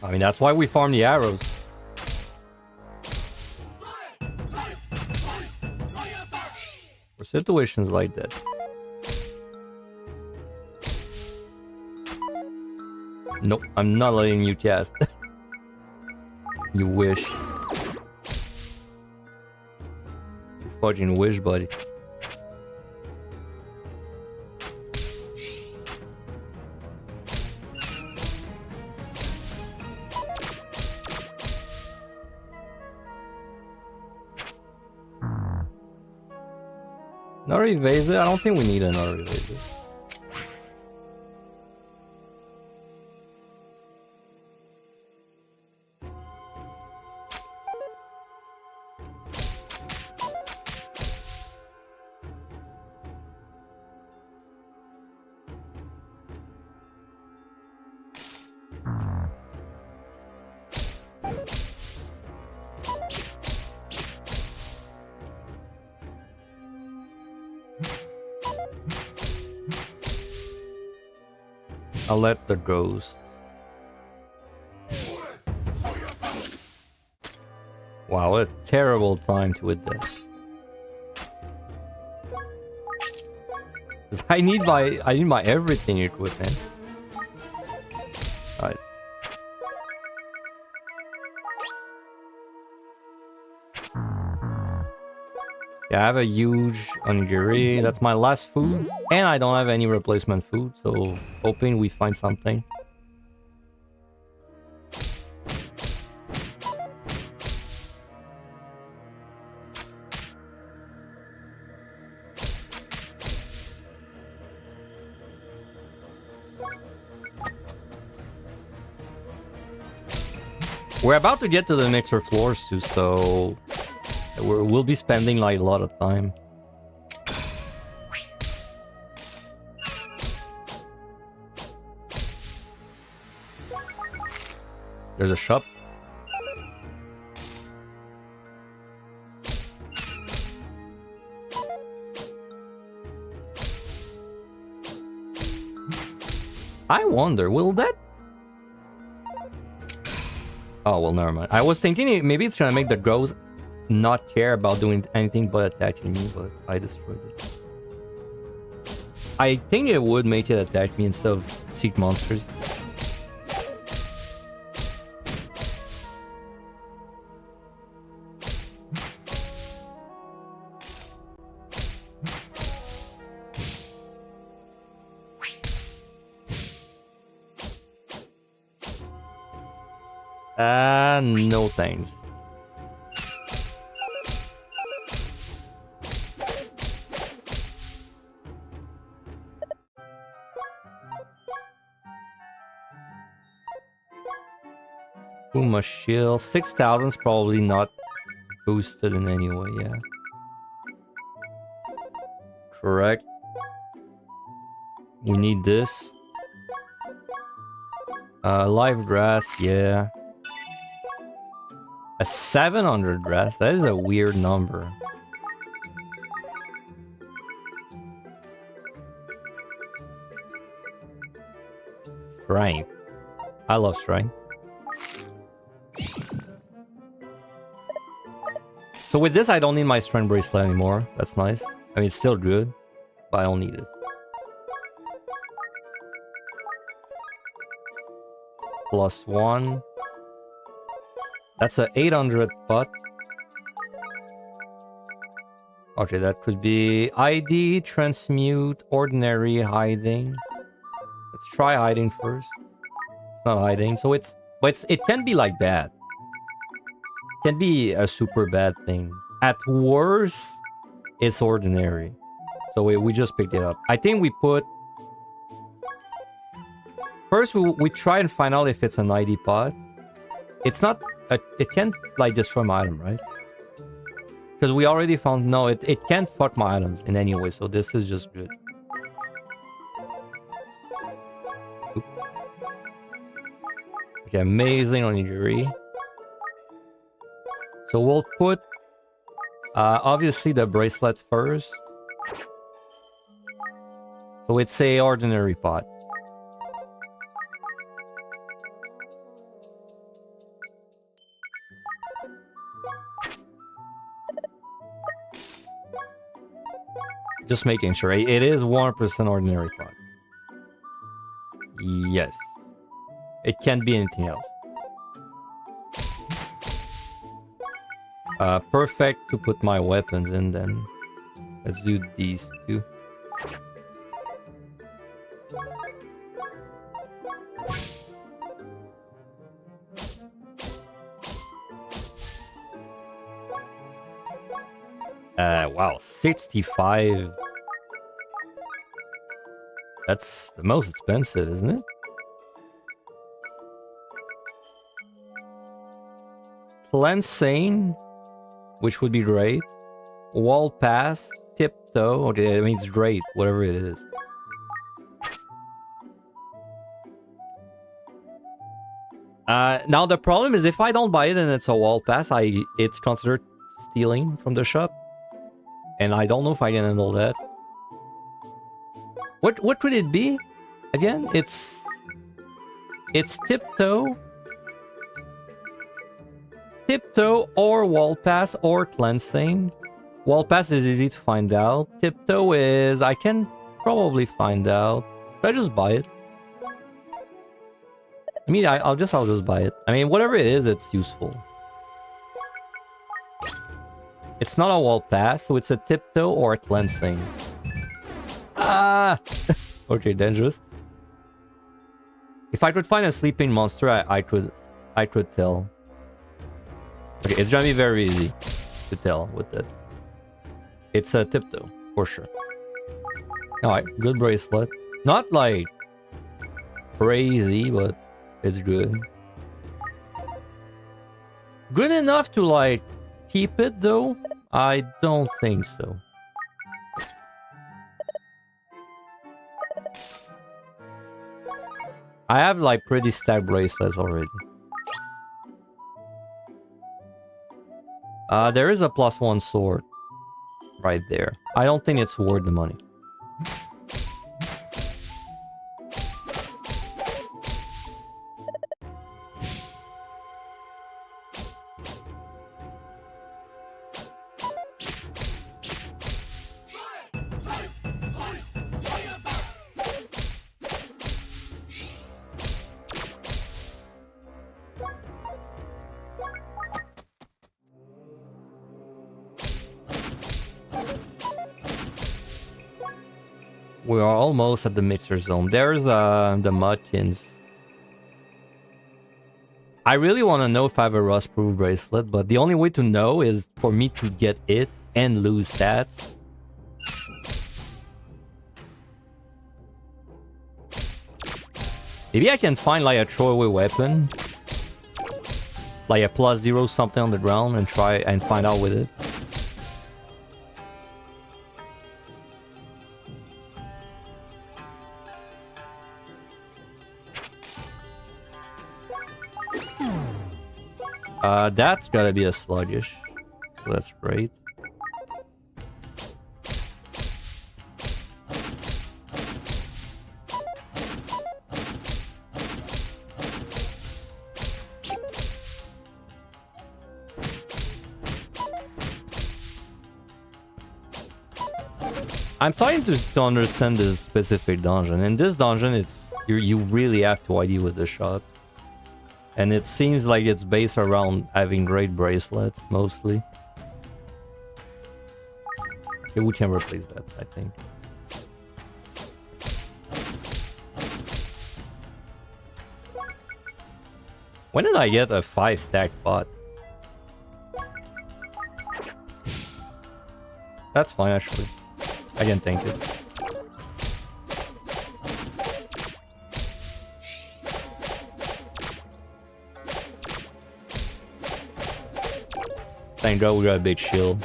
I mean, that's why we farm the arrows. For situations like that. Nope, I'm not letting you cast. You wish. You fucking wish, buddy. Another evasive? I don't think we need another evasive. I'll let the ghost. Wow, what a terrible time to hit that. I need my everything equipment. Alright. Yeah, I have a huge onigiri. That's my last food. And I don't have any replacement food, so hoping we find something. We're about to get to the mixer floors too, so we'll be spending like a lot of time. There's a shop. I wonder, will that... Oh, well, never mind. I was thinking maybe it's gonna make the ghost not care about doing anything but attacking me, but I destroyed it. I think it would make it attack me instead of seek monsters. No thanks. Puma shield. 6,000 is probably not boosted in any way, yeah. Correct. We need this. Live grass, yeah. A 700 grass? That is a weird number. Strength. I love strength. So with this, I don't need my strength bracelet anymore. That's nice. I mean, it's still good, but I don't need it. +1. That's a 800 pot. Okay, that could be ID, transmute, ordinary, hiding. Let's try hiding first. It's not hiding, so it can be like bad. It can be a super bad thing. At worst, it's ordinary. So we just picked it up. I think we put... First, we try and find out if it's an ID pod. It's not... it can't, like, destroy my item, right? Because we already found... No, it can't fuck my items in any way, so this is just good. Oop. Okay, amazing on injury. So we'll put... obviously the bracelet first. So it's a ordinary pot. Just making sure. It is 1% ordinary pot. Yes. It can't be anything else. Perfect to put my weapons in then. Let's do these two. Wow, 65. That's the most expensive, isn't it? Cleansing, which would be great. Wall pass, tiptoe. Okay, I mean, it's great, whatever it is. Now the problem is if I don't buy it and it's a wall pass, it's considered stealing from the shop. And I don't know if I can handle that. What could it be? Again, it's tiptoe. Tiptoe or wall pass or cleansing. Wall pass is easy to find out. Tiptoe is... I can probably find out. Should I just buy it? I mean, I'll just buy it. I mean, whatever it is, it's useful. It's not a wall pass, so it's a tiptoe or a cleansing. Ah! Okay, dangerous. If I could find a sleeping monster, I could tell. Okay, it's gonna be very easy to tell with it. It's a tiptoe, for sure. Alright, good bracelet. Not like crazy, but it's good. Good enough to like keep it though? I don't think so. I have like pretty stacked bracelets already. There is a +1 sword right there. I don't think it's worth the money. We are almost at the mixer zone. There's the mudkins. I really want to know if I have a rust-proof bracelet, but the only way to know is for me to get it and lose stats. Maybe I can find like a throwaway weapon like a +0 something on the ground and try and find out with it. That's gotta be a sluggish. So that's great. I'm starting to understand this specific dungeon. In this dungeon, it's you really have to ID with the shot. And it seems like it's based around having great bracelets, mostly. Okay, we can replace that, I think. When did I get a 5-stack pot? That's fine, actually. I can take it. Thank God we got a big shield.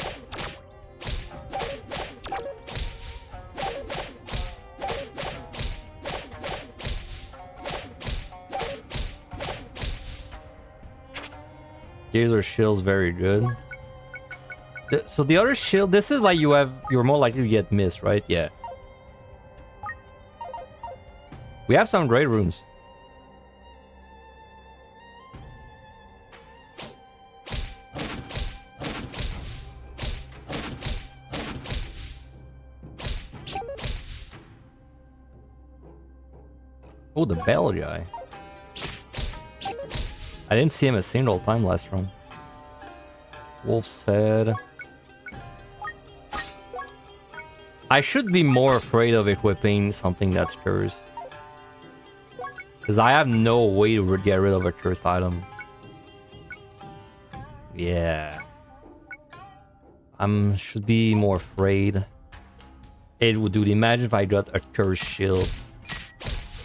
Laser shield's very good. So the other shield, this is like you're more likely to get missed, right? Yeah. We have some great rooms. Oh, the bell guy. I didn't see him a single time last run. Wolf's head. I should be more afraid of equipping something that's cursed. Because I have no way to get rid of a cursed item. Yeah. Should be more afraid. It would, dude, imagine if I got a cursed shield.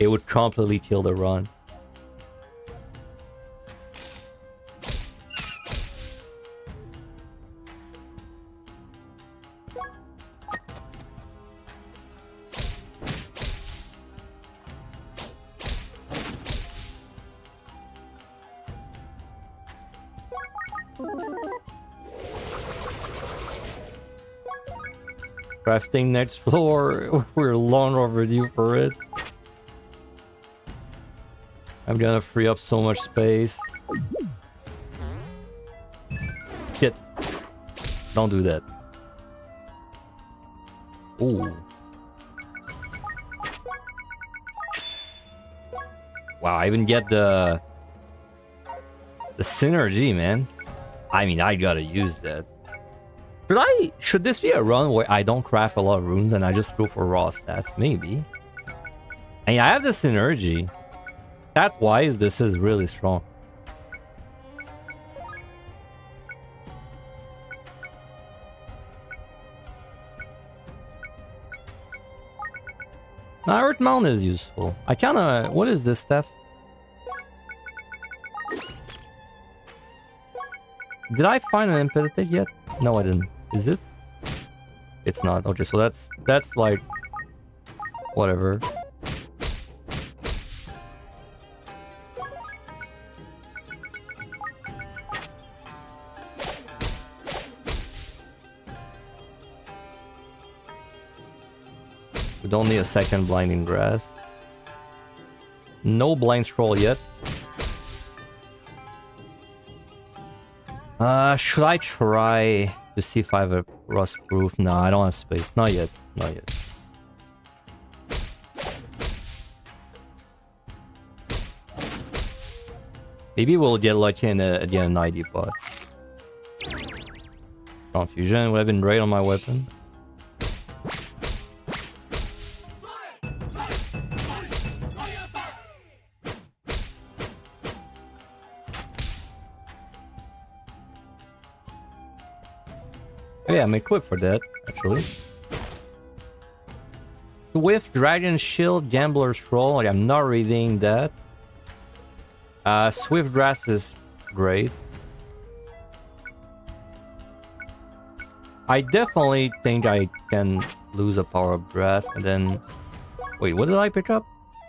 It would completely kill the run. Crafting next floor. We're long overdue for it. I'm gonna free up so much space. Shit. Don't do that. Ooh. Wow, I even get the synergy, man. I mean, I gotta use that. Should this be a run where I don't craft a lot of runes and I just go for raw stats? Maybe. I mean, I have the synergy. Stat-wise, this is really strong. Now, Earth Mountain is useful. I kinda... What is this stuff? Did I find an Impetitic yet? No, I didn't. Is it? It's not. Okay, so that's like... Whatever. We don't need a second blinding grass. No blind scroll yet. Should I try to see if I have a rust proof? No, I don't have space. Not yet. Not yet. Maybe we'll get lucky and get an ID pot. Confusion would have been great on my weapon. Yeah, I'm equipped for that, actually. Swift, Dragon Shield, Gambler's Scroll. Like, I'm not reading that. Swift Grass is great. I definitely think I can lose a power of brass and then... Wait, what did I pick up?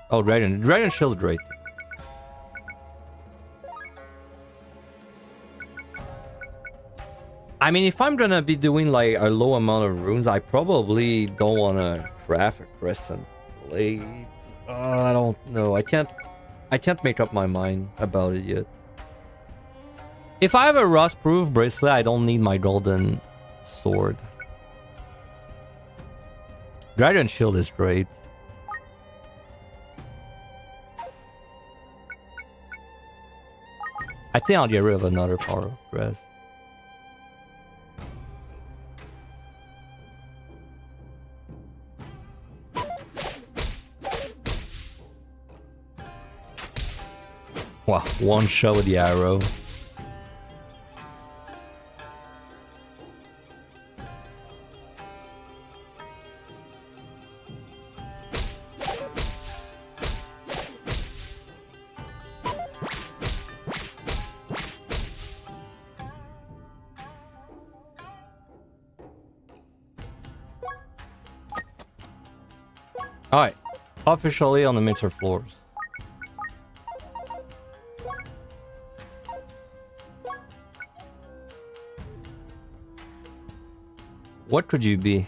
Oh, Dragon. Dragon Shield is great. I mean, if I'm gonna be doing like a low amount of runes, I probably don't wanna craft a crescent blade. I don't know. I can't make up my mind about it yet. If I have a rust-proof bracelet, I don't need my golden sword. Dragon Shield is great. I think I'll get rid of another power of brass. Wow, one shot with the arrow. Alright, officially on the mixer floors. What could you be?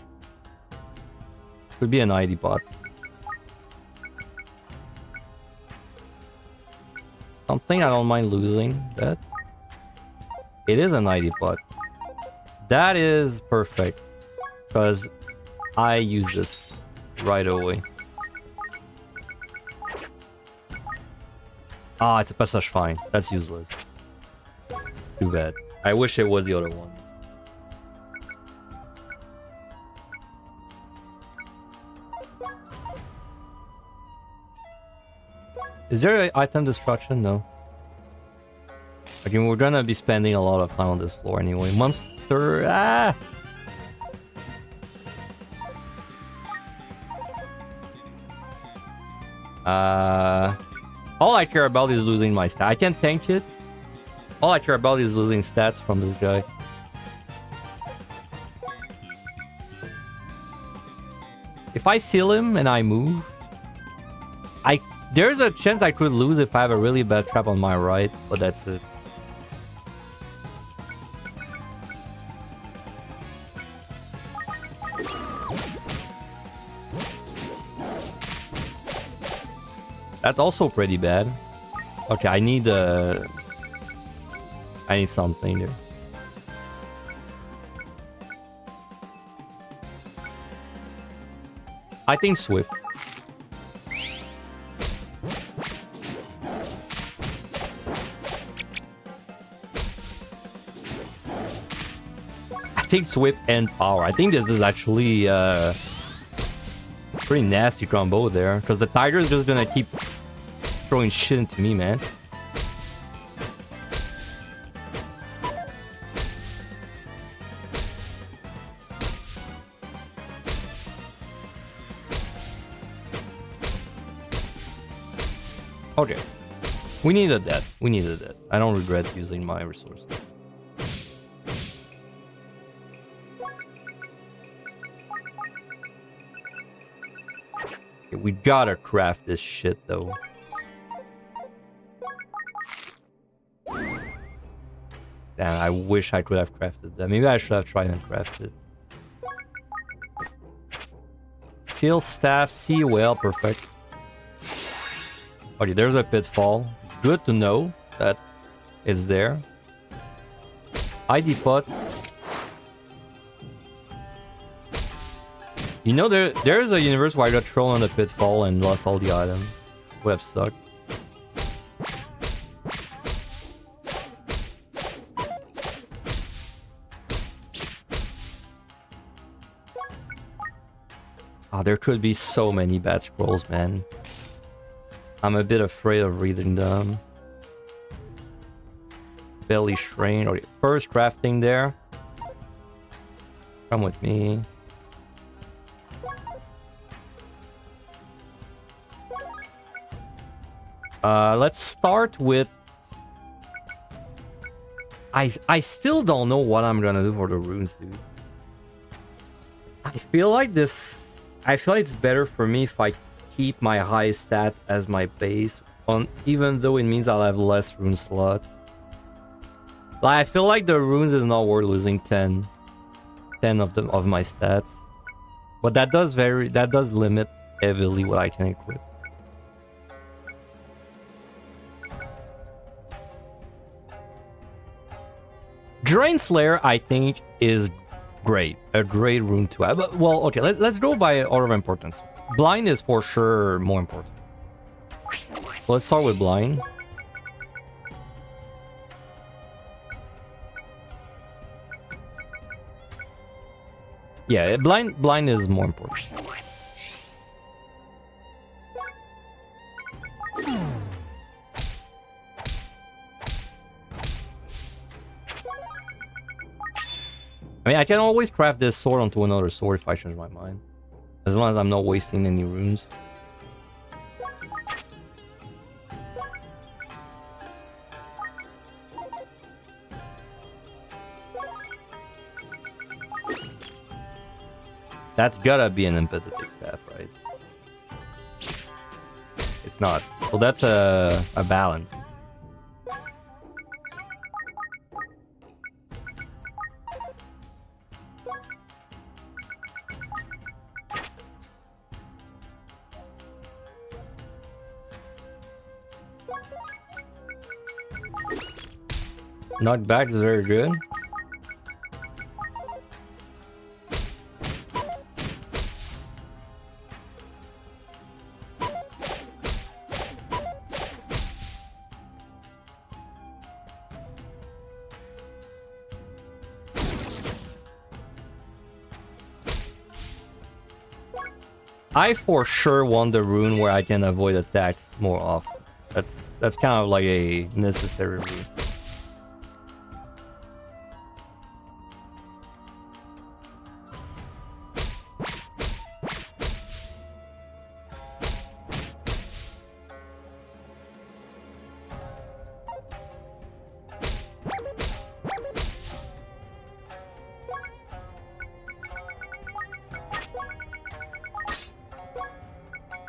Could be an ID bot. Something I don't mind losing. That it is an ID bot. That is perfect because I use this right away. Ah, it's a passage fine. That's useless. Too bad. I wish it was the other one. Is there an item destruction? No. Okay, we're gonna be spending a lot of time on this floor anyway. Monster... Ah! All I care about is losing my stat. I can't tank it. All I care about is losing stats from this guy. If I seal him and I move... There's a chance I could lose if I have a really bad trap on my right, but that's it. That's also pretty bad. Okay, I need something there. I think Swift. I think Swift and Power. I think this is actually pretty nasty combo there, because the Tiger is just gonna keep throwing shit into me, man. Okay. We needed that. We needed that. I don't regret using my resources. Okay, we gotta craft this shit, though. Damn, I wish I could have crafted that. Maybe I should have tried and crafted. Seal staff, sea whale, perfect. Okay, there's a pitfall. It's good to know that it's there. ID pot. You know, there's a universe where I got thrown on the pitfall and lost all the items. Would have sucked. Ah, there could be so many bad scrolls, man. I'm a bit afraid of reading them. Belly Shrine. Okay, first crafting there. Come with me. Let's start with... I still don't know what I'm gonna do for the runes, dude. I feel like this. I feel like it's better for me if I keep my high stat as my base, on even though it means I'll have less rune slot. Like, I feel like the runes is not worth losing 10 of them of my stats, but that does limit heavily what I can equip. Drain Slayer, I think, is great. A great rune to have. But, well, okay, let's go by order of importance. Blind is for sure more important. Let's start with Blind. Yeah, blind is more important. I mean, I can always craft this sword onto another sword if I change my mind. As long as I'm not wasting any runes. That's gotta be an empathetic staff, right? It's not. Well, that's a balance. Knockback is very good. I for sure want the rune where I can avoid attacks more often. That's kind of like a necessary rune.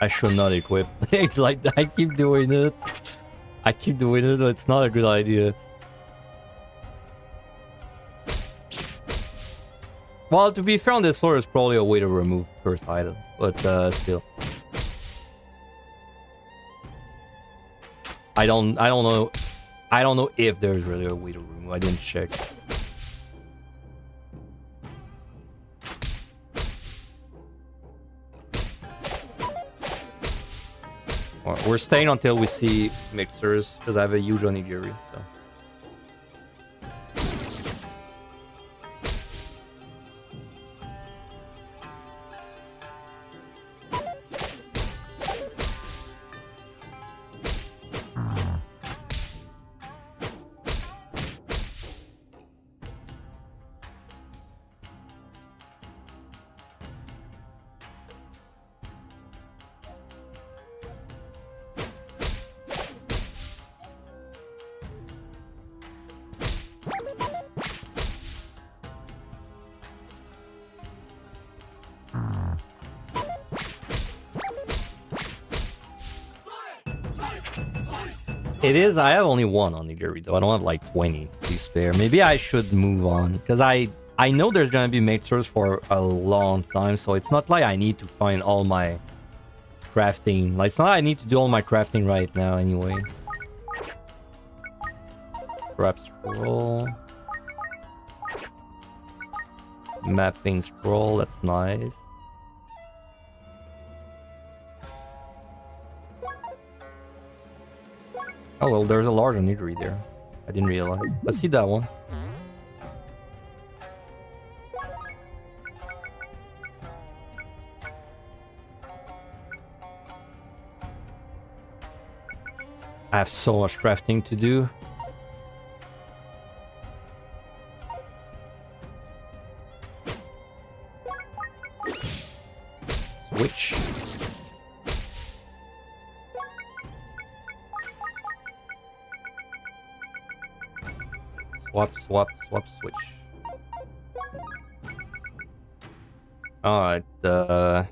I should not equip. It's like I keep doing it. But it's not a good idea. Well, to be fair on this floor is probably a way to remove first item, but still. I don't know if there's really a way to remove. I didn't check. We're staying until we see mixers, because I have a huge onigiri, so. It is. I have only one on the jury though. I don't have like 20 to spare. Maybe I should move on because I know there's gonna be mixers for a long time, so it's not like I need to find all my crafting. Like, it's not like I need to do all my crafting right now anyway. Grab scroll. Mapping scroll. That's nice. Oh, well, there's a large onigiri there. I didn't realize. Let's see that one. I have so much crafting to do. Switch. Swap, switch. Alright, let's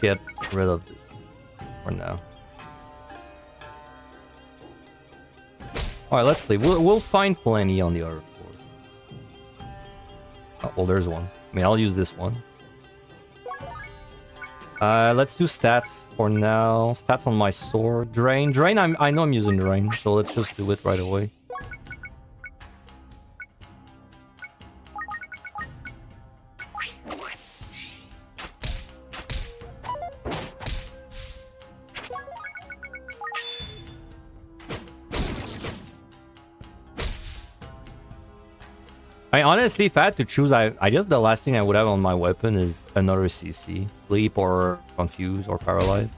get rid of this for now. Alright, let's leave. We'll find plenty on the other floor. Oh, well, there's one. I mean, I'll use this one. Let's do stats for now. Stats on my sword. Drain. Drain, I know I'm using drain, so let's just do it right away. I honestly, if I had to choose, I guess the last thing I would have on my weapon is another CC. Sleep or confuse or paralyze.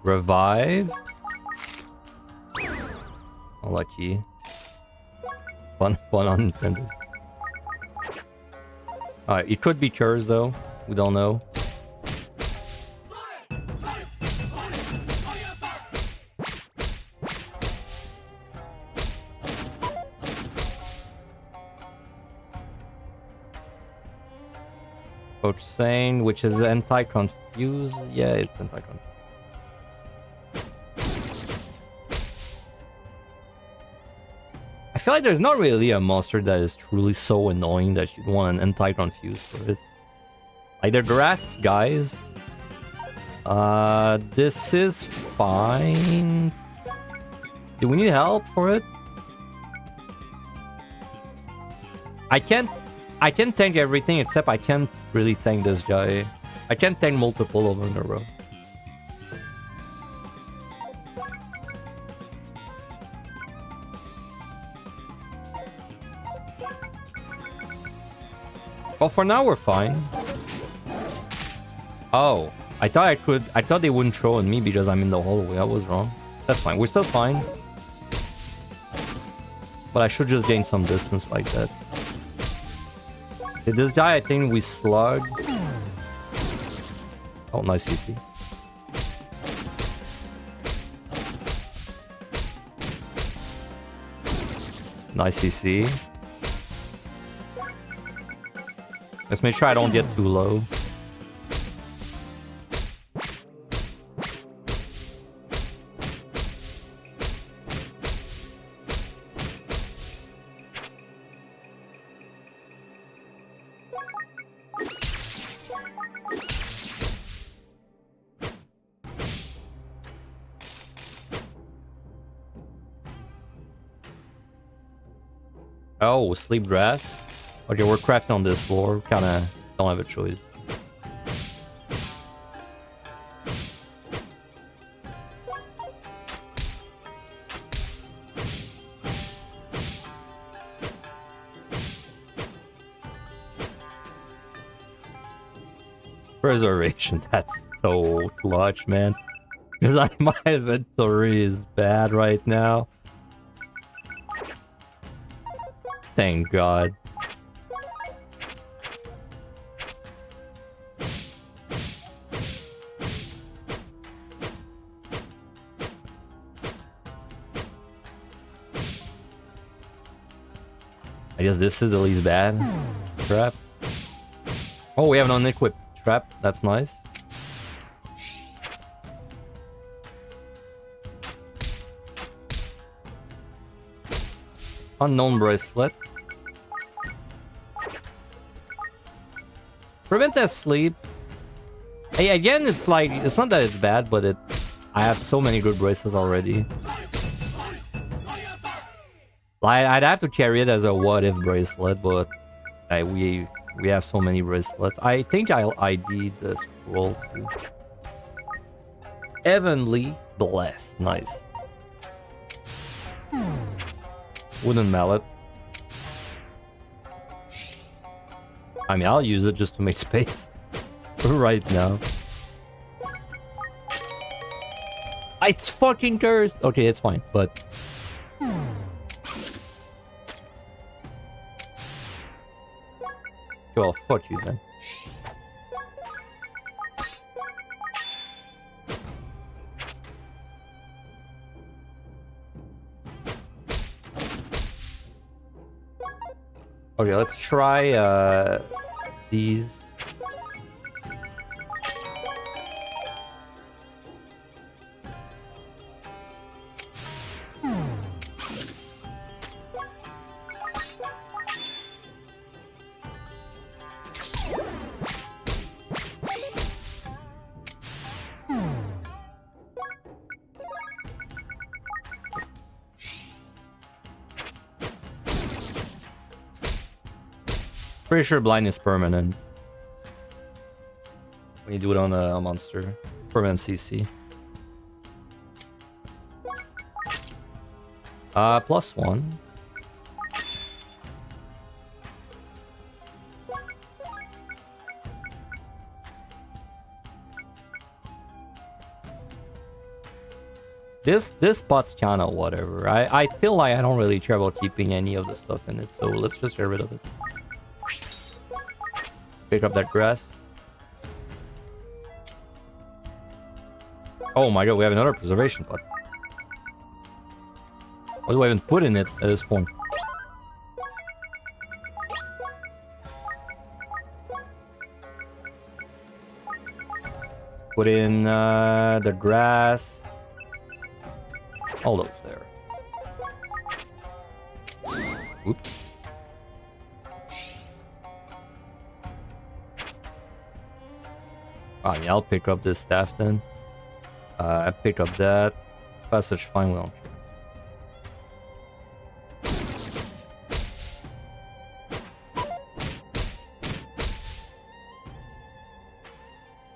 Revive. Lucky. Fun unintended. Alright, it could be cursed though. We don't know. Coach Sane, which is anti-confuse. Yeah, it's anti-confuse. I feel like there's not really a monster that is truly so annoying that you'd want an anti-confuse for it. Like, they're grass guys. This is fine. Do we need help for it? I can tank everything except I can't really tank this guy. I can tank multiple of them in a row. Well, for now we're fine. Oh, I thought they wouldn't throw on me because I'm in the hallway. I was wrong. That's fine. We're still fine. But I should just gain some distance like that. Okay, this guy, I think we slugged. Oh, nice CC. Nice CC. Let's make sure I don't get too low. Oh, sleep grass. Okay, we're crafting on this floor. Kinda don't have a choice. Preservation, that's so clutch, man. Because like my inventory is bad right now. Thank God. I guess this is the least bad. Trap. Oh, we have an unequipped trap. That's nice. Unknown bracelet. Prevent that sleep. Hey, again, it's like, it's not that it's bad, but I have so many good bracelets already. I'd have to carry it as a what-if bracelet, but we have so many bracelets. I think I'll ID the scroll too. Heavenly Blessed. Nice. Wooden mallet. I mean, I'll use it just to make space right now. It's fucking cursed. Okay, it's fine, but Well, fuck you then. Okay, let's try these. Pretty sure blind is permanent. When you do it on a monster. Permanent CC. +1. This spot's kinda whatever. I feel like I don't really care about keeping any of the stuff in it, so let's just get rid of it. Pick up that grass. Oh my god, we have another preservation pot. What do I even put in it at this point? Put in the grass. All those there. Oops. Ah, yeah, I'll pick up this staff then. I pick up that. Passage fine, we don't care.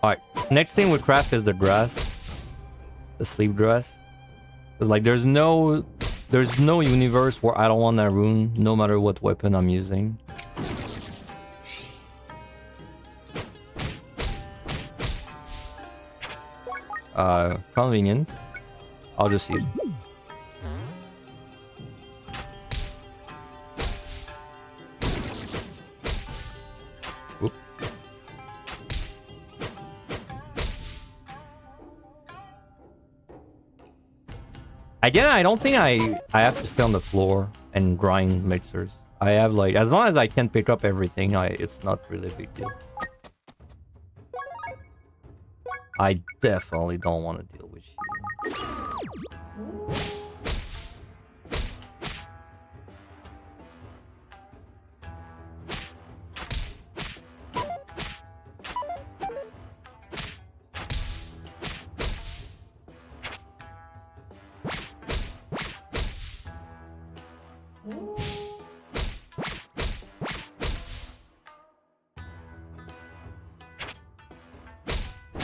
Alright, next thing we craft is the grass. The sleep grass. Cause like there's no universe where I don't want that rune, no matter what weapon I'm using. Convenient. I'll just use. Oop. Again, I don't think I have to stay on the floor and grind mixers. I have like, as long as I can pick up everything, it's not really a big deal. I definitely don't want to deal with you.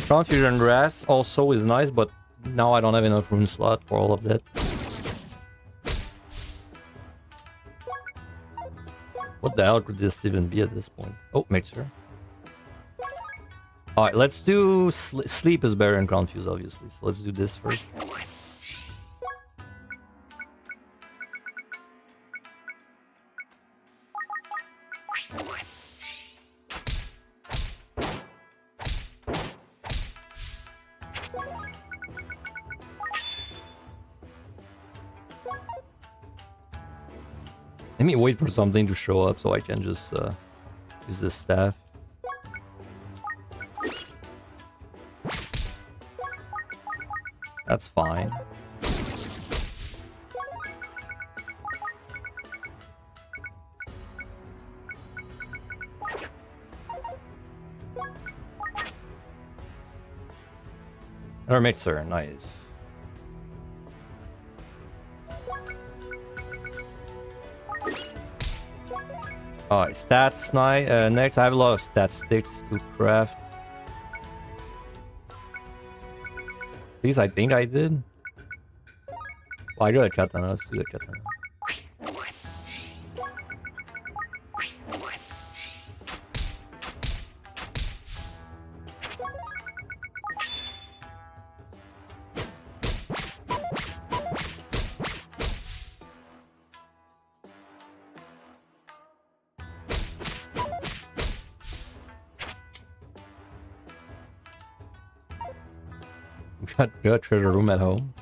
Confusion grass also is nice, but now I don't have enough rune slot for all of that. What the hell could this even be at this point? Oh, mixer. Alright, let's do... Sleep is better than confuse, obviously. So let's do this first. Let me wait for something to show up so I can just use this staff. That's fine. Another mixer, nice. Alright, stats next. I have a lot of stat sticks to craft. These I think I did. Well, I got a katana. Let's do the katana. Got a treasure room at home.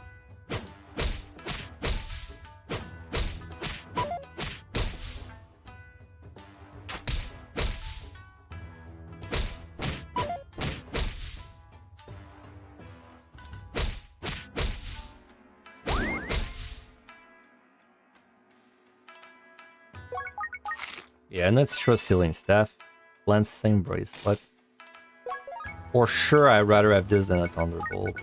Yeah, and let's trust ceiling staff. Lancing bracelet. For sure, I'd rather have this than a thunderbolt.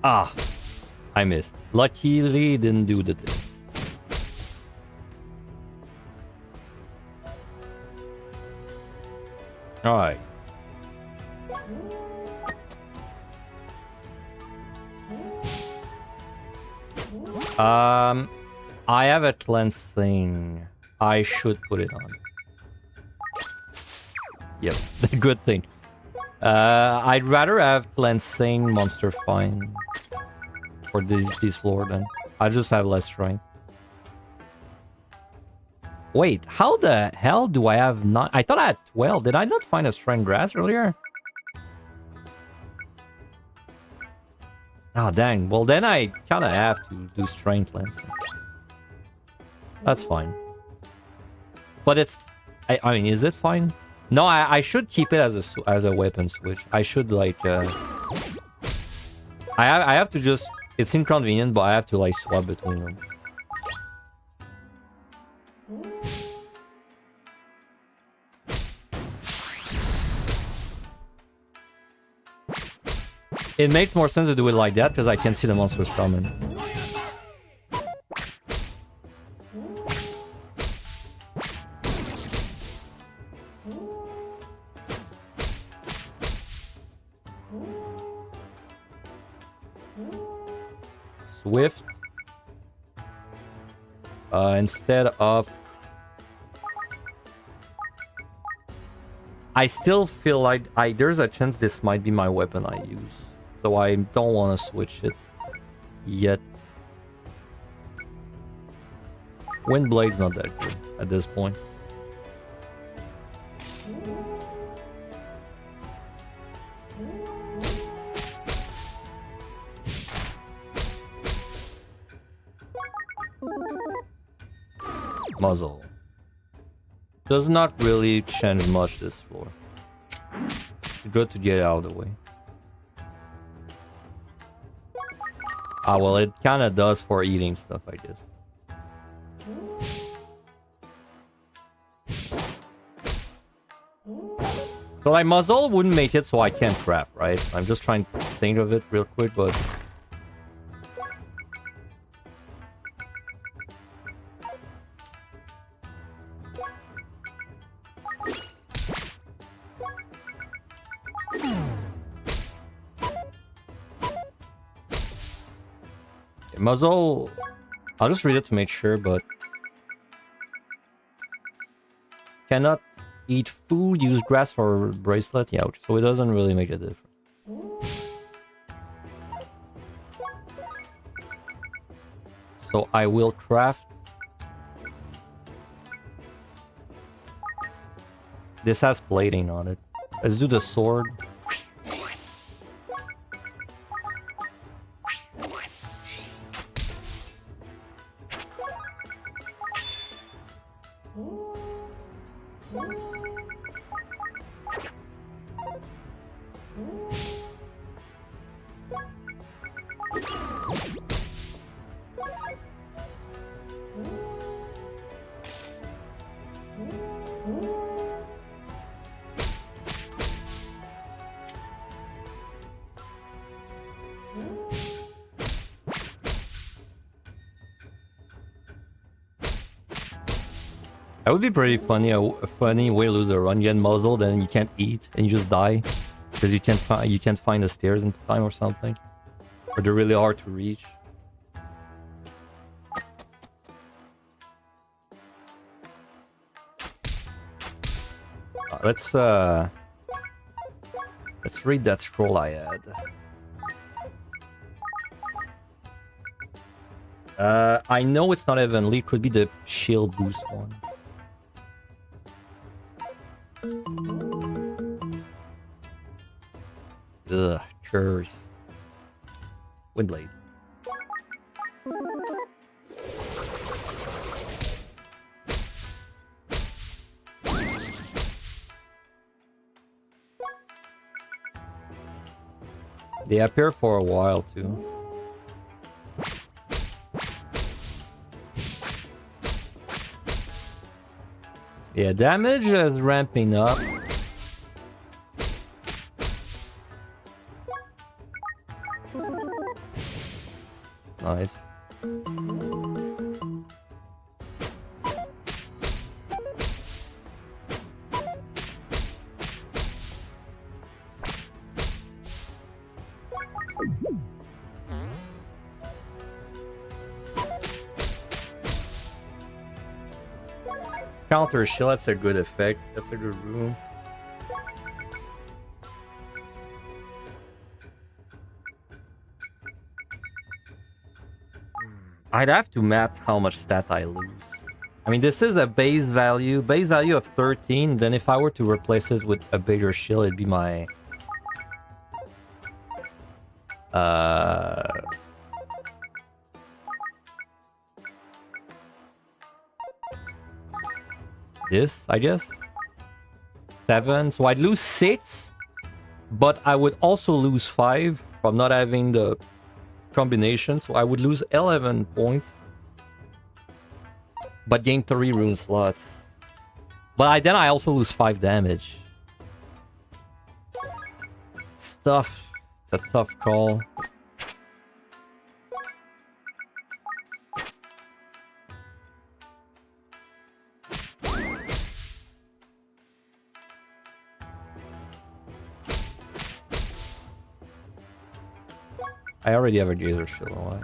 Ah, I missed. Luckily, didn't do the thing. All right. I have a cleansing. I should put it on. Yep, good thing. I'd rather have cleansing monster find for this floor then. I just have less strength. Wait, how the hell do I have not? I thought I had 12. Did I not find a strength grass earlier? Oh dang. Well then I kind of have to do strength cleansing. That's fine. But it's, I mean, is it fine? No, I should keep it as a weapon switch. I should like I have to just, it's inconvenient, but I have to like swap between them. It makes more sense to do it like that because I can see the monsters coming. Swift. Instead of... I still feel like there's a chance this might be my weapon I use. So I don't want to switch it yet. Windblade's not that good at this point. Muzzle. Does not really change much this floor. Good to get out of the way. Ah, well, it kind of does for eating stuff, I guess. So, like, muzzle wouldn't make it so I can't craft, right? I'm just trying to think of it real quick, but... Muzzle, I'll just read it to make sure, but cannot eat food, use grass or bracelet, yeah, so it doesn't really make a difference. So I will craft. This has plating on it. Let's do the sword. That would be pretty funny, a funny way to lose the run. You get muzzled and you can't eat and you just die because you can't find the stairs in time or something, or they're really hard to reach. Let's read that scroll I had. I know it's not heavenly. It could be the shield boost one. Ugh, curse. Windblade. They appear for a while too. Yeah, damage is ramping up. Nice. Counter shield, that's a good effect. That's a good rune. I'd have to map how much stat I lose. I mean, this is a base value of 13. Then if I were to replace it with a bigger shield, it'd be my... This, I guess. 7. So I'd lose 6. But I would also lose 5 from not having the combination. So I would lose 11 points. But gain 3 rune slots. But then I also lose 5 damage. It's tough. It's a tough call. I already have a Gazer shield. Why?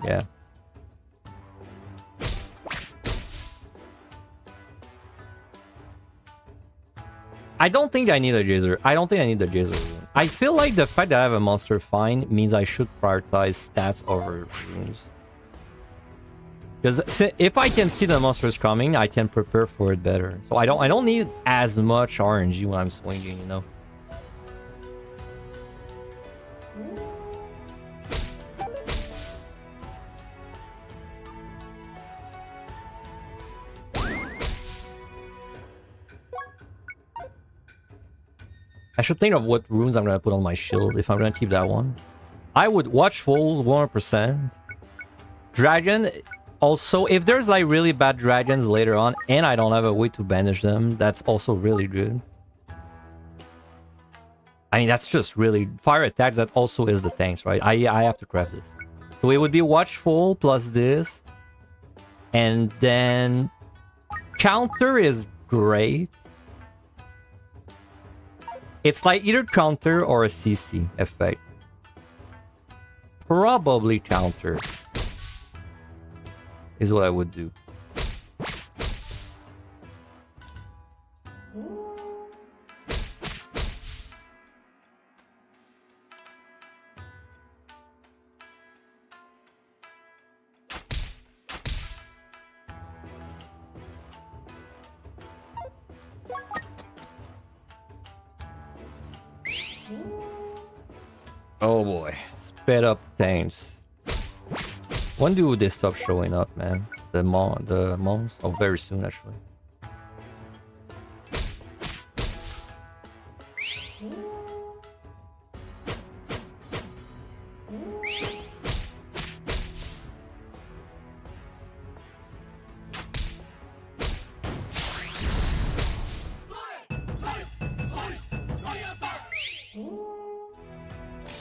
Yeah. I don't think I need a Gazer. I don't think I need the Gazer rune. I feel like the fact that I have a monster find means I should prioritize stats over runes. Because if I can see the monsters coming, I can prepare for it better. So I don't need as much RNG when I'm swinging, you know. I should think of what runes I'm gonna put on my shield if I'm gonna keep that one. I would Watchful 100%. Dragon, also, if there's like really bad dragons later on and I don't have a way to banish them, that's also really good. I mean, that's just really... Fire attacks, that also is the tanks, right? I have to craft this. So it would be Watchful plus this. And then... Counter is great. It's like either counter or a CC effect. Probably counter is what I would do. Oh boy, sped up tanks. When do they stop showing up, man? The moms? Oh, very soon actually.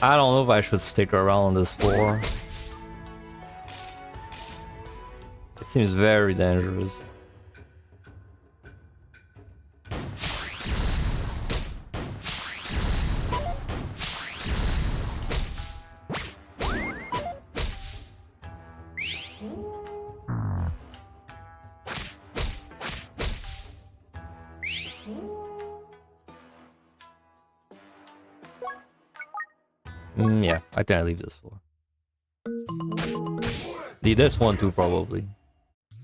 I don't know if I should stick around on this floor. It seems very dangerous. Yeah, I think I leave this floor. Leave this one too, probably.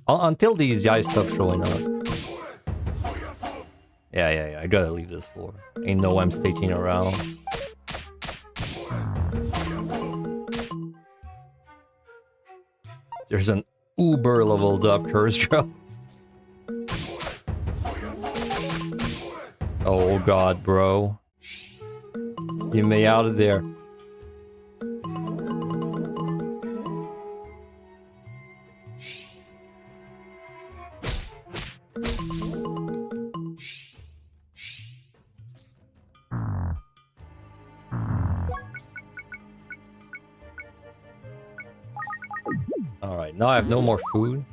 Until these guys stop showing up. Yeah. I gotta leave this floor. Ain't no I'm sticking around. There's an uber leveled up curse drill. Oh god, bro. Get me out of there. Alright, now I have no more food.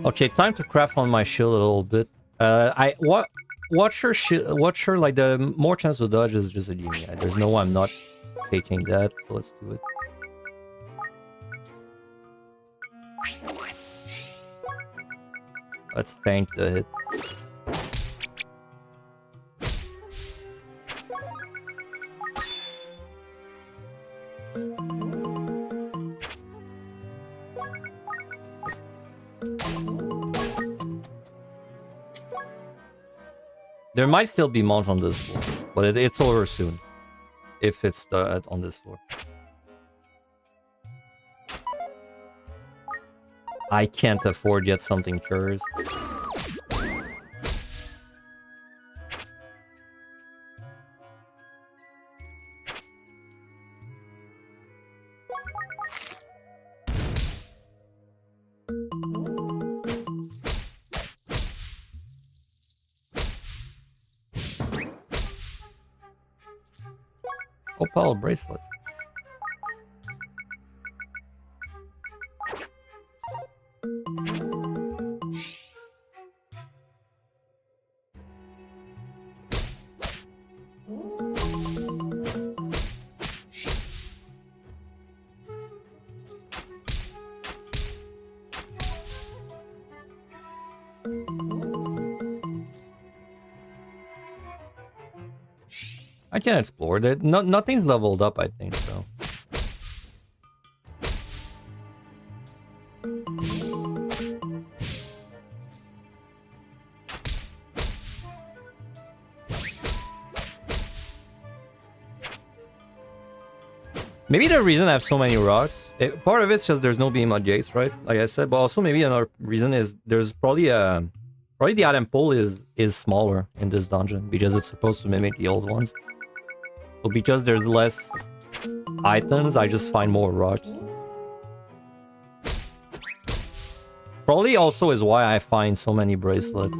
Okay, time to craft on my shield a little bit. Watch her like the more chance to dodge is just a genie. There's no way I'm not taking that, so let's do it. Let's tank the hit. There might still be mount on this floor, but it's over soon. If it's on this floor. I can't afford yet something cursed. Opal bracelet. I can explore that. Nothing's leveled up, I think, so. Maybe the reason I have so many rocks, part of it's just there's no beam on gates, right? Like I said, but also maybe another reason is there's probably the item pool is smaller in this dungeon because it's supposed to mimic the old ones. But because there's less items, I just find more rocks. Probably also is why I find so many bracelets.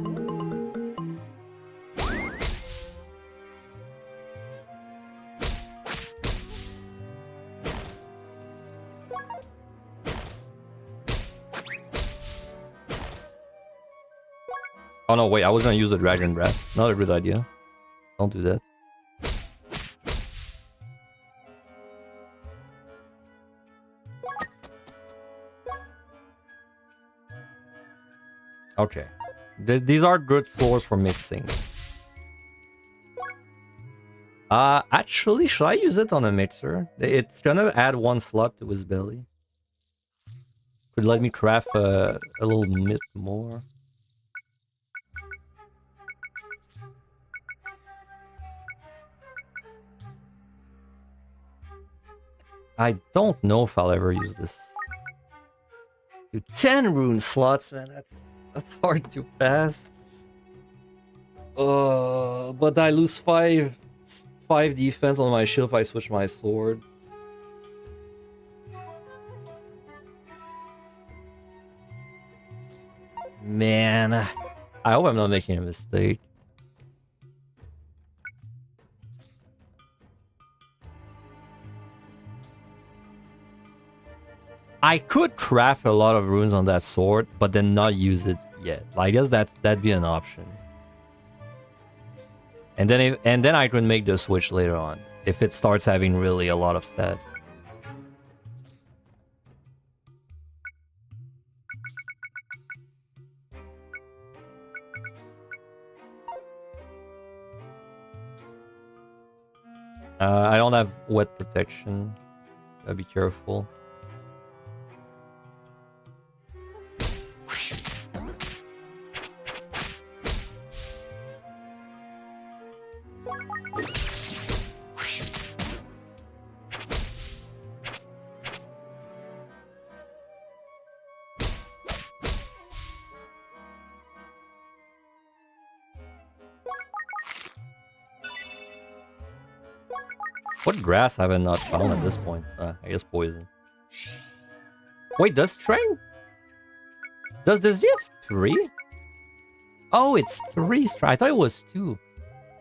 Oh no, wait, I was gonna use the dragon breath. Not a good idea. Don't do that. Okay. These are good floors for mixing. Actually, should I use it on a mixer? It's gonna add one slot to his belly. Could let me craft a little bit more. I don't know if I'll ever use this. Dude, 10 rune slots, man. That's hard to pass. But I lose 5 defense on my shield if I switch my sword. Man, I hope I'm not making a mistake. I could craft a lot of runes on that sword, but then not use it yet. I guess that'd be an option. And then I could make the switch later on if it starts having really a lot of stats. I don't have wet protection. Gotta be careful. What grass have I not found at this point? I guess poison. Wait, does strength? Does this give 3? Oh, it's 3 strength. I thought it was 2.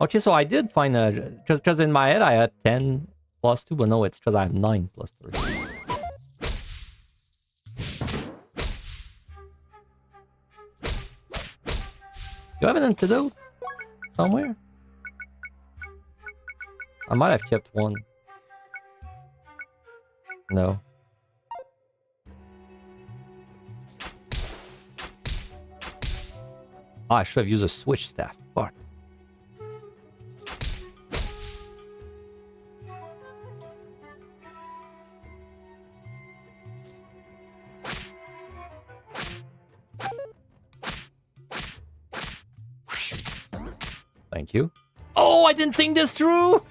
Okay, so I did find a... Because in my head I had 10 plus 2, but no, it's because I have 9 plus 3. You have an antidote? Somewhere? I might have kept one. No. Ah, I should have used a switch staff. Fuck. Thank you. Oh, I didn't think this through!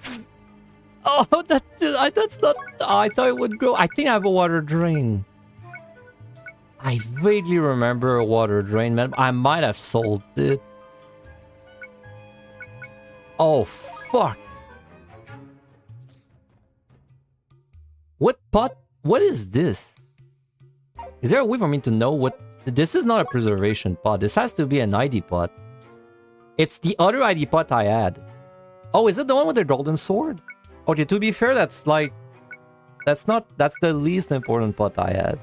Oh, that's not... I thought it would grow. I think I have a water drain. I vaguely remember a water drain, man. I might have sold it. Oh, fuck. What pot? What is this? Is there a way for me to know what... This is not a preservation pot. This has to be an ID pot. It's the other ID pot I had. Oh, is it the one with the golden sword? Okay, to be fair, that's like... That's the least important pot I had.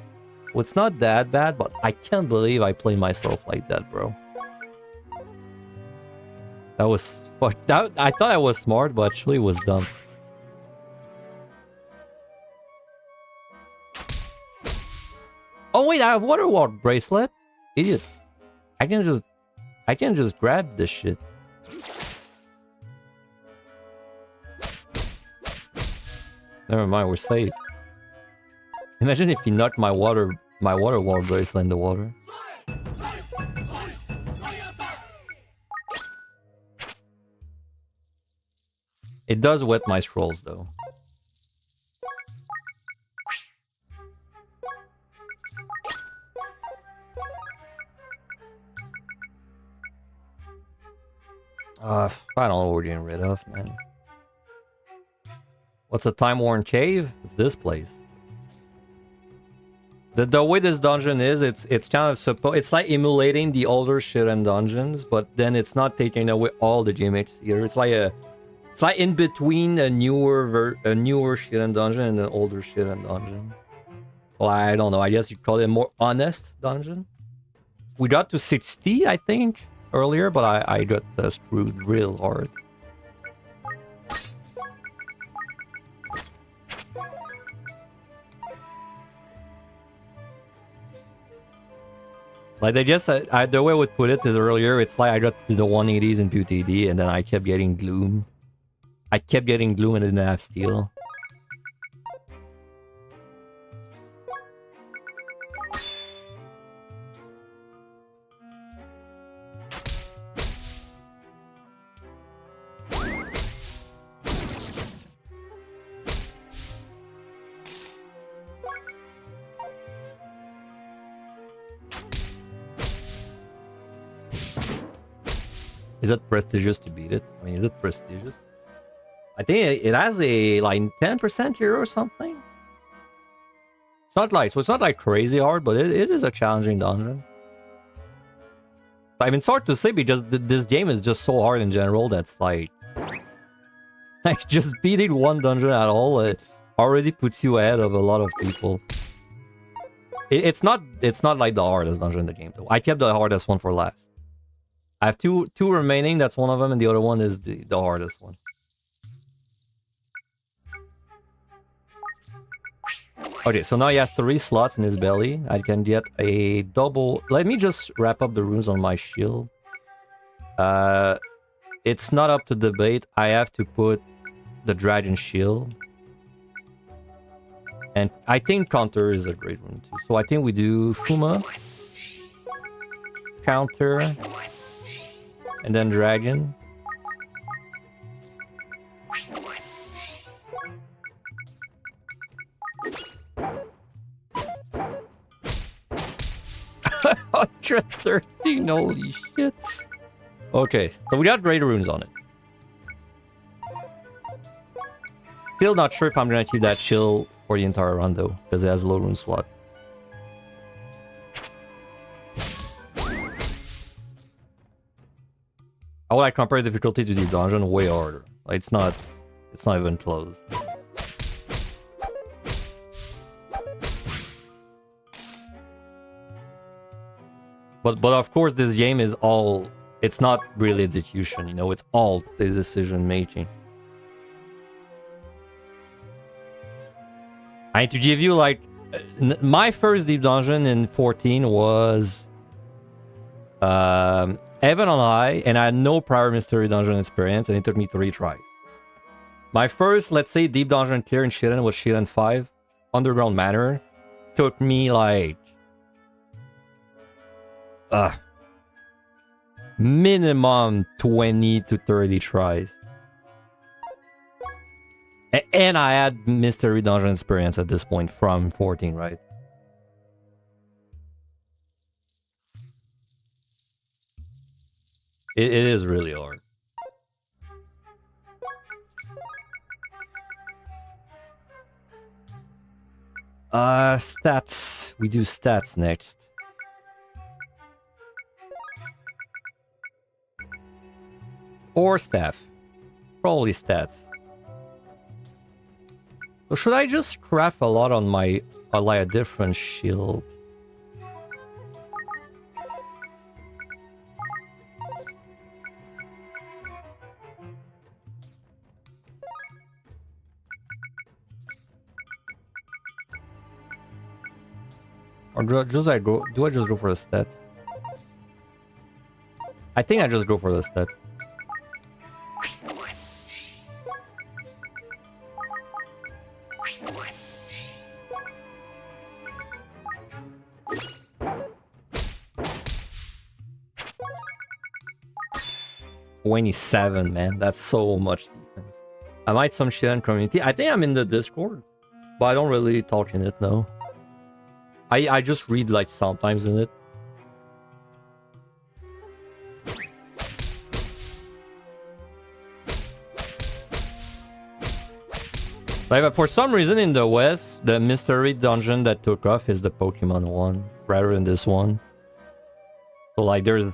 Well, it's not that bad, but I can't believe I played myself like that, bro. That was... That, I thought I was smart, but actually it was dumb. Oh wait, I have water ward bracelet. Idiot. I can just grab this shit. Never mind, we're safe. Imagine if he knocked my water ward bracelet in the water. It does wet my scrolls though. I don't know what we're getting rid of, man. What's a Timeworn Cave? It's this place. The way this dungeon is, it's kind of it's like emulating the older Shiren dungeons, but then it's not taking away all the gimmicks here. It's like in between a newer Shiren dungeon and an older Shiren dungeon. Well, I don't know. I guess you'd call it a more honest dungeon. We got to 60, I think, earlier, but I got screwed real hard. Like, they just... the way I would put it is earlier, it's like I got to the 180s in PTD, and then I kept getting gloom. I kept getting gloom and didn't have steel. Is it prestigious to beat it? I mean, is it prestigious? I think it has a like 10% here or something. It's not like it's not like crazy hard, but it is a challenging dungeon. I mean, it's hard to say because this game is just so hard in general. That's like just beating one dungeon at all already puts you ahead of a lot of people. It's not like the hardest dungeon in the game though. I kept the hardest one for last. I have two remaining, that's one of them, and the other one is the hardest one. Okay, so now he has 3 slots in his belly. I can get a double... Let me just wrap up the runes on my shield. It's not up to debate. I have to put the Dragon Shield. And I think Counter is a great rune too. So I think we do Fuma, Counter, and then Dragon. $113, holy shit. Okay, so we got greater runes on it. Still not sure if I'm gonna keep that chill for the entire run though, because it has a low rune slot. I would like compare difficulty to the dungeon way harder. Like it's not even close. But of course this game is all, it's not really execution, you know, it's all the decision making. I need to give you like my first deep dungeon in 14 was Heaven on High, and I had no prior mystery dungeon experience, and it took me 3 tries. My first, let's say, deep dungeon clear in Shiren was Shiren 5, Underground Manor. Took me like minimum 20 to 30 tries. And I had mystery dungeon experience at this point from 14, right? It is really hard. Stats. We do stats next. Or staff. Probably stats. So should I just craft a lot on my like a different shield? Or do I just go for the stats? I think I just go for the stats. $27, man. That's so much defense. I might some Shiren community. I think I'm in the Discord, but I don't really talk in it, no. I just read like sometimes in it. Like, for some reason in the West, the mystery dungeon that took off is the Pokemon one, rather than this one. So like there's...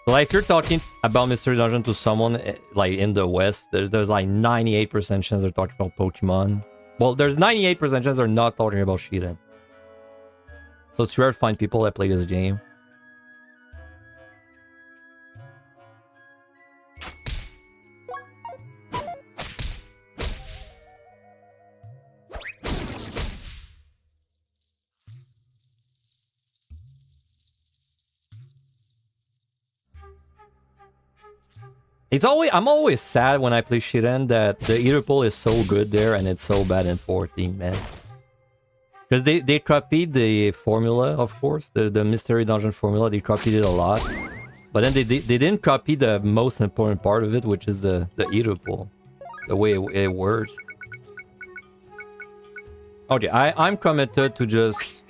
Like if you're talking about mystery dungeon to someone like in the West, there's like 98% chance they're talking about Pokemon. Well, there's 98% chance they're not talking about Shiren. So it's rare to find people that play this game. It's always, I'm always sad when I play Shiren that the Eater Pool is so good there and it's so bad in 14, man. Because they copied the formula, of course, the mystery dungeon formula. They copied it a lot, but then they didn't copy the most important part of it, which is the Eater Pool, the way it works. Okay, I'm committed to just.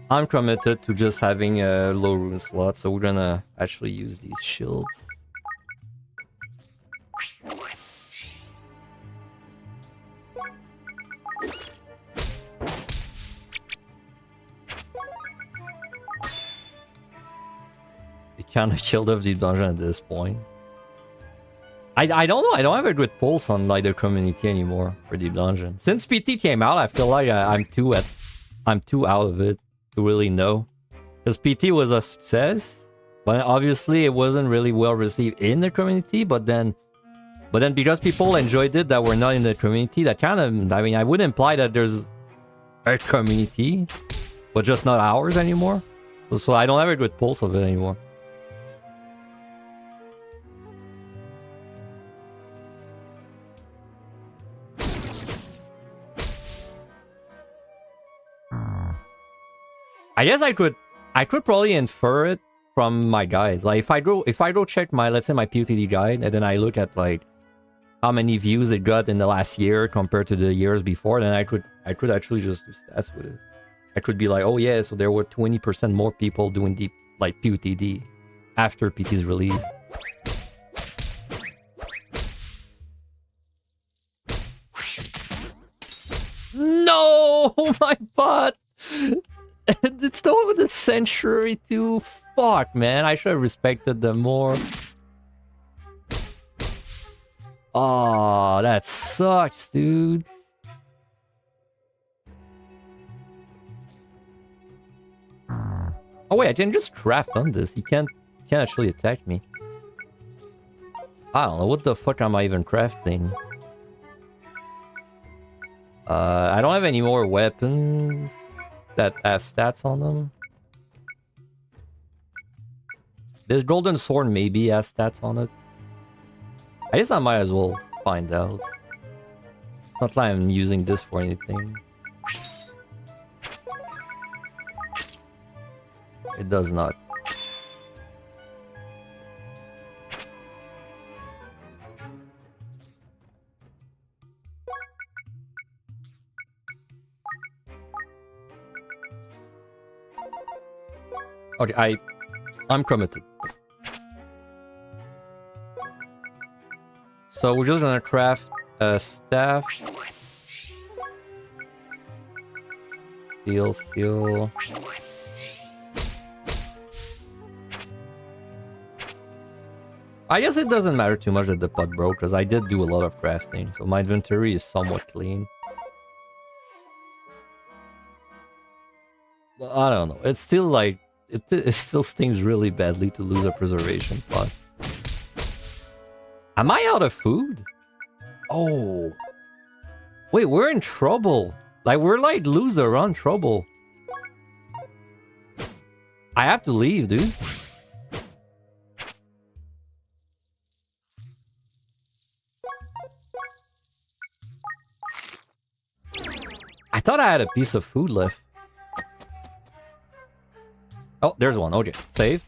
I'm committed to just having a low rune slot, so we're gonna actually use these shields. You can't kill the deep dungeon at this point. I don't know, I don't have a good pulse on like the community anymore for deep dungeon. Since PT came out, I feel like I'm too out of it to really know, because PT was a success, but obviously it wasn't really well received in the community. But then because people enjoyed it that were not in the community, that kind of, I mean, I would imply that there's a community, but just not ours anymore. So I don't have a good pulse of it anymore. I guess I could probably infer it from my guides. Like if I go check my, let's say, my POTD guide, and then I look at like how many views it got in the last year compared to the years before, then I could actually just do stats with it. I could be like, oh yeah, so there were 20% more people doing deep like POTD after PT's release. No, my bot. It's the one with the century too. Fuck, man. I should have respected them more. Oh, that sucks, dude. Oh wait, I can just craft on this. He can't actually attack me. I don't know, what the fuck am I even crafting? I don't have any more weapons that have stats on them. This golden sword maybe has stats on it. I guess I might as well find out. It's not like I'm using this for anything. It does not. Okay, I'm committed. So we're just gonna craft a staff. Seal. I guess it doesn't matter too much that the pot broke, because I did do a lot of crafting, so my inventory is somewhat clean. But I don't know. It's still like it still stings really badly to lose a preservation pot. Am I out of food? Oh. Wait, we're in trouble. Like, we're like loser on trouble. I have to leave, dude. I thought I had a piece of food left. Oh, there's one. Okay, save.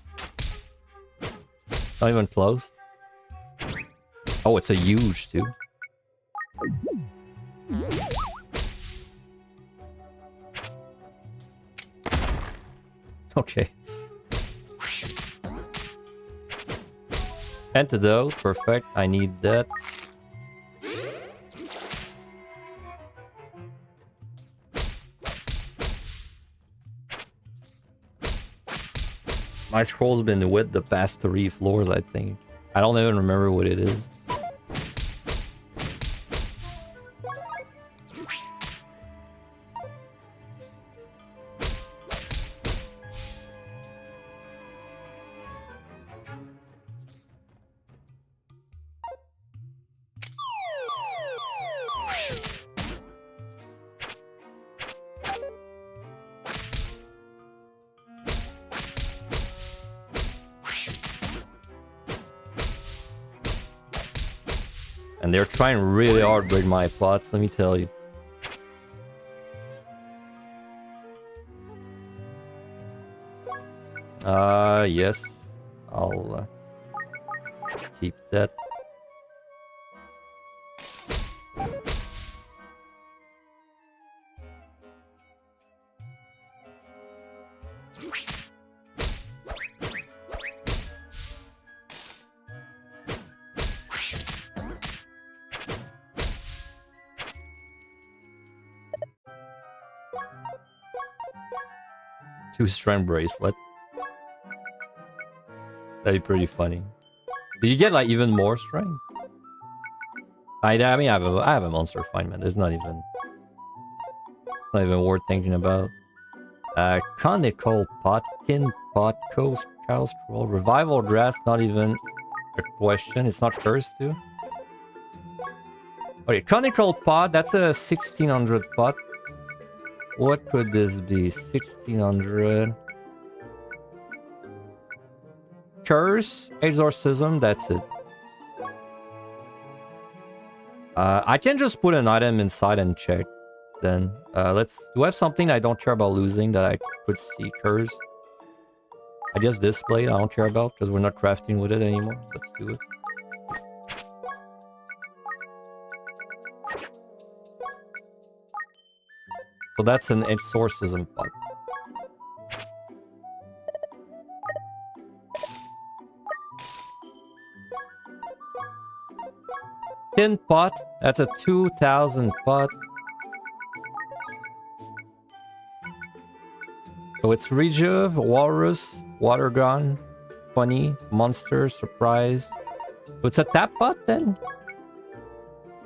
Not even close. Oh, it's a huge too. Okay. Antidote, perfect. I need that. My scroll's been with the past 3 floors, I think. I don't even remember what it is. And they're trying really hard to break my pots, let me tell you. Yes. I'll keep that. Two-strand bracelet. That'd be pretty funny. Do you get like even more strength? I mean, I have a monster find, man. It's not even worth thinking about. Conical pot, tin pot, cow scroll, revival grass. Not even a question. It's not cursed too. Okay, conical pot. That's a 1600 pot. What could this be? 1600. Curse, exorcism, that's it. I can just put an item inside and check. then. Let's... Do I have something I don't care about losing that I could see curse? I guess this blade I don't care about because we're not crafting with it anymore. Let's do it. So that's an exorcism pot. Tin pot. That's a 2,000 pot. So it's Rejuve, Walrus, Water Gun, 20, Monster, Surprise. So it's a tap pot then?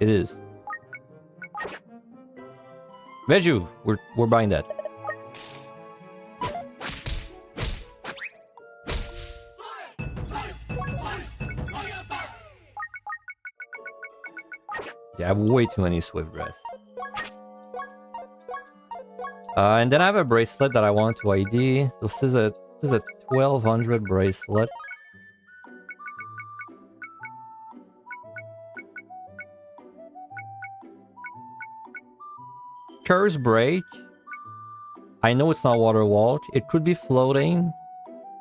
It is. Rejuve, we're buying that. Yeah, I have way too many Swift Dress. And then I have a bracelet that I want to ID. So this is a 1200 bracelet. Curse Break. I know it's not Water Walk. It could be Floating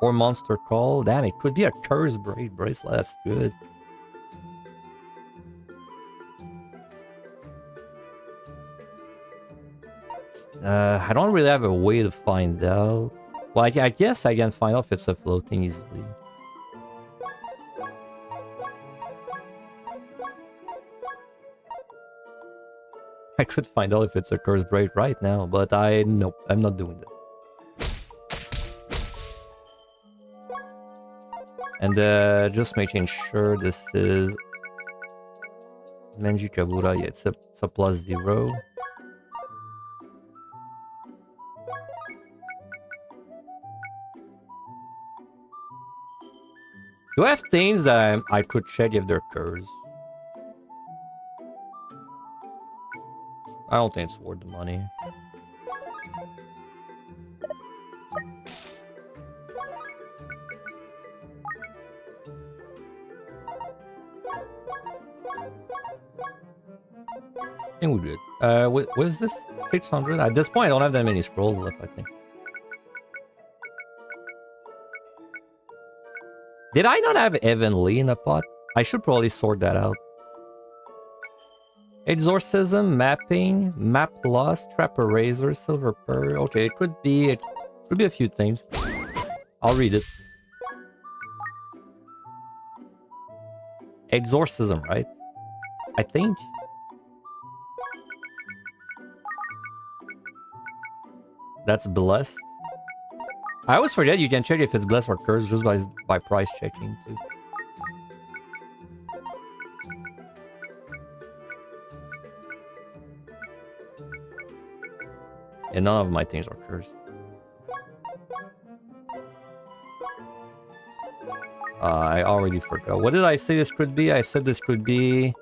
or Monster Call. Damn, it could be a Curse Break bracelet. That's good. I don't really have a way to find out. Well, I guess I can find out if it's a floating easily. I could find out if it's a curse break right now, but nope, I'm not doing that. And just making sure this is Menji Kabura. Yeah, it's a +0. Do I have things that I could check if they're curse? I don't think it's worth the money. I think we're good. What is this? 600? At this point, I don't have that many scrolls left, I think. Did I not have Evan Lee in a pot? I should probably sort that out. Exorcism, Mapping, Map Loss, Trap Eraser, Silver Pearl. Okay, it could be a few things. I'll read it. Exorcism, right? I think. That's blessed. I always forget you can check if it's blessed or cursed just by price checking too. And none of my things are cursed. I already forgot. What did I say this could be? I said this could be...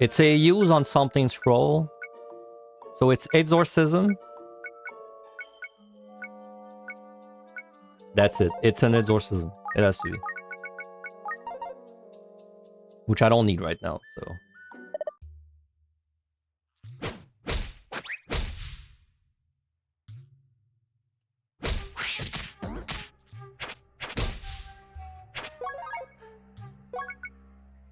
It's a use on something scroll. So it's Exorcism. That's it. It's an Exorcism. It has to be. Which I don't need right now, so...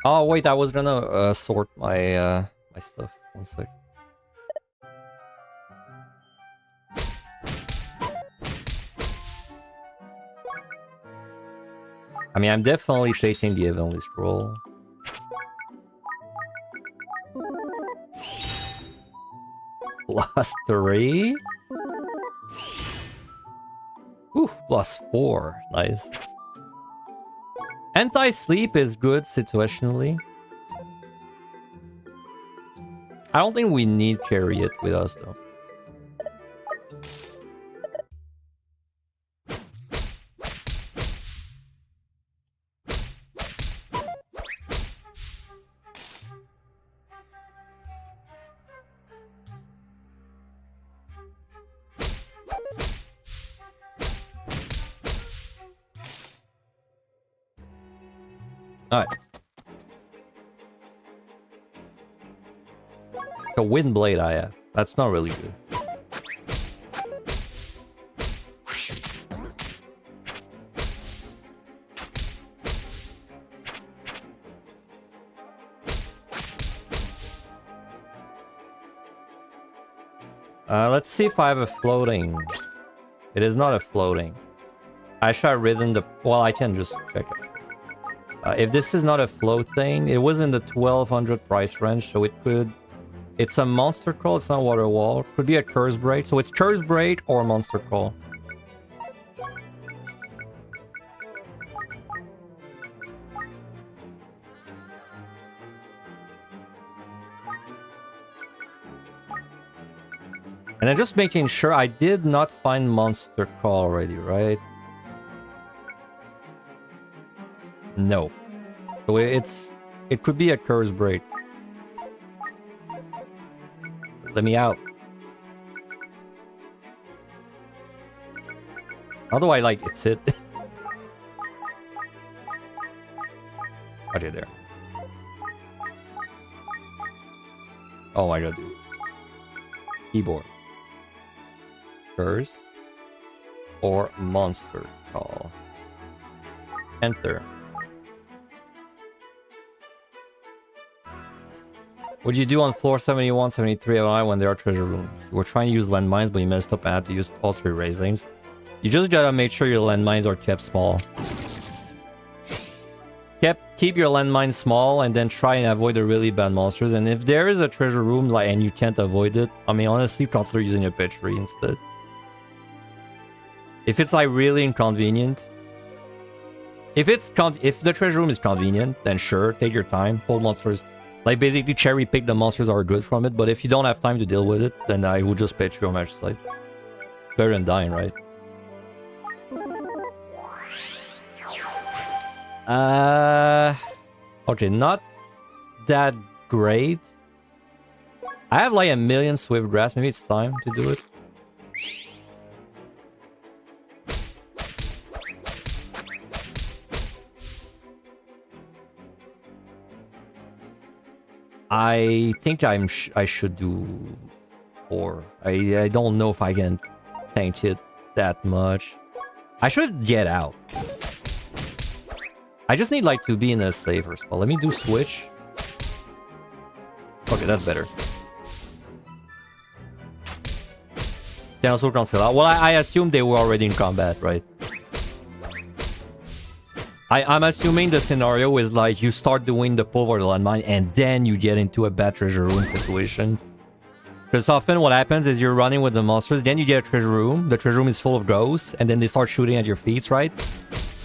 Oh wait, I was gonna sort my my stuff. One sec. I mean, I'm definitely chasing the Heavenly Scroll. +3. Ooh, +4. Nice. Anti-sleep is good situationally. I don't think we need Chariot with us though. Alright. a wind blade I have. That's not really good. Let's see if I have a floating. It is not a floating. I should have ridden the... Well, I can just check it. If this is not a float thing, it was in the 1200 price range, so it could... It's a monster crawl, it's not water wall. Could be a curse braid. So it's curse braid or monster crawl. And then just making sure I did not find monster crawl already, right? No. So it could be a curse braid. Let me out. How do I like it's it? Okay, there. Oh my god, dude. Keyboard. Curse or monster call. Enter. What'd you do on floor 71, 73 of I when there are treasure rooms? You were trying to use landmines, but you messed up and had to use all three raisins. You just gotta make sure your landmines are kept small. Keep your landmines small and then try and avoid the really bad monsters. And if there is a treasure room like and you can't avoid it, I mean honestly consider using a pitchery instead. If it's like really inconvenient. If the treasure room is convenient, then sure, take your time, pull monsters. Like basically cherry pick the monsters that are good from it, but if you don't have time to deal with it, then I would just pitch your match slide. Better than dying, right? Okay, not that great. I have like a million swift grass. Maybe it's time to do it. I think I should do 4. I don't know if I can tank it that much. I should get out. I just need like to be in a safer spot. Let me do switch. Okay, that's better. Can also cancel out. Well, I assume they were already in combat, right? I'm assuming the scenario is like you start doing the pull for the landmine and then you get into a bad treasure room situation. Because often what happens is you're running with the monsters, then you get a treasure room, the treasure room is full of ghosts, and then they start shooting at your feet, right?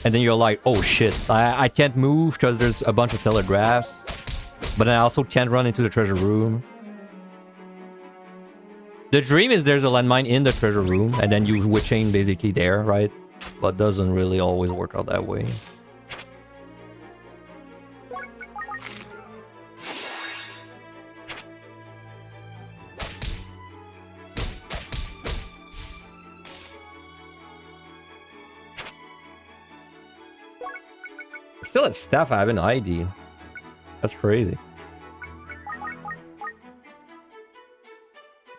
And then you're like, oh shit, I can't move because there's a bunch of telegraphs. But I also can't run into the treasure room. The dream is there's a landmine in the treasure room, and then you witching basically there, right? But doesn't really always work out that way. Still at staff, I have an ID. That's crazy.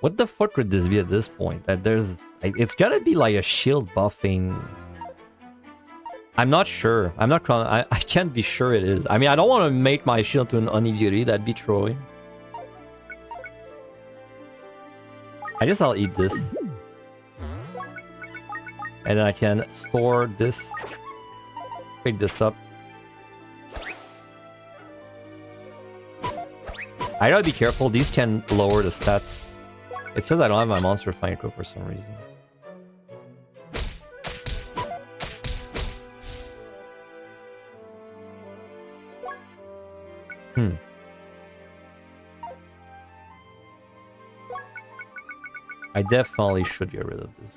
What the fuck could this be at this point? That there's... It's gotta be like a shield buffing... I'm not sure. I'm not... I can't be sure it is. I mean, I don't want to make my shield to an Oni Beauty. That'd be trolling. I guess I'll eat this. And then I can store this. Pick this up. I gotta be careful, these can lower the stats. It's just I don't have my monster fighting crew for some reason. I definitely should get rid of this.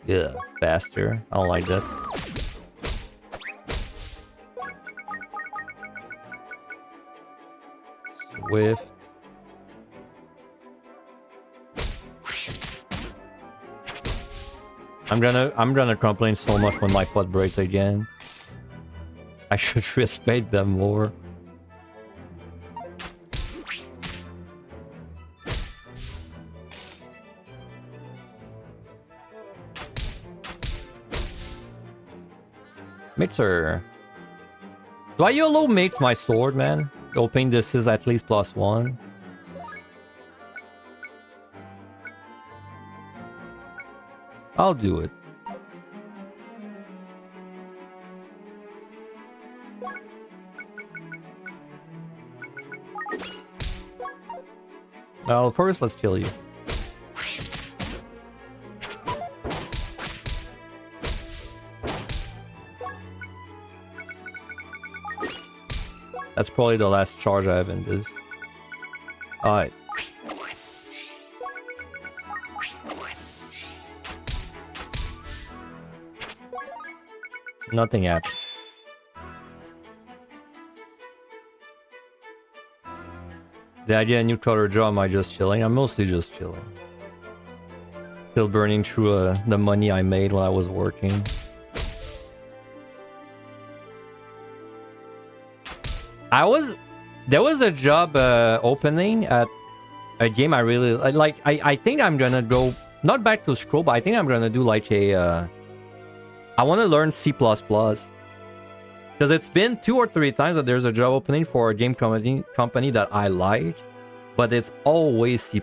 Yeah, faster. I don't like that. Swift. I'm gonna complain so much when my foot breaks again. I should respect them more. Mates are... Do I YOLO mates my sword, man? Hoping this is at least +1. I'll do it. Well, first let's kill you. That's probably the last charge I have in this. Alright. Nothing happened. Did I get a new color job? Am I just chilling? I'm mostly just chilling. Still burning through the money I made when I was working. There was a job opening at a game I really like. I think I'm gonna go not back to school, but I think I'm gonna do like a. I want to learn C++. Because it's been 2 or 3 times that there's a job opening for a game company that I like, but it's always C++,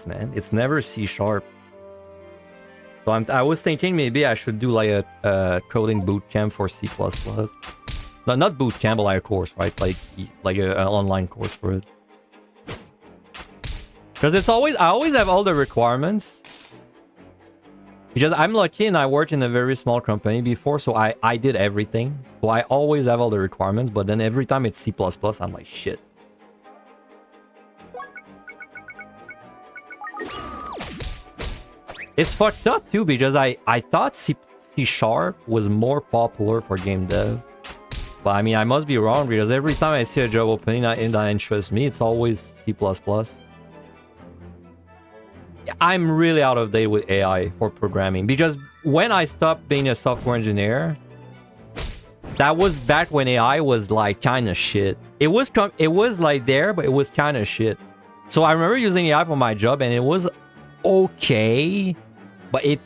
man. It's never C#. So I was thinking maybe I should do like a coding boot camp for C++. No, not boot camp, but like a course, right? Like an online course for it. Because it's always... I always have all the requirements. Because I'm lucky and I worked in a very small company before, so I did everything. So I always have all the requirements, but then every time it's C++, I'm like, shit. It's fucked up too, because I thought C# was more popular for game dev. But I mean, I must be wrong, because every time I see a job opening that interests me, it's always C++. I'm really out of date with AI for programming, because when I stopped being a software engineer, that was back when AI was like kind of shit. It was like there, but it was kind of shit. So I remember using AI for my job, and it was okay, but it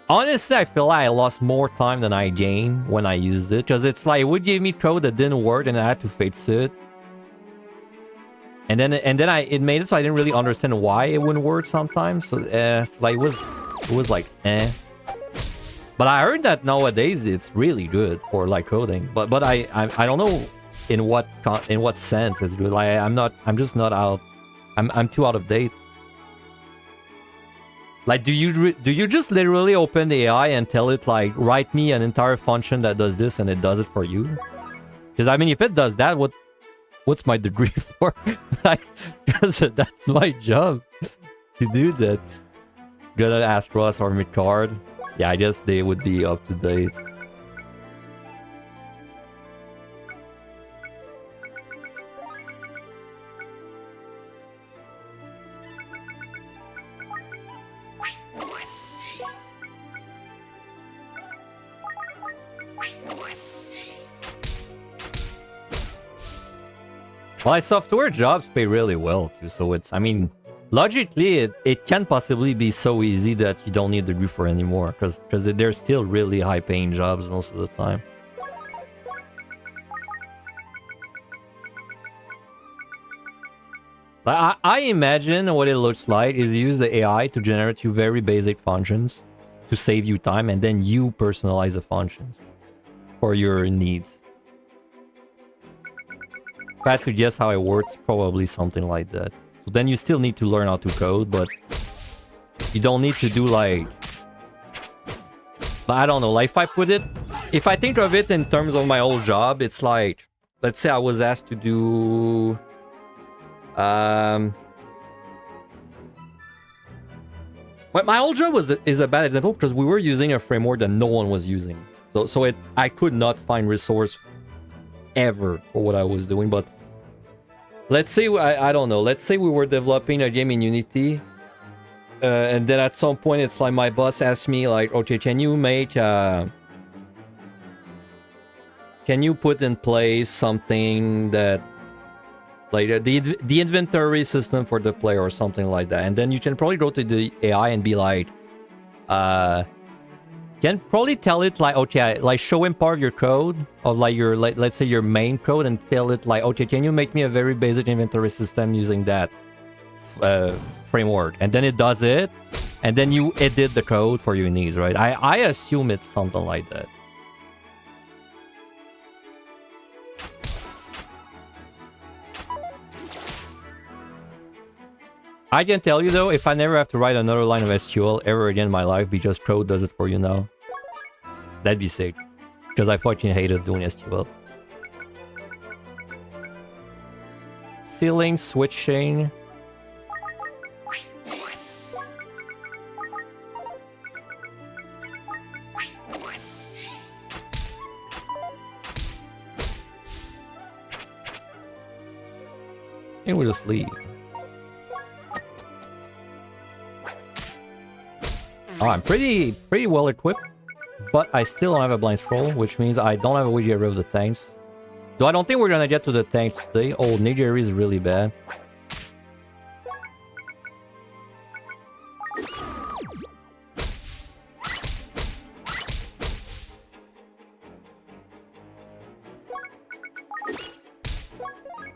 honestly, I feel like I lost more time than I gained when I used it, because it's like it would give me code that didn't work, and I had to fix it. And then it made it so I didn't really understand why it wouldn't work sometimes. So it's like it was like eh. But I heard that nowadays it's really good for like coding. But I don't know in what sense it's good. Like I'm just not out. I'm too out of date. Like do you just literally open the AI and tell it like write me an entire function that does this, and it does it for you? Because I mean, if it does that, what's my degree for? Because that's my job to do that. Gotta ask Ross or Micard. Yeah, I guess they would be up to date. My software jobs pay really well too, so it's, I mean, logically it can't possibly be so easy that you don't need a degree for anymore, because they're still really high paying jobs most of the time. I imagine what it looks like is you use the AI to generate you very basic functions to save you time, and then you personalize the functions for your needs. If I had to guess how it works, probably something like that. So then you still need to learn how to code, but you don't need to do like... But I don't know, like if I think of it in terms of my old job, it's like, let's say I was asked to do... Well, my old job is a bad example, because we were using a framework that no one was using. So I could not find resource ever for what I was doing. But let's say I don't know, let's say we were developing a game in Unity And then at some point, it's like my boss asked me, like, okay, can you make, can you put in place something that, like, the inventory system for the player or something like that? And then you can probably go to the AI and be like, can probably tell it, like, okay, like, show him part of your code, or like your, like, let's say your main code, and tell it, like, okay, can you make me a very basic inventory system using that framework? And then it does it, and then you edit the code for your needs, right? I assume it's something like that. I can tell you though, if I never have to write another line of SQL ever again in my life because code does it for you now, that'd be sick. Because I fucking hated doing SQL. Ceiling, switching. And we'll just leave. Oh, I'm pretty well equipped, but I still don't have a blind scroll, which means I don't have a way to get rid of the tanks. Though I don't think we're gonna get to the tanks today. Oh, Nigeria is really bad.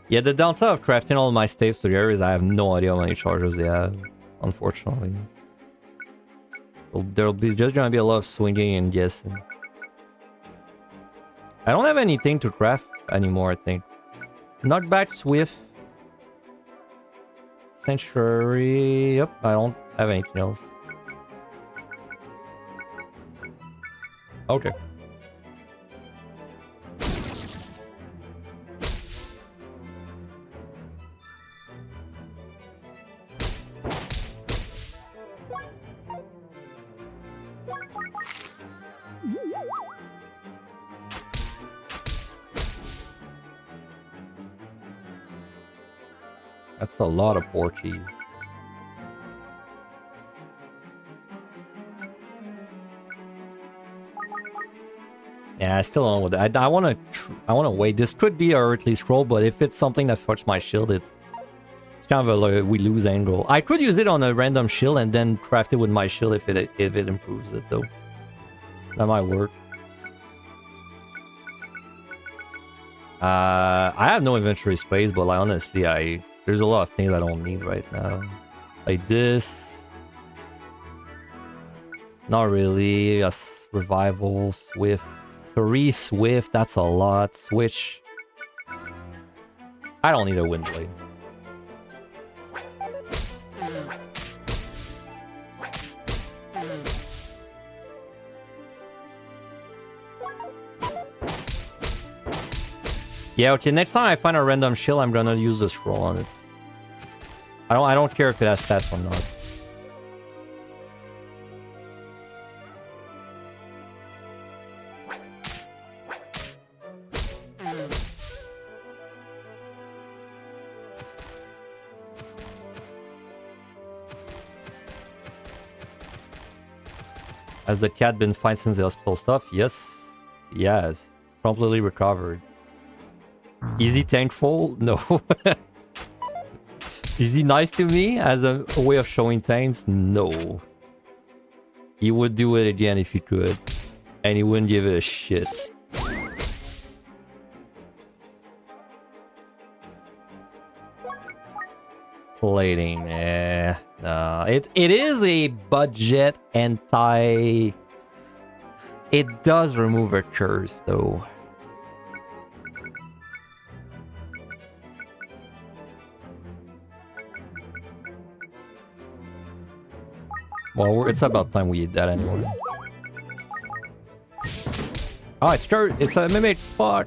Yeah, the downside of crafting all my staves together is I have no idea how many charges they have, unfortunately. There'll be just gonna be a lot of swinging and guessing. I don't have anything to craft anymore, I think. Knockback Swift. Sanctuary. Yep, I don't have anything else. Okay. That's a lot of Porkies. Yeah, I still don't know what I want to wait. This could be a earthly scroll, but if it's something that fucks my shield, it's kind of a we lose angle. I could use it on a random shield and then craft it with my shield if it improves it though. That might work. I have no inventory space, but like honestly, there's a lot of things I don't need right now. Like this. Not really. Yes, revival, swift. 3 swift, that's a lot. Switch. I don't need a wind blade. Yeah, okay, next time I find a random shield, I'm gonna use the scroll on it. I don't care if it has stats or not. Has the cat been fine since the hospital stuff? Yes. Yes. Completely recovered. Is he thankful? No. Is he nice to me as a way of showing thanks? No. He would do it again if he could. And he wouldn't give it a shit. Plating, eh. No. It is a budget anti... It does remove a curse though. Well, it's about time we eat that anyway. Oh, it's a mimic. Fuck.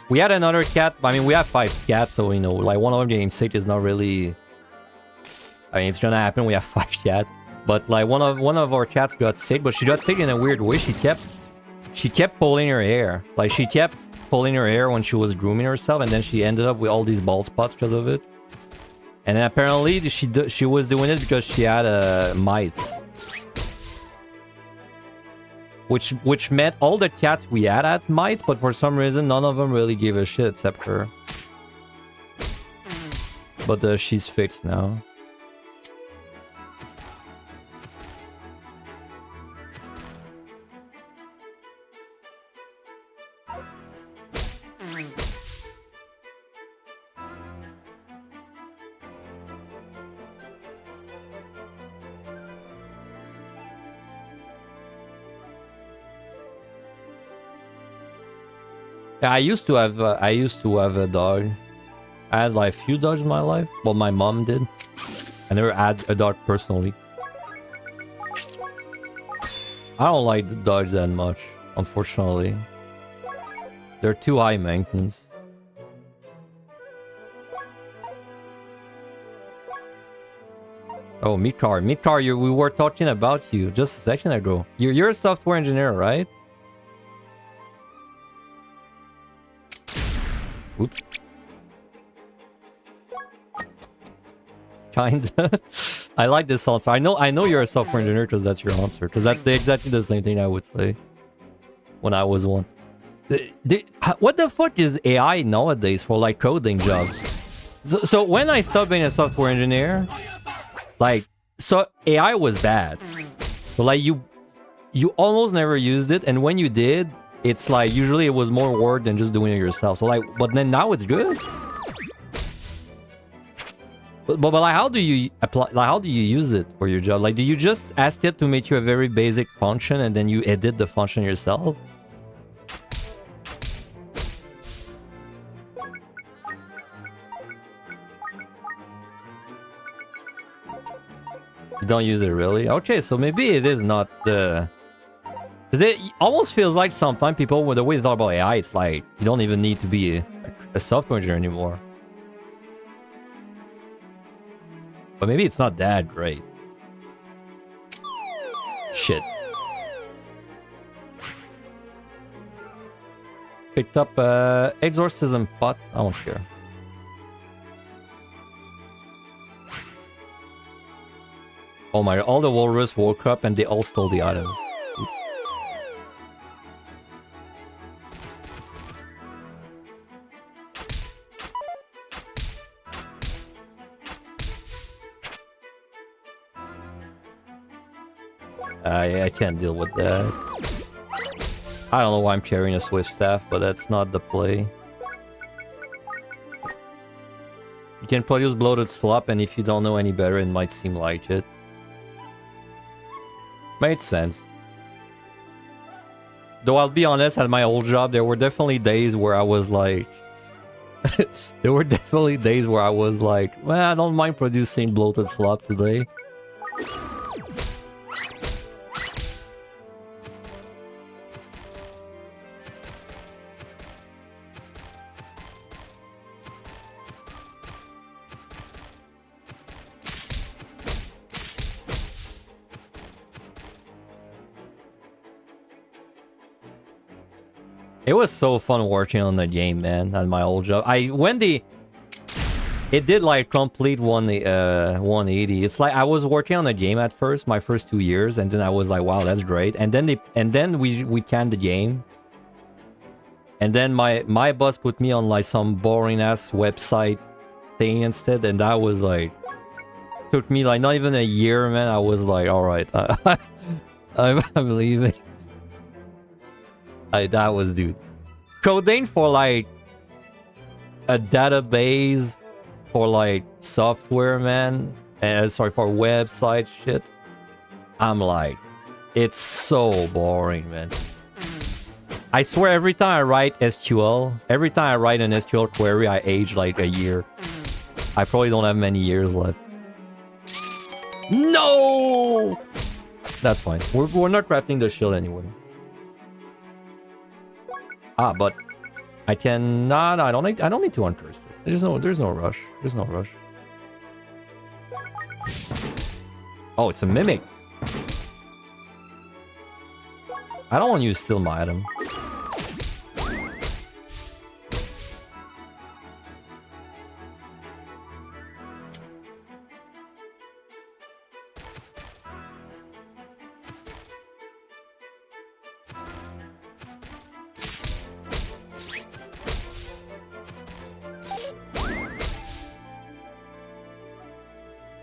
We had another cat. I mean, we have 5 cats, so you know, like one of them getting sick is not really. I mean, it's gonna happen. We have 5 cats, but like one of our cats got sick, but she got sick in a weird way. She kept pulling her hair. Like she kept pulling her hair when she was grooming herself, and then she ended up with all these bald spots because of it. And apparently she was doing it because she had mites. Which meant all the cats we had mites, but for some reason none of them really gave a shit except her. But she's fixed now. Yeah, I used to have a dog. I had like a few dogs in my life. Well, my mom did. I never had a dog personally. I don't like the dogs that much, unfortunately. They're too high maintenance. Oh, Mikar, we were talking about you just a second ago. You're a software engineer, right? Oops. Kinda. I like this answer. I know you're a software engineer because that's your answer. Because that's exactly the same thing I would say when I was one. What the fuck is AI nowadays for like coding jobs? So when I stopped being a software engineer, like, so AI was bad. So like you almost never used it, and when you did, it's like usually it was more work than just doing it yourself. So like, but then now it's good. But like, how do you apply? Like, how do you use it for your job? Like, do you just ask it to make you a very basic function, and then you edit the function yourself? You don't use it really? Okay, so maybe it is not the... It almost feels like sometimes people, with the way they talk about AI, it's like you don't even need to be a software engineer anymore. But maybe it's not that great. Shit. Picked up exorcism pot. I don't care. Oh my, all the walrus woke up and they all stole the item. I can't deal with that. I don't know why I'm carrying a swift staff, but that's not the play. You can produce bloated slop, and if you don't know any better, it might seem like it. Made sense. Though I'll be honest, at my old job, there were definitely days where I was like... well, I don't mind producing bloated slop today. It was so fun working on the game, man, at my old job. It did like complete 180. It's like I was working on the game at first, my first 2 years, and then I was like, wow, that's great. And then we canned the game. And then my boss put me on like some boring ass website thing instead, and that was like took me like not even a year, man. I was like, all right, I'm leaving. That was, dude. Coding for like a database for like software, man. Sorry, for website shit. I'm like, it's so boring, man. I swear every time I write SQL, every time I write an SQL query, I age like a year. I probably don't have many years left. No! That's fine. We're not crafting the shield anyway. Ah, but I can... Nah, I don't need to uncurse it. There's no rush. There's no rush. Oh, it's a mimic. I don't want you to steal my item.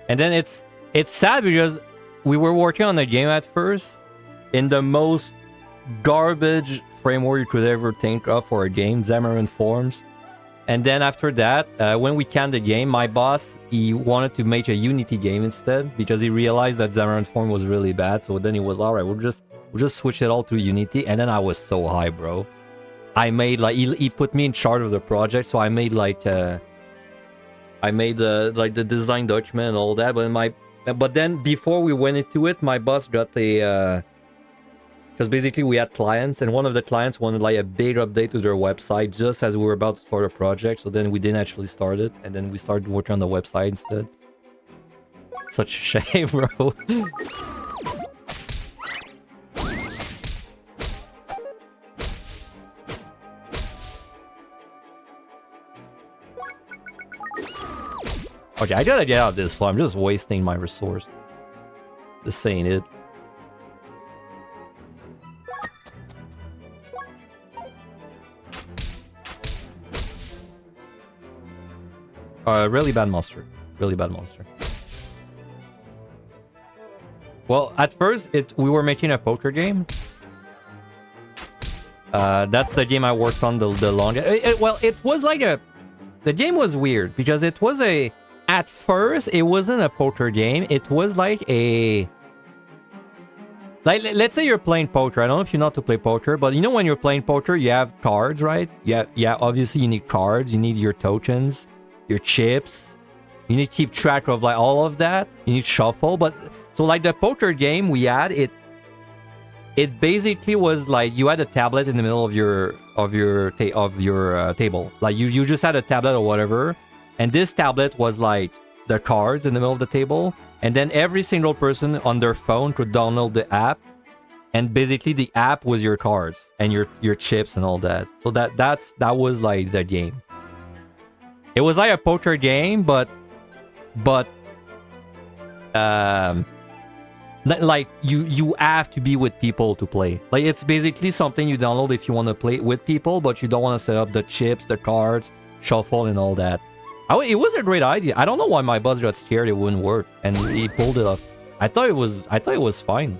And then it's sad because we were working on the game at first in the most garbage framework you could ever think of for a game, Xamarin Forms. And then after that, when we canned the game, my boss, he wanted to make a Unity game instead because he realized that Xamarin Form was really bad. So then he was, all right, we'll just switch it all to Unity. And then I was so high, bro. I made like he put me in charge of the project, so I made like the design document and all that. But then before we went into it, my boss got a because basically we had clients, and one of the clients wanted like a big update to their website just as we were about to start a project. So then we didn't actually start it, and then we started working on the website instead. Such a shame, bro. Okay, I gotta get out of this floor. I'm just wasting my resource. Just saying it. Really bad monster. Really bad monster. Well, at first, we were making a poker game. That's the game I worked on the longest. Well, it was like a... The game was weird because it was a... At first, it wasn't a poker game. It was like a... Like, let's say you're playing poker. I don't know if you know how to play poker, but you know when you're playing poker, you have cards, right? Yeah, obviously you need cards. You need your tokens, your chips. You need to keep track of like all of that. You need shuffle. But so like the poker game we had, it basically was like you had a tablet in the middle of your table. Like you just had a tablet or whatever. And this tablet was like the cards in the middle of the table. And then every single person on their phone could download the app. And basically the app was your cards and your chips and all that. So that was like the game. It was like a poker game, but like you have to be with people to play. Like it's basically something you download if you want to play with people, but you don't want to set up the chips, the cards, shuffle and all that. It was a great idea. I don't know why my boss got scared it wouldn't work, and he pulled it off. I thought it was fine.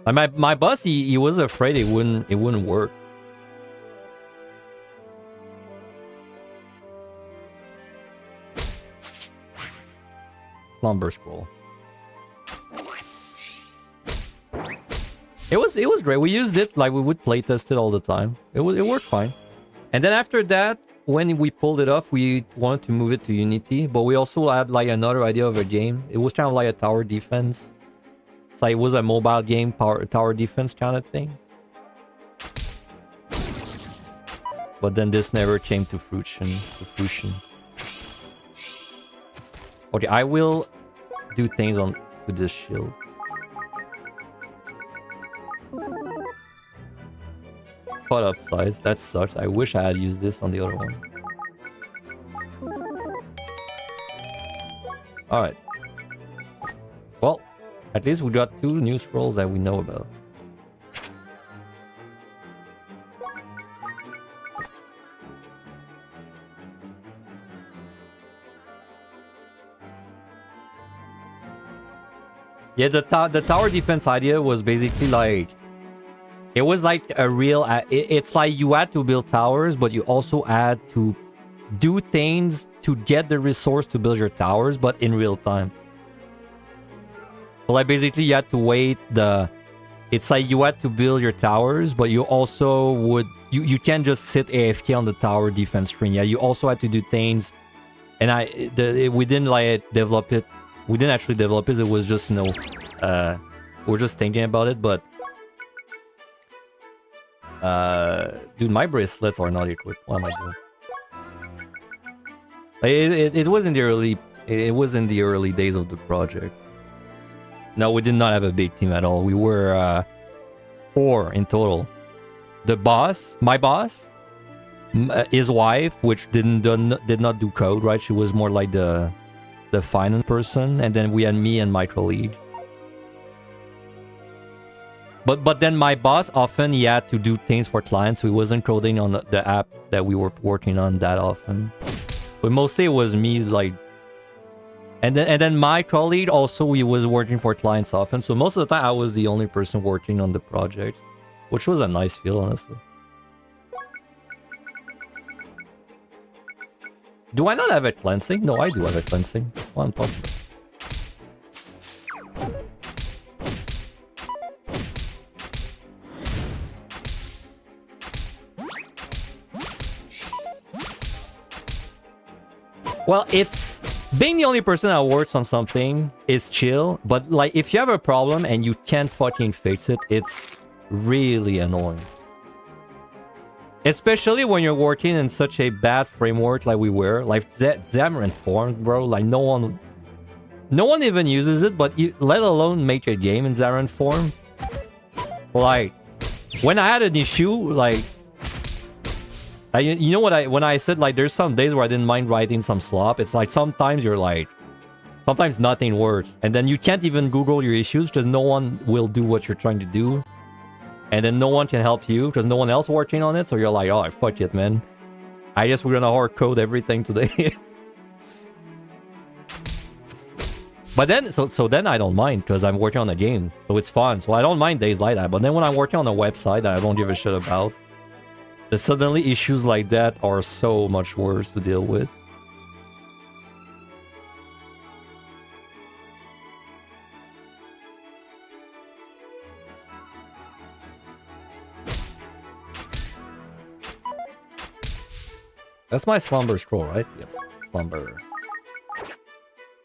My boss, he was afraid it wouldn't work. Slumber scroll. It was great. We used it like we would play test it all the time. It worked fine. And then after that, when we pulled it off, we wanted to move it to Unity, but we also had like another idea of a game. It was kind of like a tower defense. It's like it was a mobile game, tower defense kind of thing. But then this never came to fruition. Okay, I will do things to this shield. Cut up size. That sucks. I wish I had used this on the other one. Alright. Well, at least we got 2 new scrolls that we know about. Yeah, the tower defense idea was basically like... It was like a real... It's like you had to build towers, but you also had to do things to get the resource to build your towers, but in real time. So like basically you had to wait the... It's like you had to build your towers, but you also would... You can't just sit AFK on the tower defense screen. Yeah, you also had to do things... And we didn't like develop it. We didn't actually develop it. It was just, you know... we're just thinking about it, but... dude, my bracelets are not equipped. What am I doing? It was in the early days of the project. No, we did not have a big team at all. We were 4 in total. The boss, my boss, his wife, which did not do code, right? She was more like the finance person, and then we had me and Michael lead. But then my boss often he had to do things for clients, so he wasn't coding on the app that we were working on that often. But mostly it was me, like, and then my colleague also he was working for clients often. So most of the time I was the only person working on the project, which was a nice feel, honestly. Do I not have a cleansing? No, I do have a cleansing. What I'm talking about. Well, it's being the only person that works on something is chill, but like if you have a problem and you can't fucking fix it, it's really annoying. Especially when you're working in such a bad framework like we were, like Xamarin Forms, bro. Like no one even uses it, but let alone make a game in Xamarin Form. Like when I had an issue, like. You know what when I said like there's some days where I didn't mind writing some slop, it's like sometimes you're like, sometimes nothing works. And then you can't even Google your issues because no one will do what you're trying to do. And then no one can help you because no one else working on it. So you're like, oh, fuck it, man. I guess we're gonna hard code everything today. But then, so then I don't mind because I'm working on a game. So it's fun. So I don't mind days like that. But then when I'm working on a website that I don't give a shit about, suddenly issues like that are so much worse to deal with. That's my slumber scroll, right? Yep. Slumber.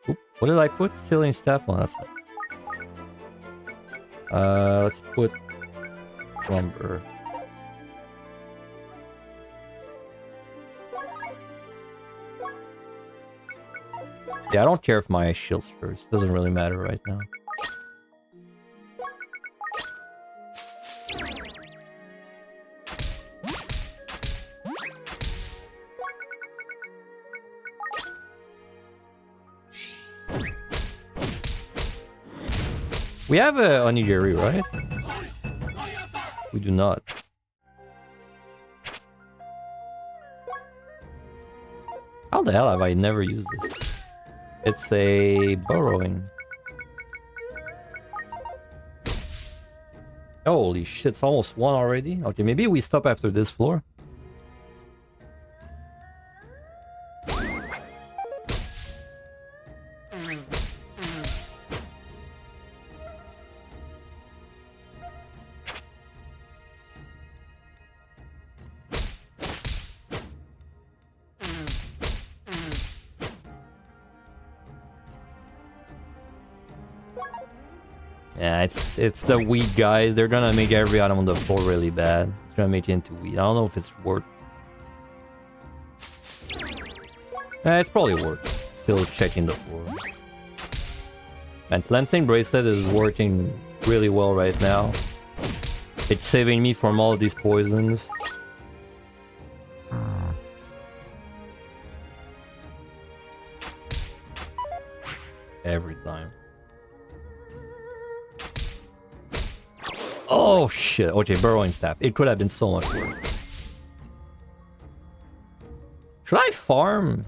Oop, what did I put? Ceiling staff on, that's fine. Let's put slumber. Yeah, I don't care if my shield's first. Doesn't really matter right now. We have a onigiri, right? We do not. How the hell have I never used this? It's a burrowing. Holy shit, it's almost one already. Okay, maybe we stop after this floor. Yeah, it's the weed guys. They're gonna make every item on the floor really bad. It's gonna make it into weed. I don't know if it's worth. It's probably worth. Still checking the floor. And cleansing bracelet is working really well right now. It's saving me from all these poisons. Every time. Oh shit. Okay, burrowing staff. It could have been so much worse. Should I farm?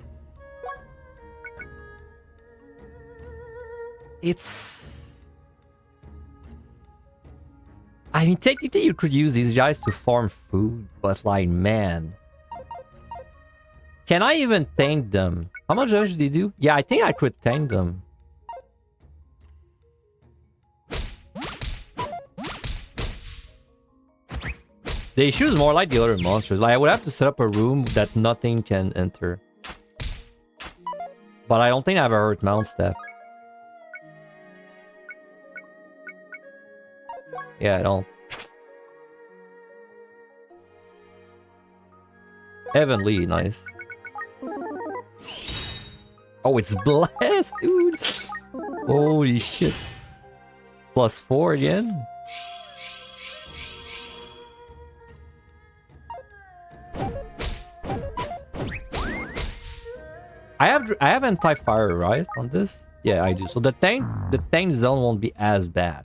It's... I mean, technically you could use these guys to farm food, but like, man. Can I even tank them? How much damage do they do? Yeah, I think I could tank them. The issue is more like the other monsters. Like, I would have to set up a room that nothing can enter. But I don't think I have a hurt mount staff. Yeah, I don't. Heavenly, nice. Oh, it's blessed, dude. Holy shit. +4 again. I have anti-fire, right, on this? Yeah, I do. So the tank zone won't be as bad.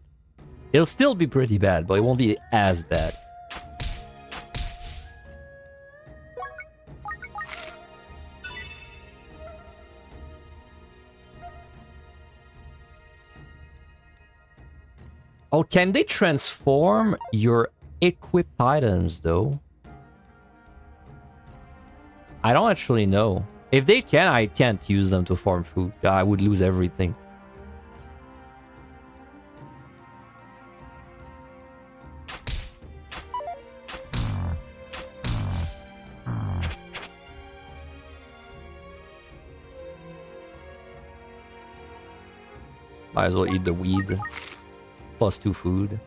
It'll still be pretty bad, but it won't be as bad. Oh, can they transform your equipped items, though? I don't actually know. If they can, I can't use them to farm food. I would lose everything. Might as well eat the weed. +2 food.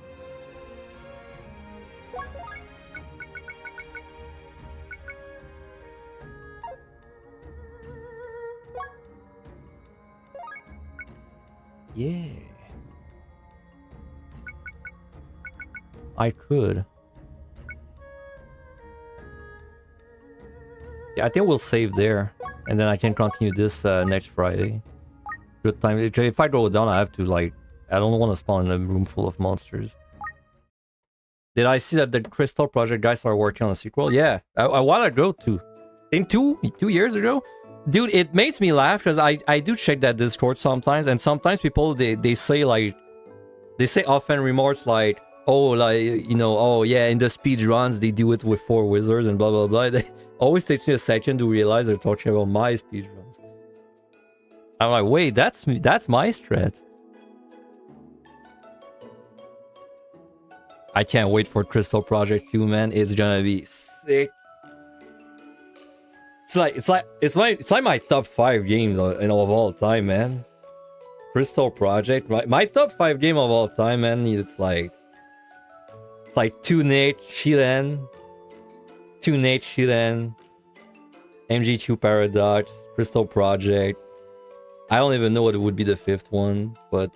Yeah. I could. Yeah, I think we'll save there. And then I can continue this next Friday. Good time. If I go down, I have to, like... I don't want to spawn in a room full of monsters. Did I see that the Crystal Project guys are working on a sequel? Yeah, a while ago too. I think two years ago? Dude, it makes me laugh because I do check that Discord sometimes, and sometimes people, they say like... They say often remarks like, oh, like, you know, oh yeah, in the speedruns, they do it with 4 wizards and blah, blah, blah. It always takes me a second to realize they're talking about my speedruns. I'm like, wait, that's my strat. I can't wait for Crystal Project 2, man. It's gonna be sick. It's like my top 5 games of all time, man. Crystal Project, my top 5 game of all time, man. It's like Tunate, Shiren, MG2 Paradox, Crystal Project. I don't even know what it would be the 5th one, but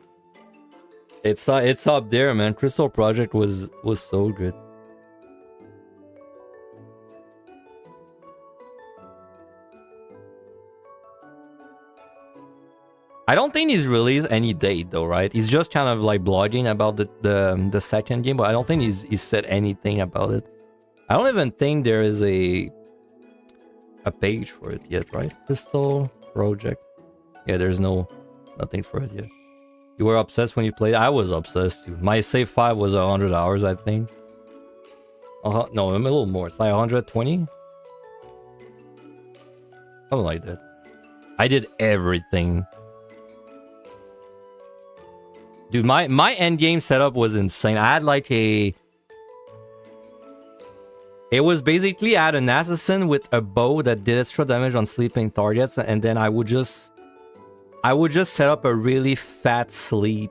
it's up there, man. Crystal Project was so good. I don't think he's released any date though, right? He's just kind of like blogging about the second game, but I don't think he's said anything about it. I don't even think there is a page for it yet, right? Crystal Project. Yeah, there's nothing for it yet. You were obsessed when you played? I was obsessed too. My save 5 was 100 hours, I think. No, I'm a little more. It's like 120? Something like that. I did everything. Dude, my endgame setup was insane. I had like a... It was basically, I had an assassin with a bow that did extra damage on sleeping targets, and then I would just set up a really fat sleep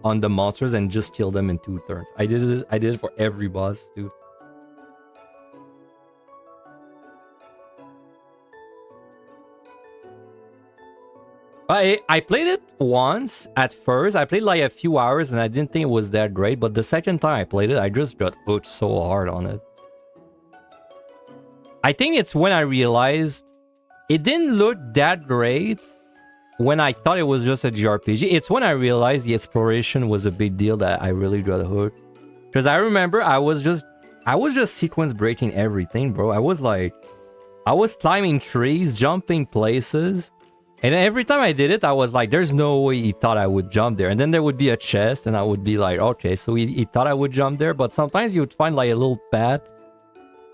on the monsters and just kill them in 2 turns. I did it for every boss, dude. I played it once at first. I played like a few hours and I didn't think it was that great, but the second time I played it, I just got hooked so hard on it. I think it's when I realized it didn't look that great when I thought it was just a JRPG. It's when I realized the exploration was a big deal that I really got hooked. Because I remember I was just sequence breaking everything, bro. I was climbing trees, jumping places. And every time I did it, I was like, there's no way he thought I would jump there. And then there would be a chest, and I would be like, okay, so he thought I would jump there. But sometimes you would find like a little path.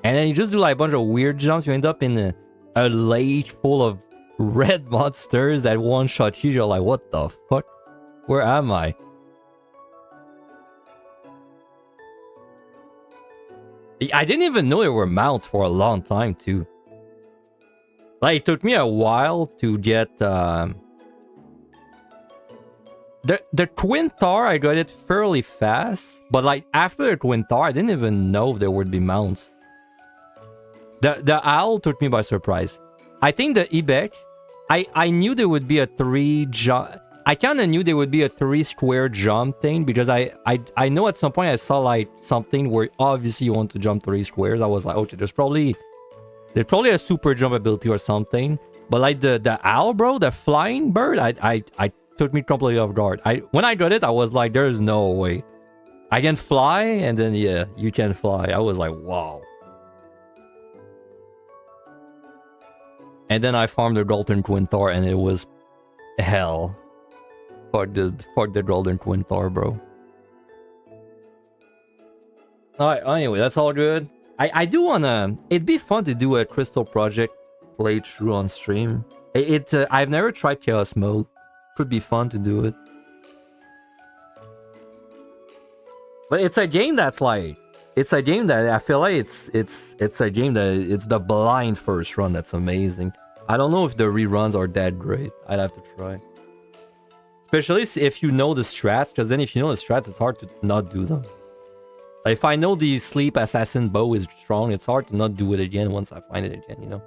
And then you just do like a bunch of weird jumps. You end up in a lake full of red monsters that one-shot you. You're like, what the fuck? Where am I? I didn't even know there were mounts for a long time, too. Like, it took me a while to get... The Twin Tower, I got it fairly fast. But, like, after the Twin Tower, I didn't even know if there would be mounts. The Owl took me by surprise. I think the Ibec, I knew there would be a 3 jump... I kind of knew there would be a 3 square jump thing, because I know at some point I saw, like, something where obviously you want to jump 3 squares. I was like, okay, there's probably a super jump ability or something. But like the owl, bro, the flying bird, I took me completely off guard. When I got it, I was like, there's no way. I can fly, and then yeah, you can fly. I was like, wow. And then I farmed the Golden Twin Thor, and it was hell for the Golden Twin Thor, bro. Alright, anyway, that's all good. I do wanna... It'd be fun to do a Crystal Project playthrough on stream. I've never tried Chaos Mode. Could be fun to do it. But it's a game that's like... It's a game that I feel like it's a game that it's the blind first run that's amazing. I don't know if the reruns are that great. I'd have to try. Especially if you know the strats, because then if you know the strats, it's hard to not do them. Like if I know the Sleep Assassin bow is strong, it's hard to not do it again once I find it again, you know?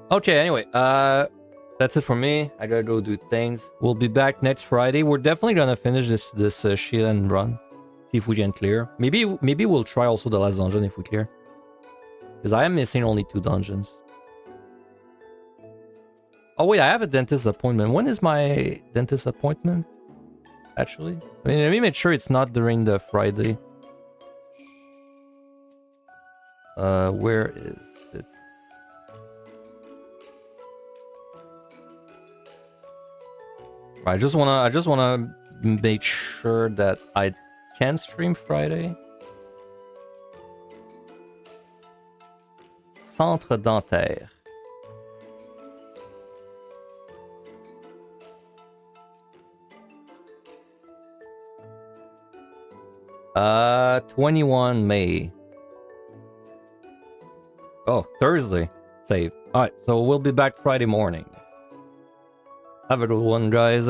Okay, anyway, that's it for me. I gotta go do things. We'll be back next Friday. We're definitely gonna finish this Shiren run. See if we can clear. Maybe we'll try also the last dungeon if we clear. Because I am missing only 2 dungeons. Oh wait, I have a dentist appointment. When is my dentist appointment? Actually, I mean, let me make sure it's not during the Friday. Where is it? I just wanna make sure that I can stream Friday. Centre dentaire. Uh, 21 May. Oh, Thursday. Save. Alright, so we'll be back Friday morning. Have a good one, guys.